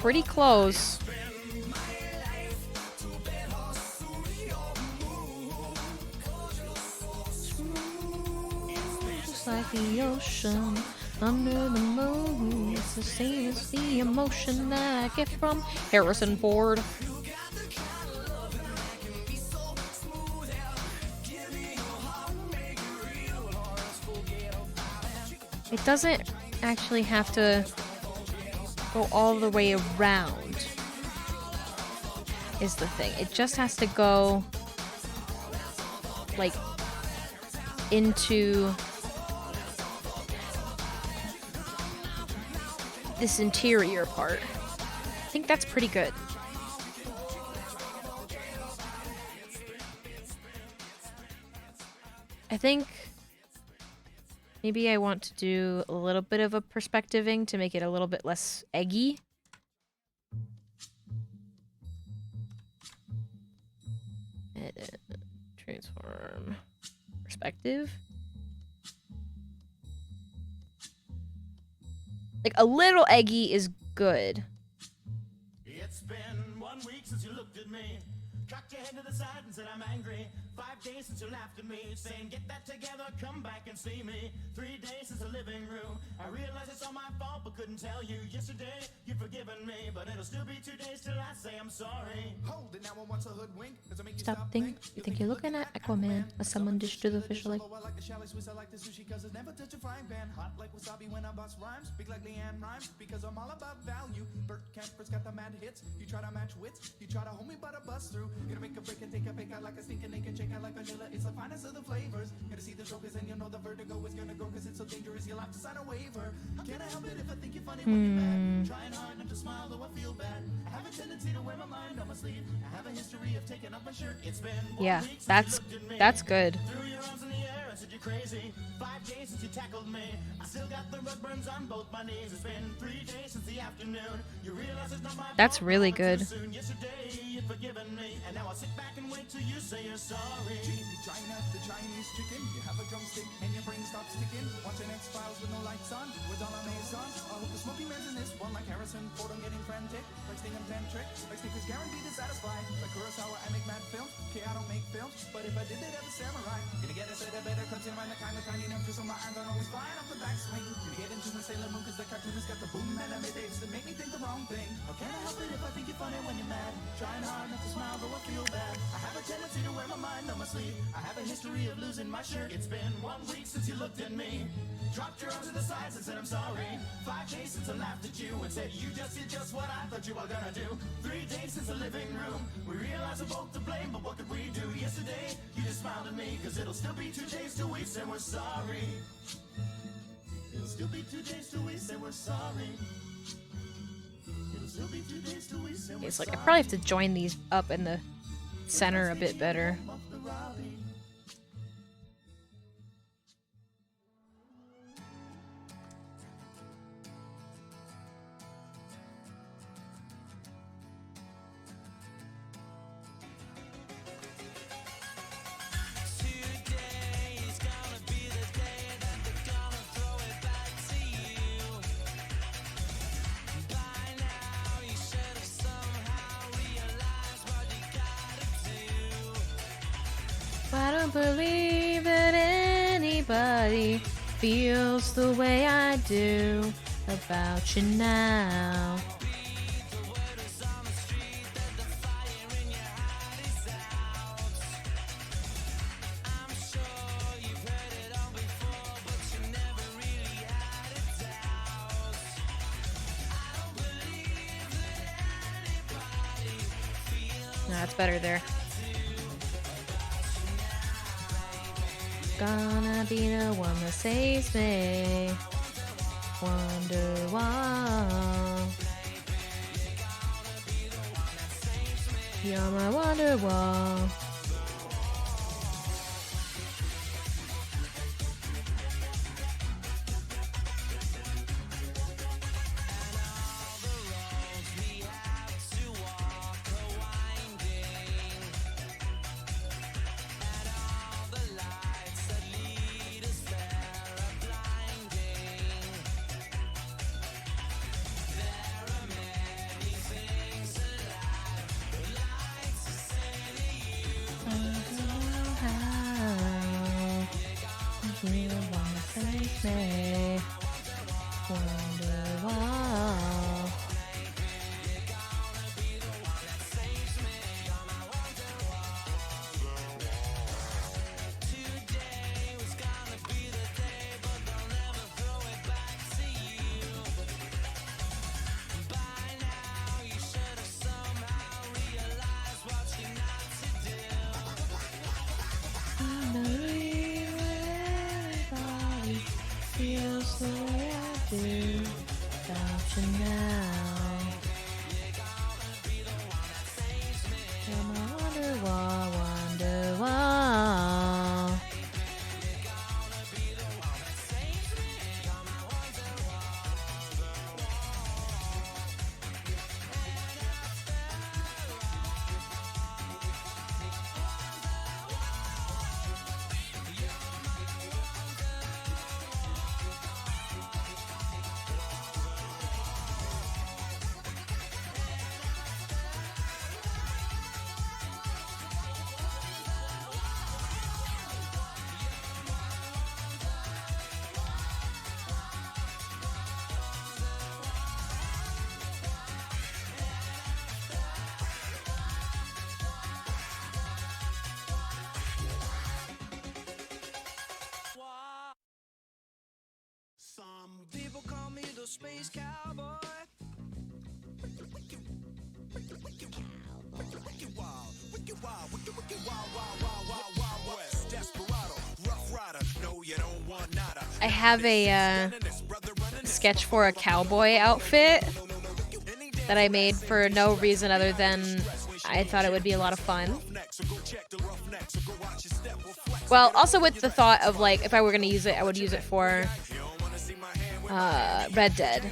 Pretty close. Just like the ocean under the moon, it's the same as the emotion that I get from Harrison Ford. It doesn't actually have to go all the way around, is the thing. It just has to go like into this interior part. I think that's pretty good. I think maybe I want to do a little bit of a perspectiving to make it a little bit less eggy. Edit, transform, perspective. Like a little eggy is good. It's been 1 week since you looked at me. Cocked your head to the side and said I'm angry. 5 days since you laughed at me, saying get that together, come back and see me. 3 days since the living room, I realize it's all my fault but couldn't tell you. Yesterday you've forgiven me, but it'll still be 2 days till I say I'm sorry. Hold it, now I want to hoodwink. Does it make you Stop think. You think you're looking at Aquaman, a someone dish to the fish like. I like the chalet Swiss, I like the sushi cause it's never touch a frying pan. Hot like wasabi when I bust rhymes, big like Leanne rhymes, because I'm all about value. Bert Camper's got the mad hits, you try to match wits, you try to hold me but I bust through. Gonna make a break and take a bake out like a stinking naked shake out like vanilla, it's the finest of the flavors. Gonna see the jokers and you know the vertigo is gonna go cause it's so dangerous, you'll have to sign a waiver. Can I help it if I think you're funny when you're mad? Trying hard not to smile though I feel bad. I have a tendency to wear my mind on my sleeve. I have a history of taking off my shirt. It's been Yeah, that's good. threw your arms in the air and said you're crazy. 5 days since you tackled me, I still got the rug burns on both my knees. It's been 3 days since the afternoon. You realize it's not my That's fault, really but too good. soon. Yesterday you've forgiven me, and now I'll sit back and wait till you say you're sorry. Chicken to China, the Chinese chicken. You have a drumstick and your brain stops sticking. Watching X-Files with no lights on, with all our maze on. I hope the smoky man's in this one like Harrison Ford. I'm getting frantic, like Sting and Tantric, like Snickers guaranteed to satisfy. Like Kurosawa, I make mad films. Okay, I don't make films, but if I did it as a samurai, gonna get a set of better cuts in mind, the kind of tiny numbers on my hands aren't always flying off the backswing. Gonna get into my Sailor Moon cause the cartoonist got the boom anime babes that make me think the wrong thing. How can I help it if I think you're funny when you're mad? Trying hard not to smile though I feel bad. I have a tendency to wear my mind on my sleeve. I have a history of losing my shirt. It's been 1 week since you looked at me, dropped your arms to the sides and said I'm sorry. 5 days since I laughed at you and said you just did just what I thought you were gonna do. 3 days since the living room, we realized we're both to blame, but what could we do? Yesterday you just smiled at me cause it'll still be 2 days till we say we're sorry. It'll still be 2 days till we say we're sorry. It'll still be 2 days till we say we're It's like I sorry. probably have to join these up in the center a bit better. I don't believe that anybody feels the way I do about you now. Nah, it's better there. Gonna be the one that saves me. Wonder why. You're my wonder wall. You wanna save me? Wonder why. I believe everybody feels the way I do about you now. You're my wonder wall, wonder wall. space cowboy. Wicked wild, wicked wild, wicked wild, wild, wild, wild, wild west. Desperado, rough rider. No, you don't want nada. I have a sketch for a cowboy outfit that I made for no reason other than I thought it would be a lot of fun. Well, also with the thought of like, if I were gonna use it, I would use it for Red Dead.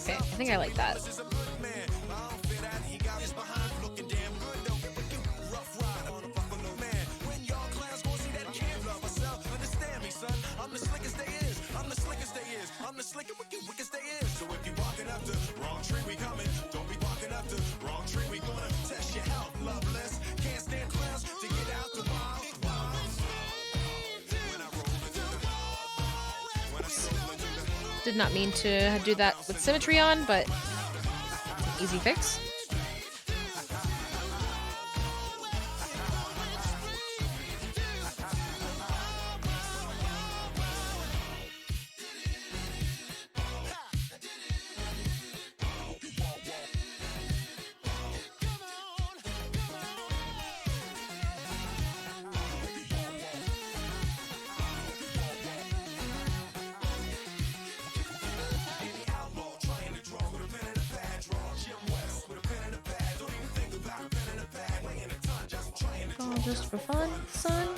Okay, I think I like that. Did not mean to do that with symmetry on, but easy fix. Just for fun, son.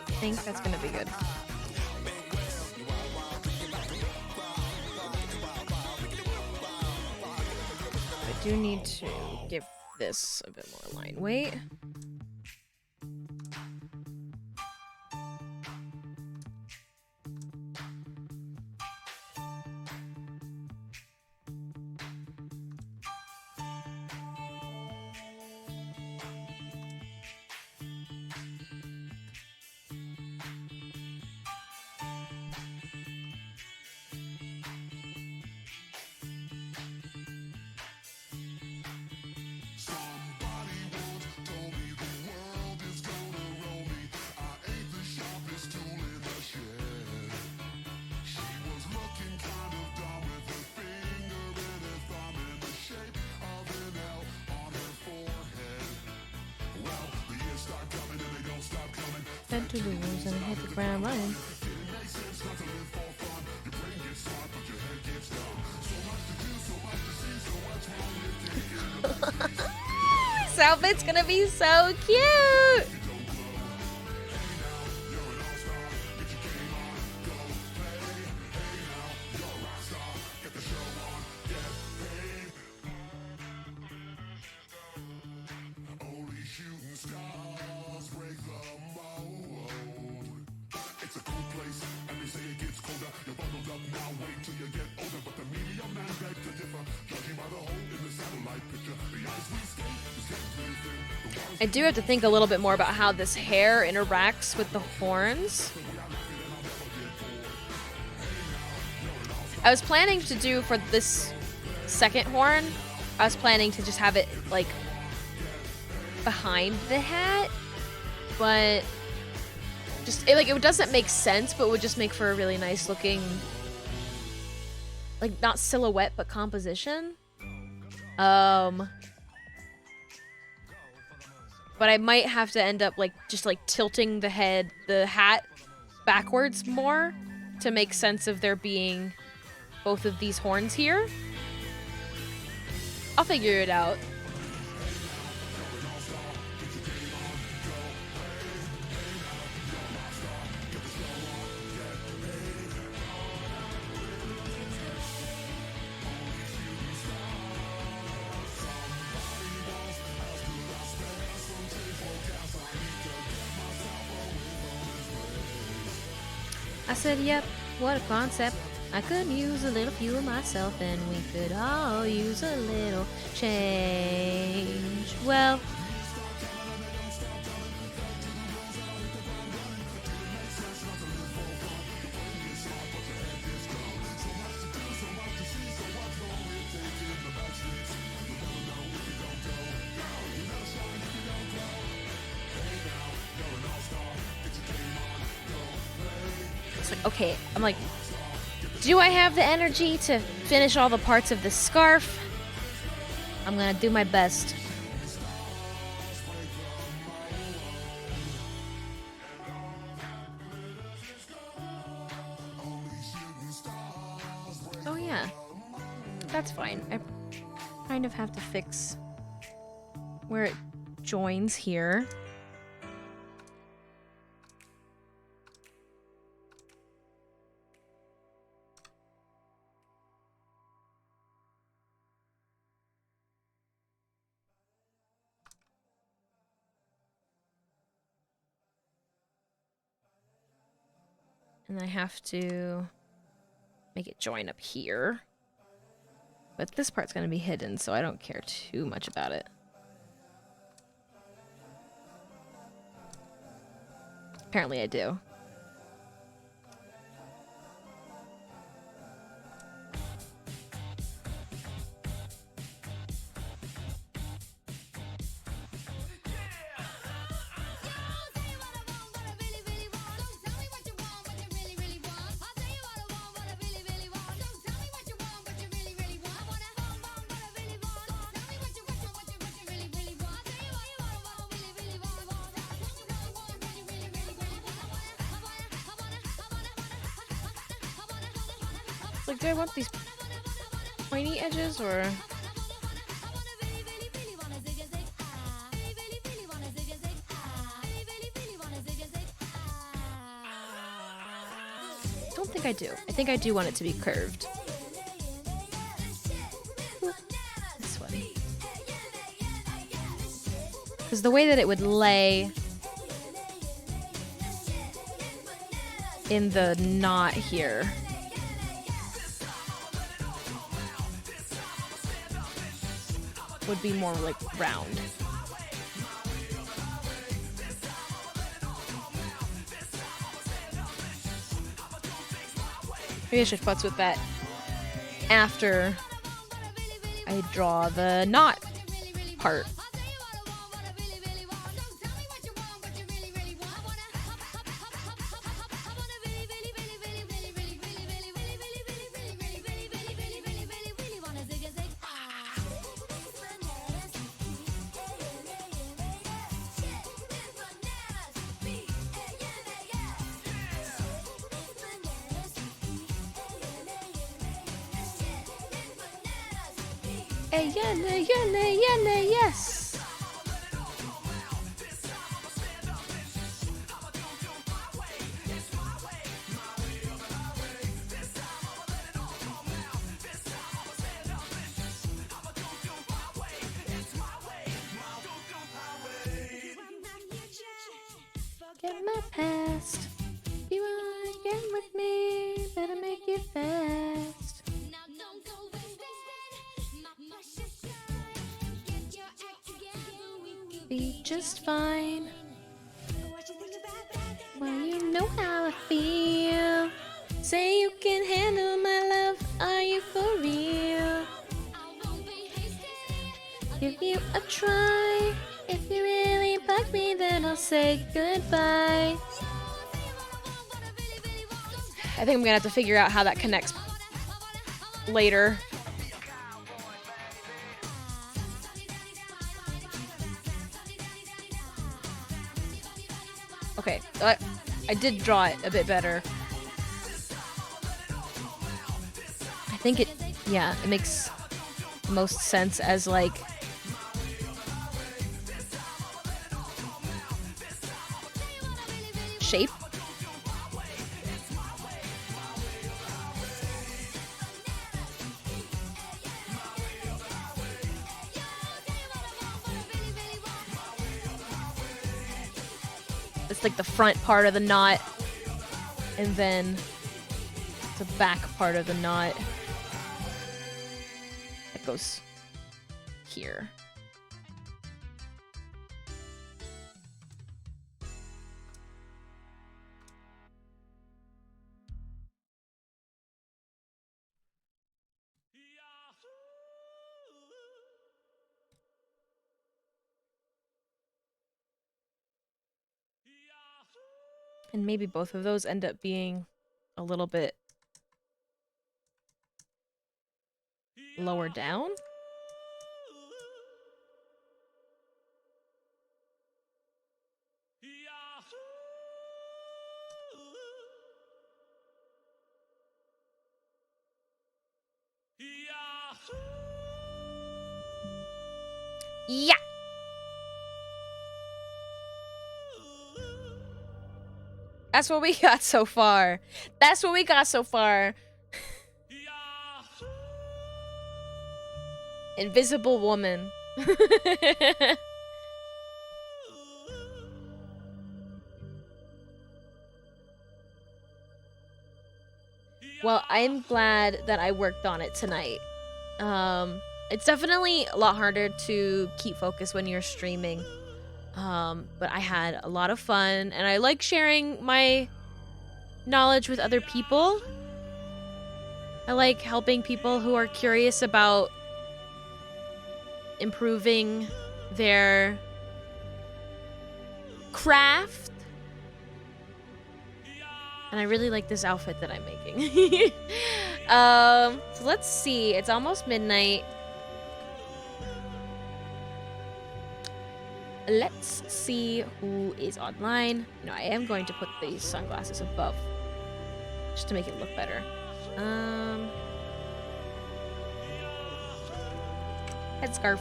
I think that's gonna be good. I do need to give this a bit more line weight. Head to the rules and hit the ground running. This outfit's gonna be so cute! I do have to think a little bit more about how this hair interacts with the horns. I was planning to do for this second horn, I was planning to just have it like behind the hat, but just it doesn't make sense, but would just make for a really nice looking, like, not silhouette but composition. But I might have to end up like just like tilting the hat backwards more to make sense of there being both of these horns here. I'll figure it out. I said, yep, what a concept. I could use a little fuel myself, and we could all use a little change. Well, it's like, okay, I'm like, do I have the energy to finish all the parts of the scarf? I'm gonna do my best. Oh yeah, that's fine. I kind of have to fix where it joins here. And I have to make it join up here. But this part's going to be hidden, so I don't care too much about it. Apparently I do. Like, do I want these pointy edges, or... I don't think I do. I think I do want it to be curved. This one. Because the way that it would lay in the knot here... would be more like round. Maybe I should futz with that after I draw the knot part. Yes. Get my past. You wanna get with me? Better make it fast. be just fine. Well, you know how I feel. Say you can handle my love. Are you for real? Give you a try. If you really bug me, then I'll say goodbye. I think I'm gonna have to figure out how that connects later. Okay, I did draw it a bit better. I think it makes most sense as like shape. It's like the front part of the knot, and then the back part of the knot that goes here. And maybe both of those end up being a little bit lower down. Yeah. That's what we got so far. That's what we got so far. Invisible woman. Well, I'm glad that I worked on it tonight. It's definitely a lot harder to keep focus when you're streaming. But I had a lot of fun, and I like sharing my knowledge with other people. I like helping people who are curious about improving their craft. And I really like this outfit that I'm making. So let's see. It's almost midnight. Let's see who is online. No, I am going to put these sunglasses above just to make it look better. Headscarf.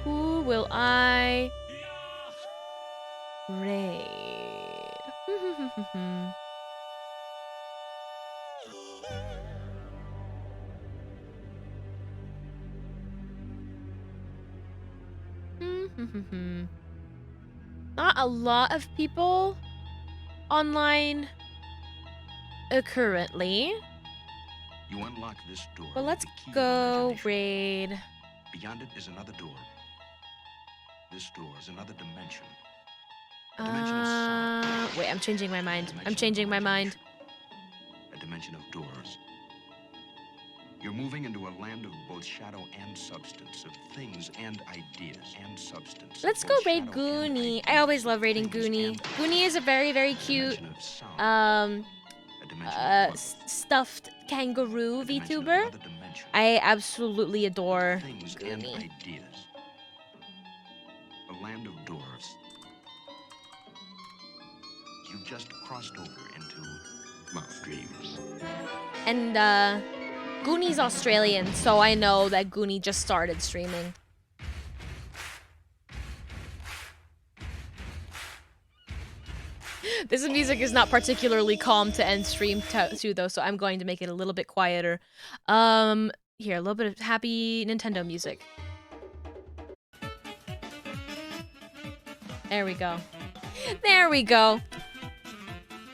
Who will I raid? Not a lot of people online currently. You unlock this door. But let's with the key of go imagination. raid. Beyond it is another door. This door is another dimension. A dimension of sound. Wait, I'm changing my mind. I'm changing my mind. A dimension of doors. You're moving into a land of both shadow and substance, of things and ideas and substance. Let's go raid Goonie. I always love raiding Goonie. Goonie is a very, very cute stuffed kangaroo VTuber. I absolutely adore Goonie. Ideas. A land of doors. You've just crossed over into Mouth Dreams. And Goonie's Australian, so I know that Goonie just started streaming. This music is not particularly calm to end stream to though, so I'm going to make it a little bit quieter. Here, a little bit of happy Nintendo music. There we go. There we go.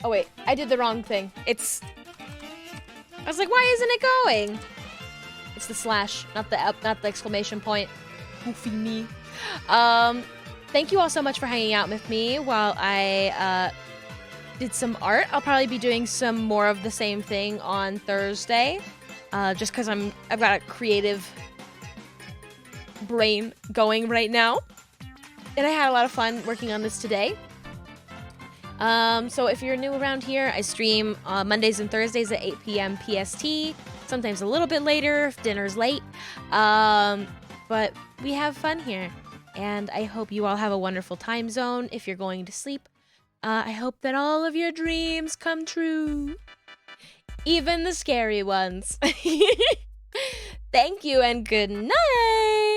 Oh wait, I did the wrong thing. I was like, why isn't it going? It's the slash, not the exclamation point. Goofy me. Thank you all so much for hanging out with me while I did some art. I'll probably be doing some more of the same thing on Thursday, just because I've got a creative brain going right now, and I had a lot of fun working on this today. So if you're new around here, I stream Mondays and Thursdays at 8 p.m. PST, sometimes a little bit later if dinner's late, but we have fun here, and I hope you all have a wonderful time zone if you're going to sleep. I hope that all of your dreams come true, even the scary ones. Thank you and good night!